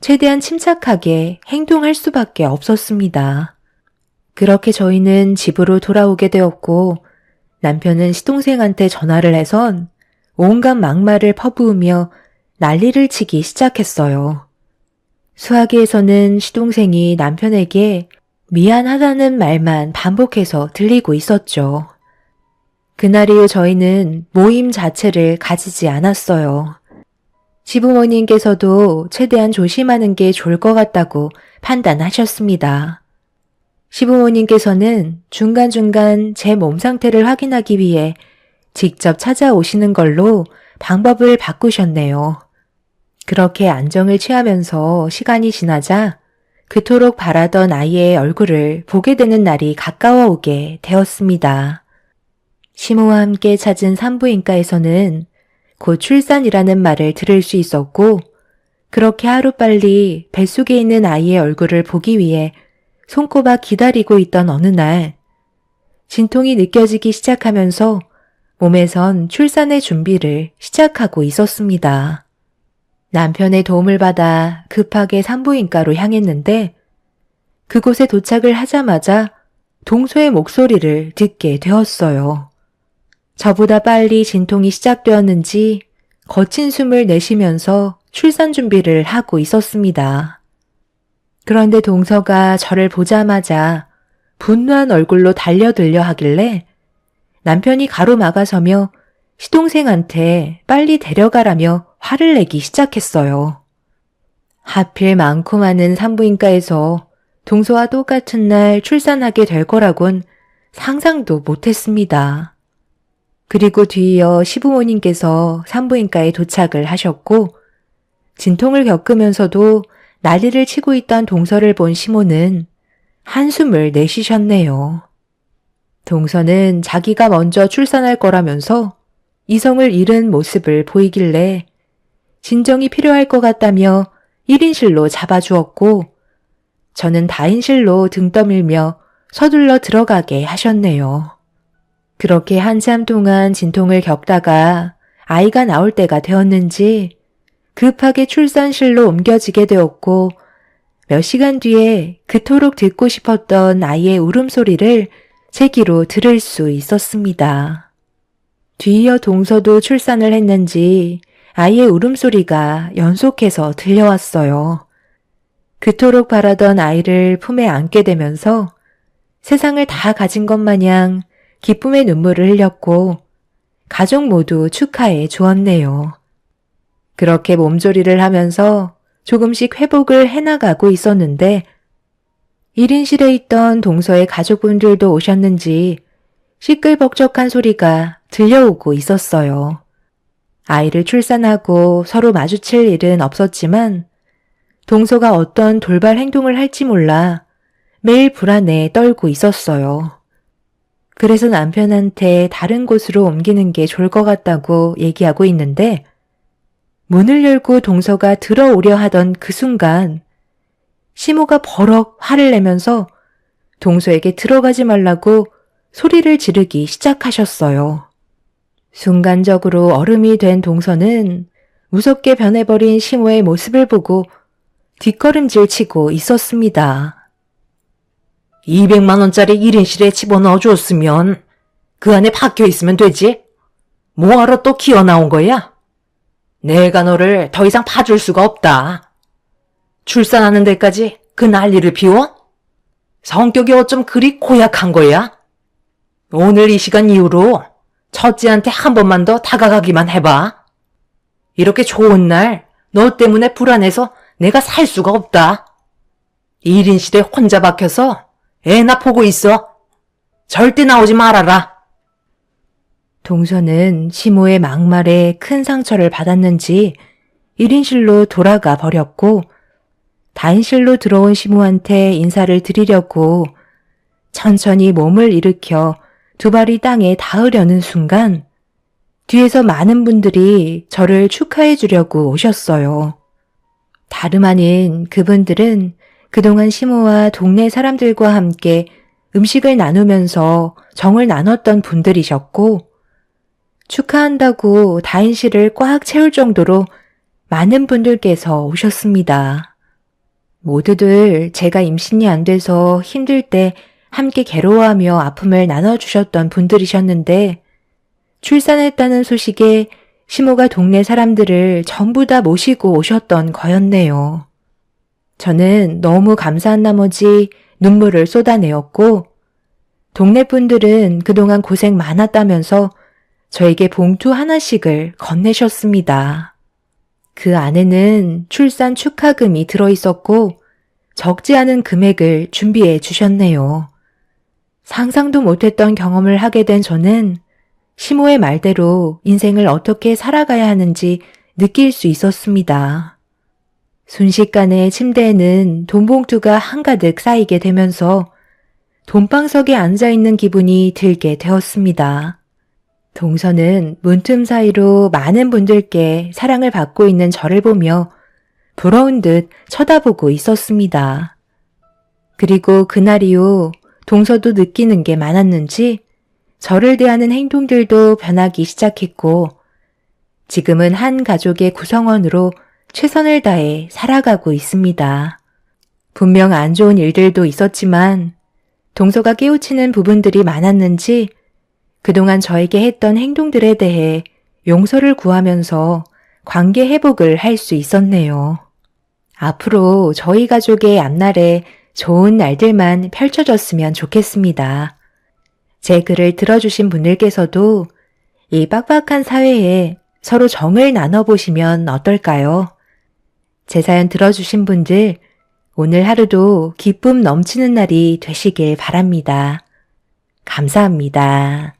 S3: 최대한 침착하게 행동할 수밖에 없었습니다. 그렇게 저희는 집으로 돌아오게 되었고 남편은 시동생한테 전화를 해선 온갖 막말을 퍼부으며 난리를 치기 시작했어요. 수화기에서는 시동생이 남편에게 미안하다는 말만 반복해서 들리고 있었죠. 그날 이후 저희는 모임 자체를 가지지 않았어요. 시부모님께서도 최대한 조심하는 게 좋을 것 같다고 판단하셨습니다. 시부모님께서는 중간중간 제 몸 상태를 확인하기 위해 직접 찾아오시는 걸로 방법을 바꾸셨네요. 그렇게 안정을 취하면서 시간이 지나자 그토록 바라던 아이의 얼굴을 보게 되는 날이 가까워 오게 되었습니다. 시모와 함께 찾은 산부인과에서는 곧 출산이라는 말을 들을 수 있었고 그렇게 하루빨리 뱃속에 있는 아이의 얼굴을 보기 위해 손꼽아 기다리고 있던 어느 날 진통이 느껴지기 시작하면서 몸에선 출산의 준비를 시작하고 있었습니다. 남편의 도움을 받아 급하게 산부인과로 향했는데 그곳에 도착을 하자마자 동서의 목소리를 듣게 되었어요. 저보다 빨리 진통이 시작되었는지 거친 숨을 내쉬면서 출산 준비를 하고 있었습니다. 그런데 동서가 저를 보자마자 분노한 얼굴로 달려들려 하길래 남편이 가로막아서며 시동생한테 빨리 데려가라며 화를 내기 시작했어요. 하필 많고 많은 산부인과에서 동서와 똑같은 날 출산하게 될 거라곤 상상도 못했습니다. 그리고 뒤이어 시부모님께서 산부인과에 도착을 하셨고 진통을 겪으면서도 난리를 치고 있던 동서를 본 시모는 한숨을 내쉬셨네요.
S2: 동서는 자기가 먼저 출산할 거라면서 이성을 잃은 모습을 보이길래 진정이 필요할 것 같다며 1인실로 잡아주었고 저는 다인실로 등 떠밀며 서둘러 들어가게 하셨네요. 그렇게 한참 동안 진통을 겪다가 아이가 나올 때가 되었는지 급하게 출산실로 옮겨지게 되었고 몇 시간 뒤에 그토록 듣고 싶었던 아이의 울음소리를 제 귀로 들을 수 있었습니다. 뒤이어 동서도 출산을 했는지 아이의 울음소리가 연속해서 들려왔어요. 그토록 바라던 아이를 품에 안게 되면서 세상을 다 가진 것 마냥 기쁨의 눈물을 흘렸고 가족 모두 축하해 주었네요. 그렇게 몸조리를 하면서 조금씩 회복을 해나가고 있었는데 1인실에 있던 동서의 가족분들도 오셨는지 시끌벅적한 소리가 들려오고 있었어요. 아이를 출산하고 서로 마주칠 일은 없었지만 동서가 어떤 돌발 행동을 할지 몰라 매일 불안에 떨고 있었어요. 그래서 남편한테 다른 곳으로 옮기는 게 좋을 것 같다고 얘기하고 있는데 문을 열고 동서가 들어오려 하던 그 순간 시모가 버럭 화를 내면서 동서에게 들어가지 말라고 소리를 지르기 시작하셨어요. 순간적으로 얼음이 된 동서는 무섭게 변해버린 시모의 모습을 보고 뒷걸음질 치고 있었습니다.
S1: 200만 원짜리 1인실에 집어넣어 줬으면 그 안에 박혀 있으면 되지. 뭐하러 또 기어 나온 거야? 내가 너를 더 이상 봐줄 수가 없다. 출산하는 데까지 그 난리를 피워? 성격이 어쩜 그리 고약한 거야? 오늘 이 시간 이후로 첫째한테 한 번만 더 다가가기만 해봐. 이렇게 좋은 날 너 때문에 불안해서 내가 살 수가 없다. 1인실에 혼자 박혀서 애나 보고 있어. 절대 나오지 말아라.
S2: 동서는 시모의 막말에 큰 상처를 받았는지 1인실로 돌아가 버렸고 다인실로 들어온 시모한테 인사를 드리려고 천천히 몸을 일으켜 두 발이 땅에 닿으려는 순간 뒤에서 많은 분들이 저를 축하해 주려고 오셨어요. 다름 아닌 그분들은 그동안 시모와 동네 사람들과 함께 음식을 나누면서 정을 나눴던 분들이셨고 축하한다고 다인실을 꽉 채울 정도로 많은 분들께서 오셨습니다. 모두들 제가 임신이 안 돼서 힘들 때 함께 괴로워하며 아픔을 나눠주셨던 분들이셨는데 출산했다는 소식에 시모가 동네 사람들을 전부 다 모시고 오셨던 거였네요. 저는 너무 감사한 나머지 눈물을 쏟아내었고 동네 분들은 그동안 고생 많았다면서 저에게 봉투 하나씩을 건네셨습니다. 그 안에는 출산 축하금이 들어있었고 적지 않은 금액을 준비해 주셨네요. 상상도 못했던 경험을 하게 된 저는 시모의 말대로 인생을 어떻게 살아가야 하는지 느낄 수 있었습니다. 순식간에 침대에는 돈봉투가 한가득 쌓이게 되면서 돈방석에 앉아있는 기분이 들게 되었습니다. 동서는 문틈 사이로 많은 분들께 사랑을 받고 있는 저를 보며 부러운 듯 쳐다보고 있었습니다. 그리고 그날 이후 동서도 느끼는 게 많았는지 저를 대하는 행동들도 변하기 시작했고 지금은 한 가족의 구성원으로 최선을 다해 살아가고 있습니다. 분명 안 좋은 일들도 있었지만 동서가 깨우치는 부분들이 많았는지 그동안 저에게 했던 행동들에 대해 용서를 구하면서 관계 회복을 할 수 있었네요. 앞으로 저희 가족의 앞날에 좋은 날들만 펼쳐졌으면 좋겠습니다. 제 글을 들어주신 분들께서도 이 빡빡한 사회에 서로 정을 나눠보시면 어떨까요? 제 사연 들어주신 분들, 오늘 하루도 기쁨 넘치는 날이 되시길 바랍니다. 감사합니다.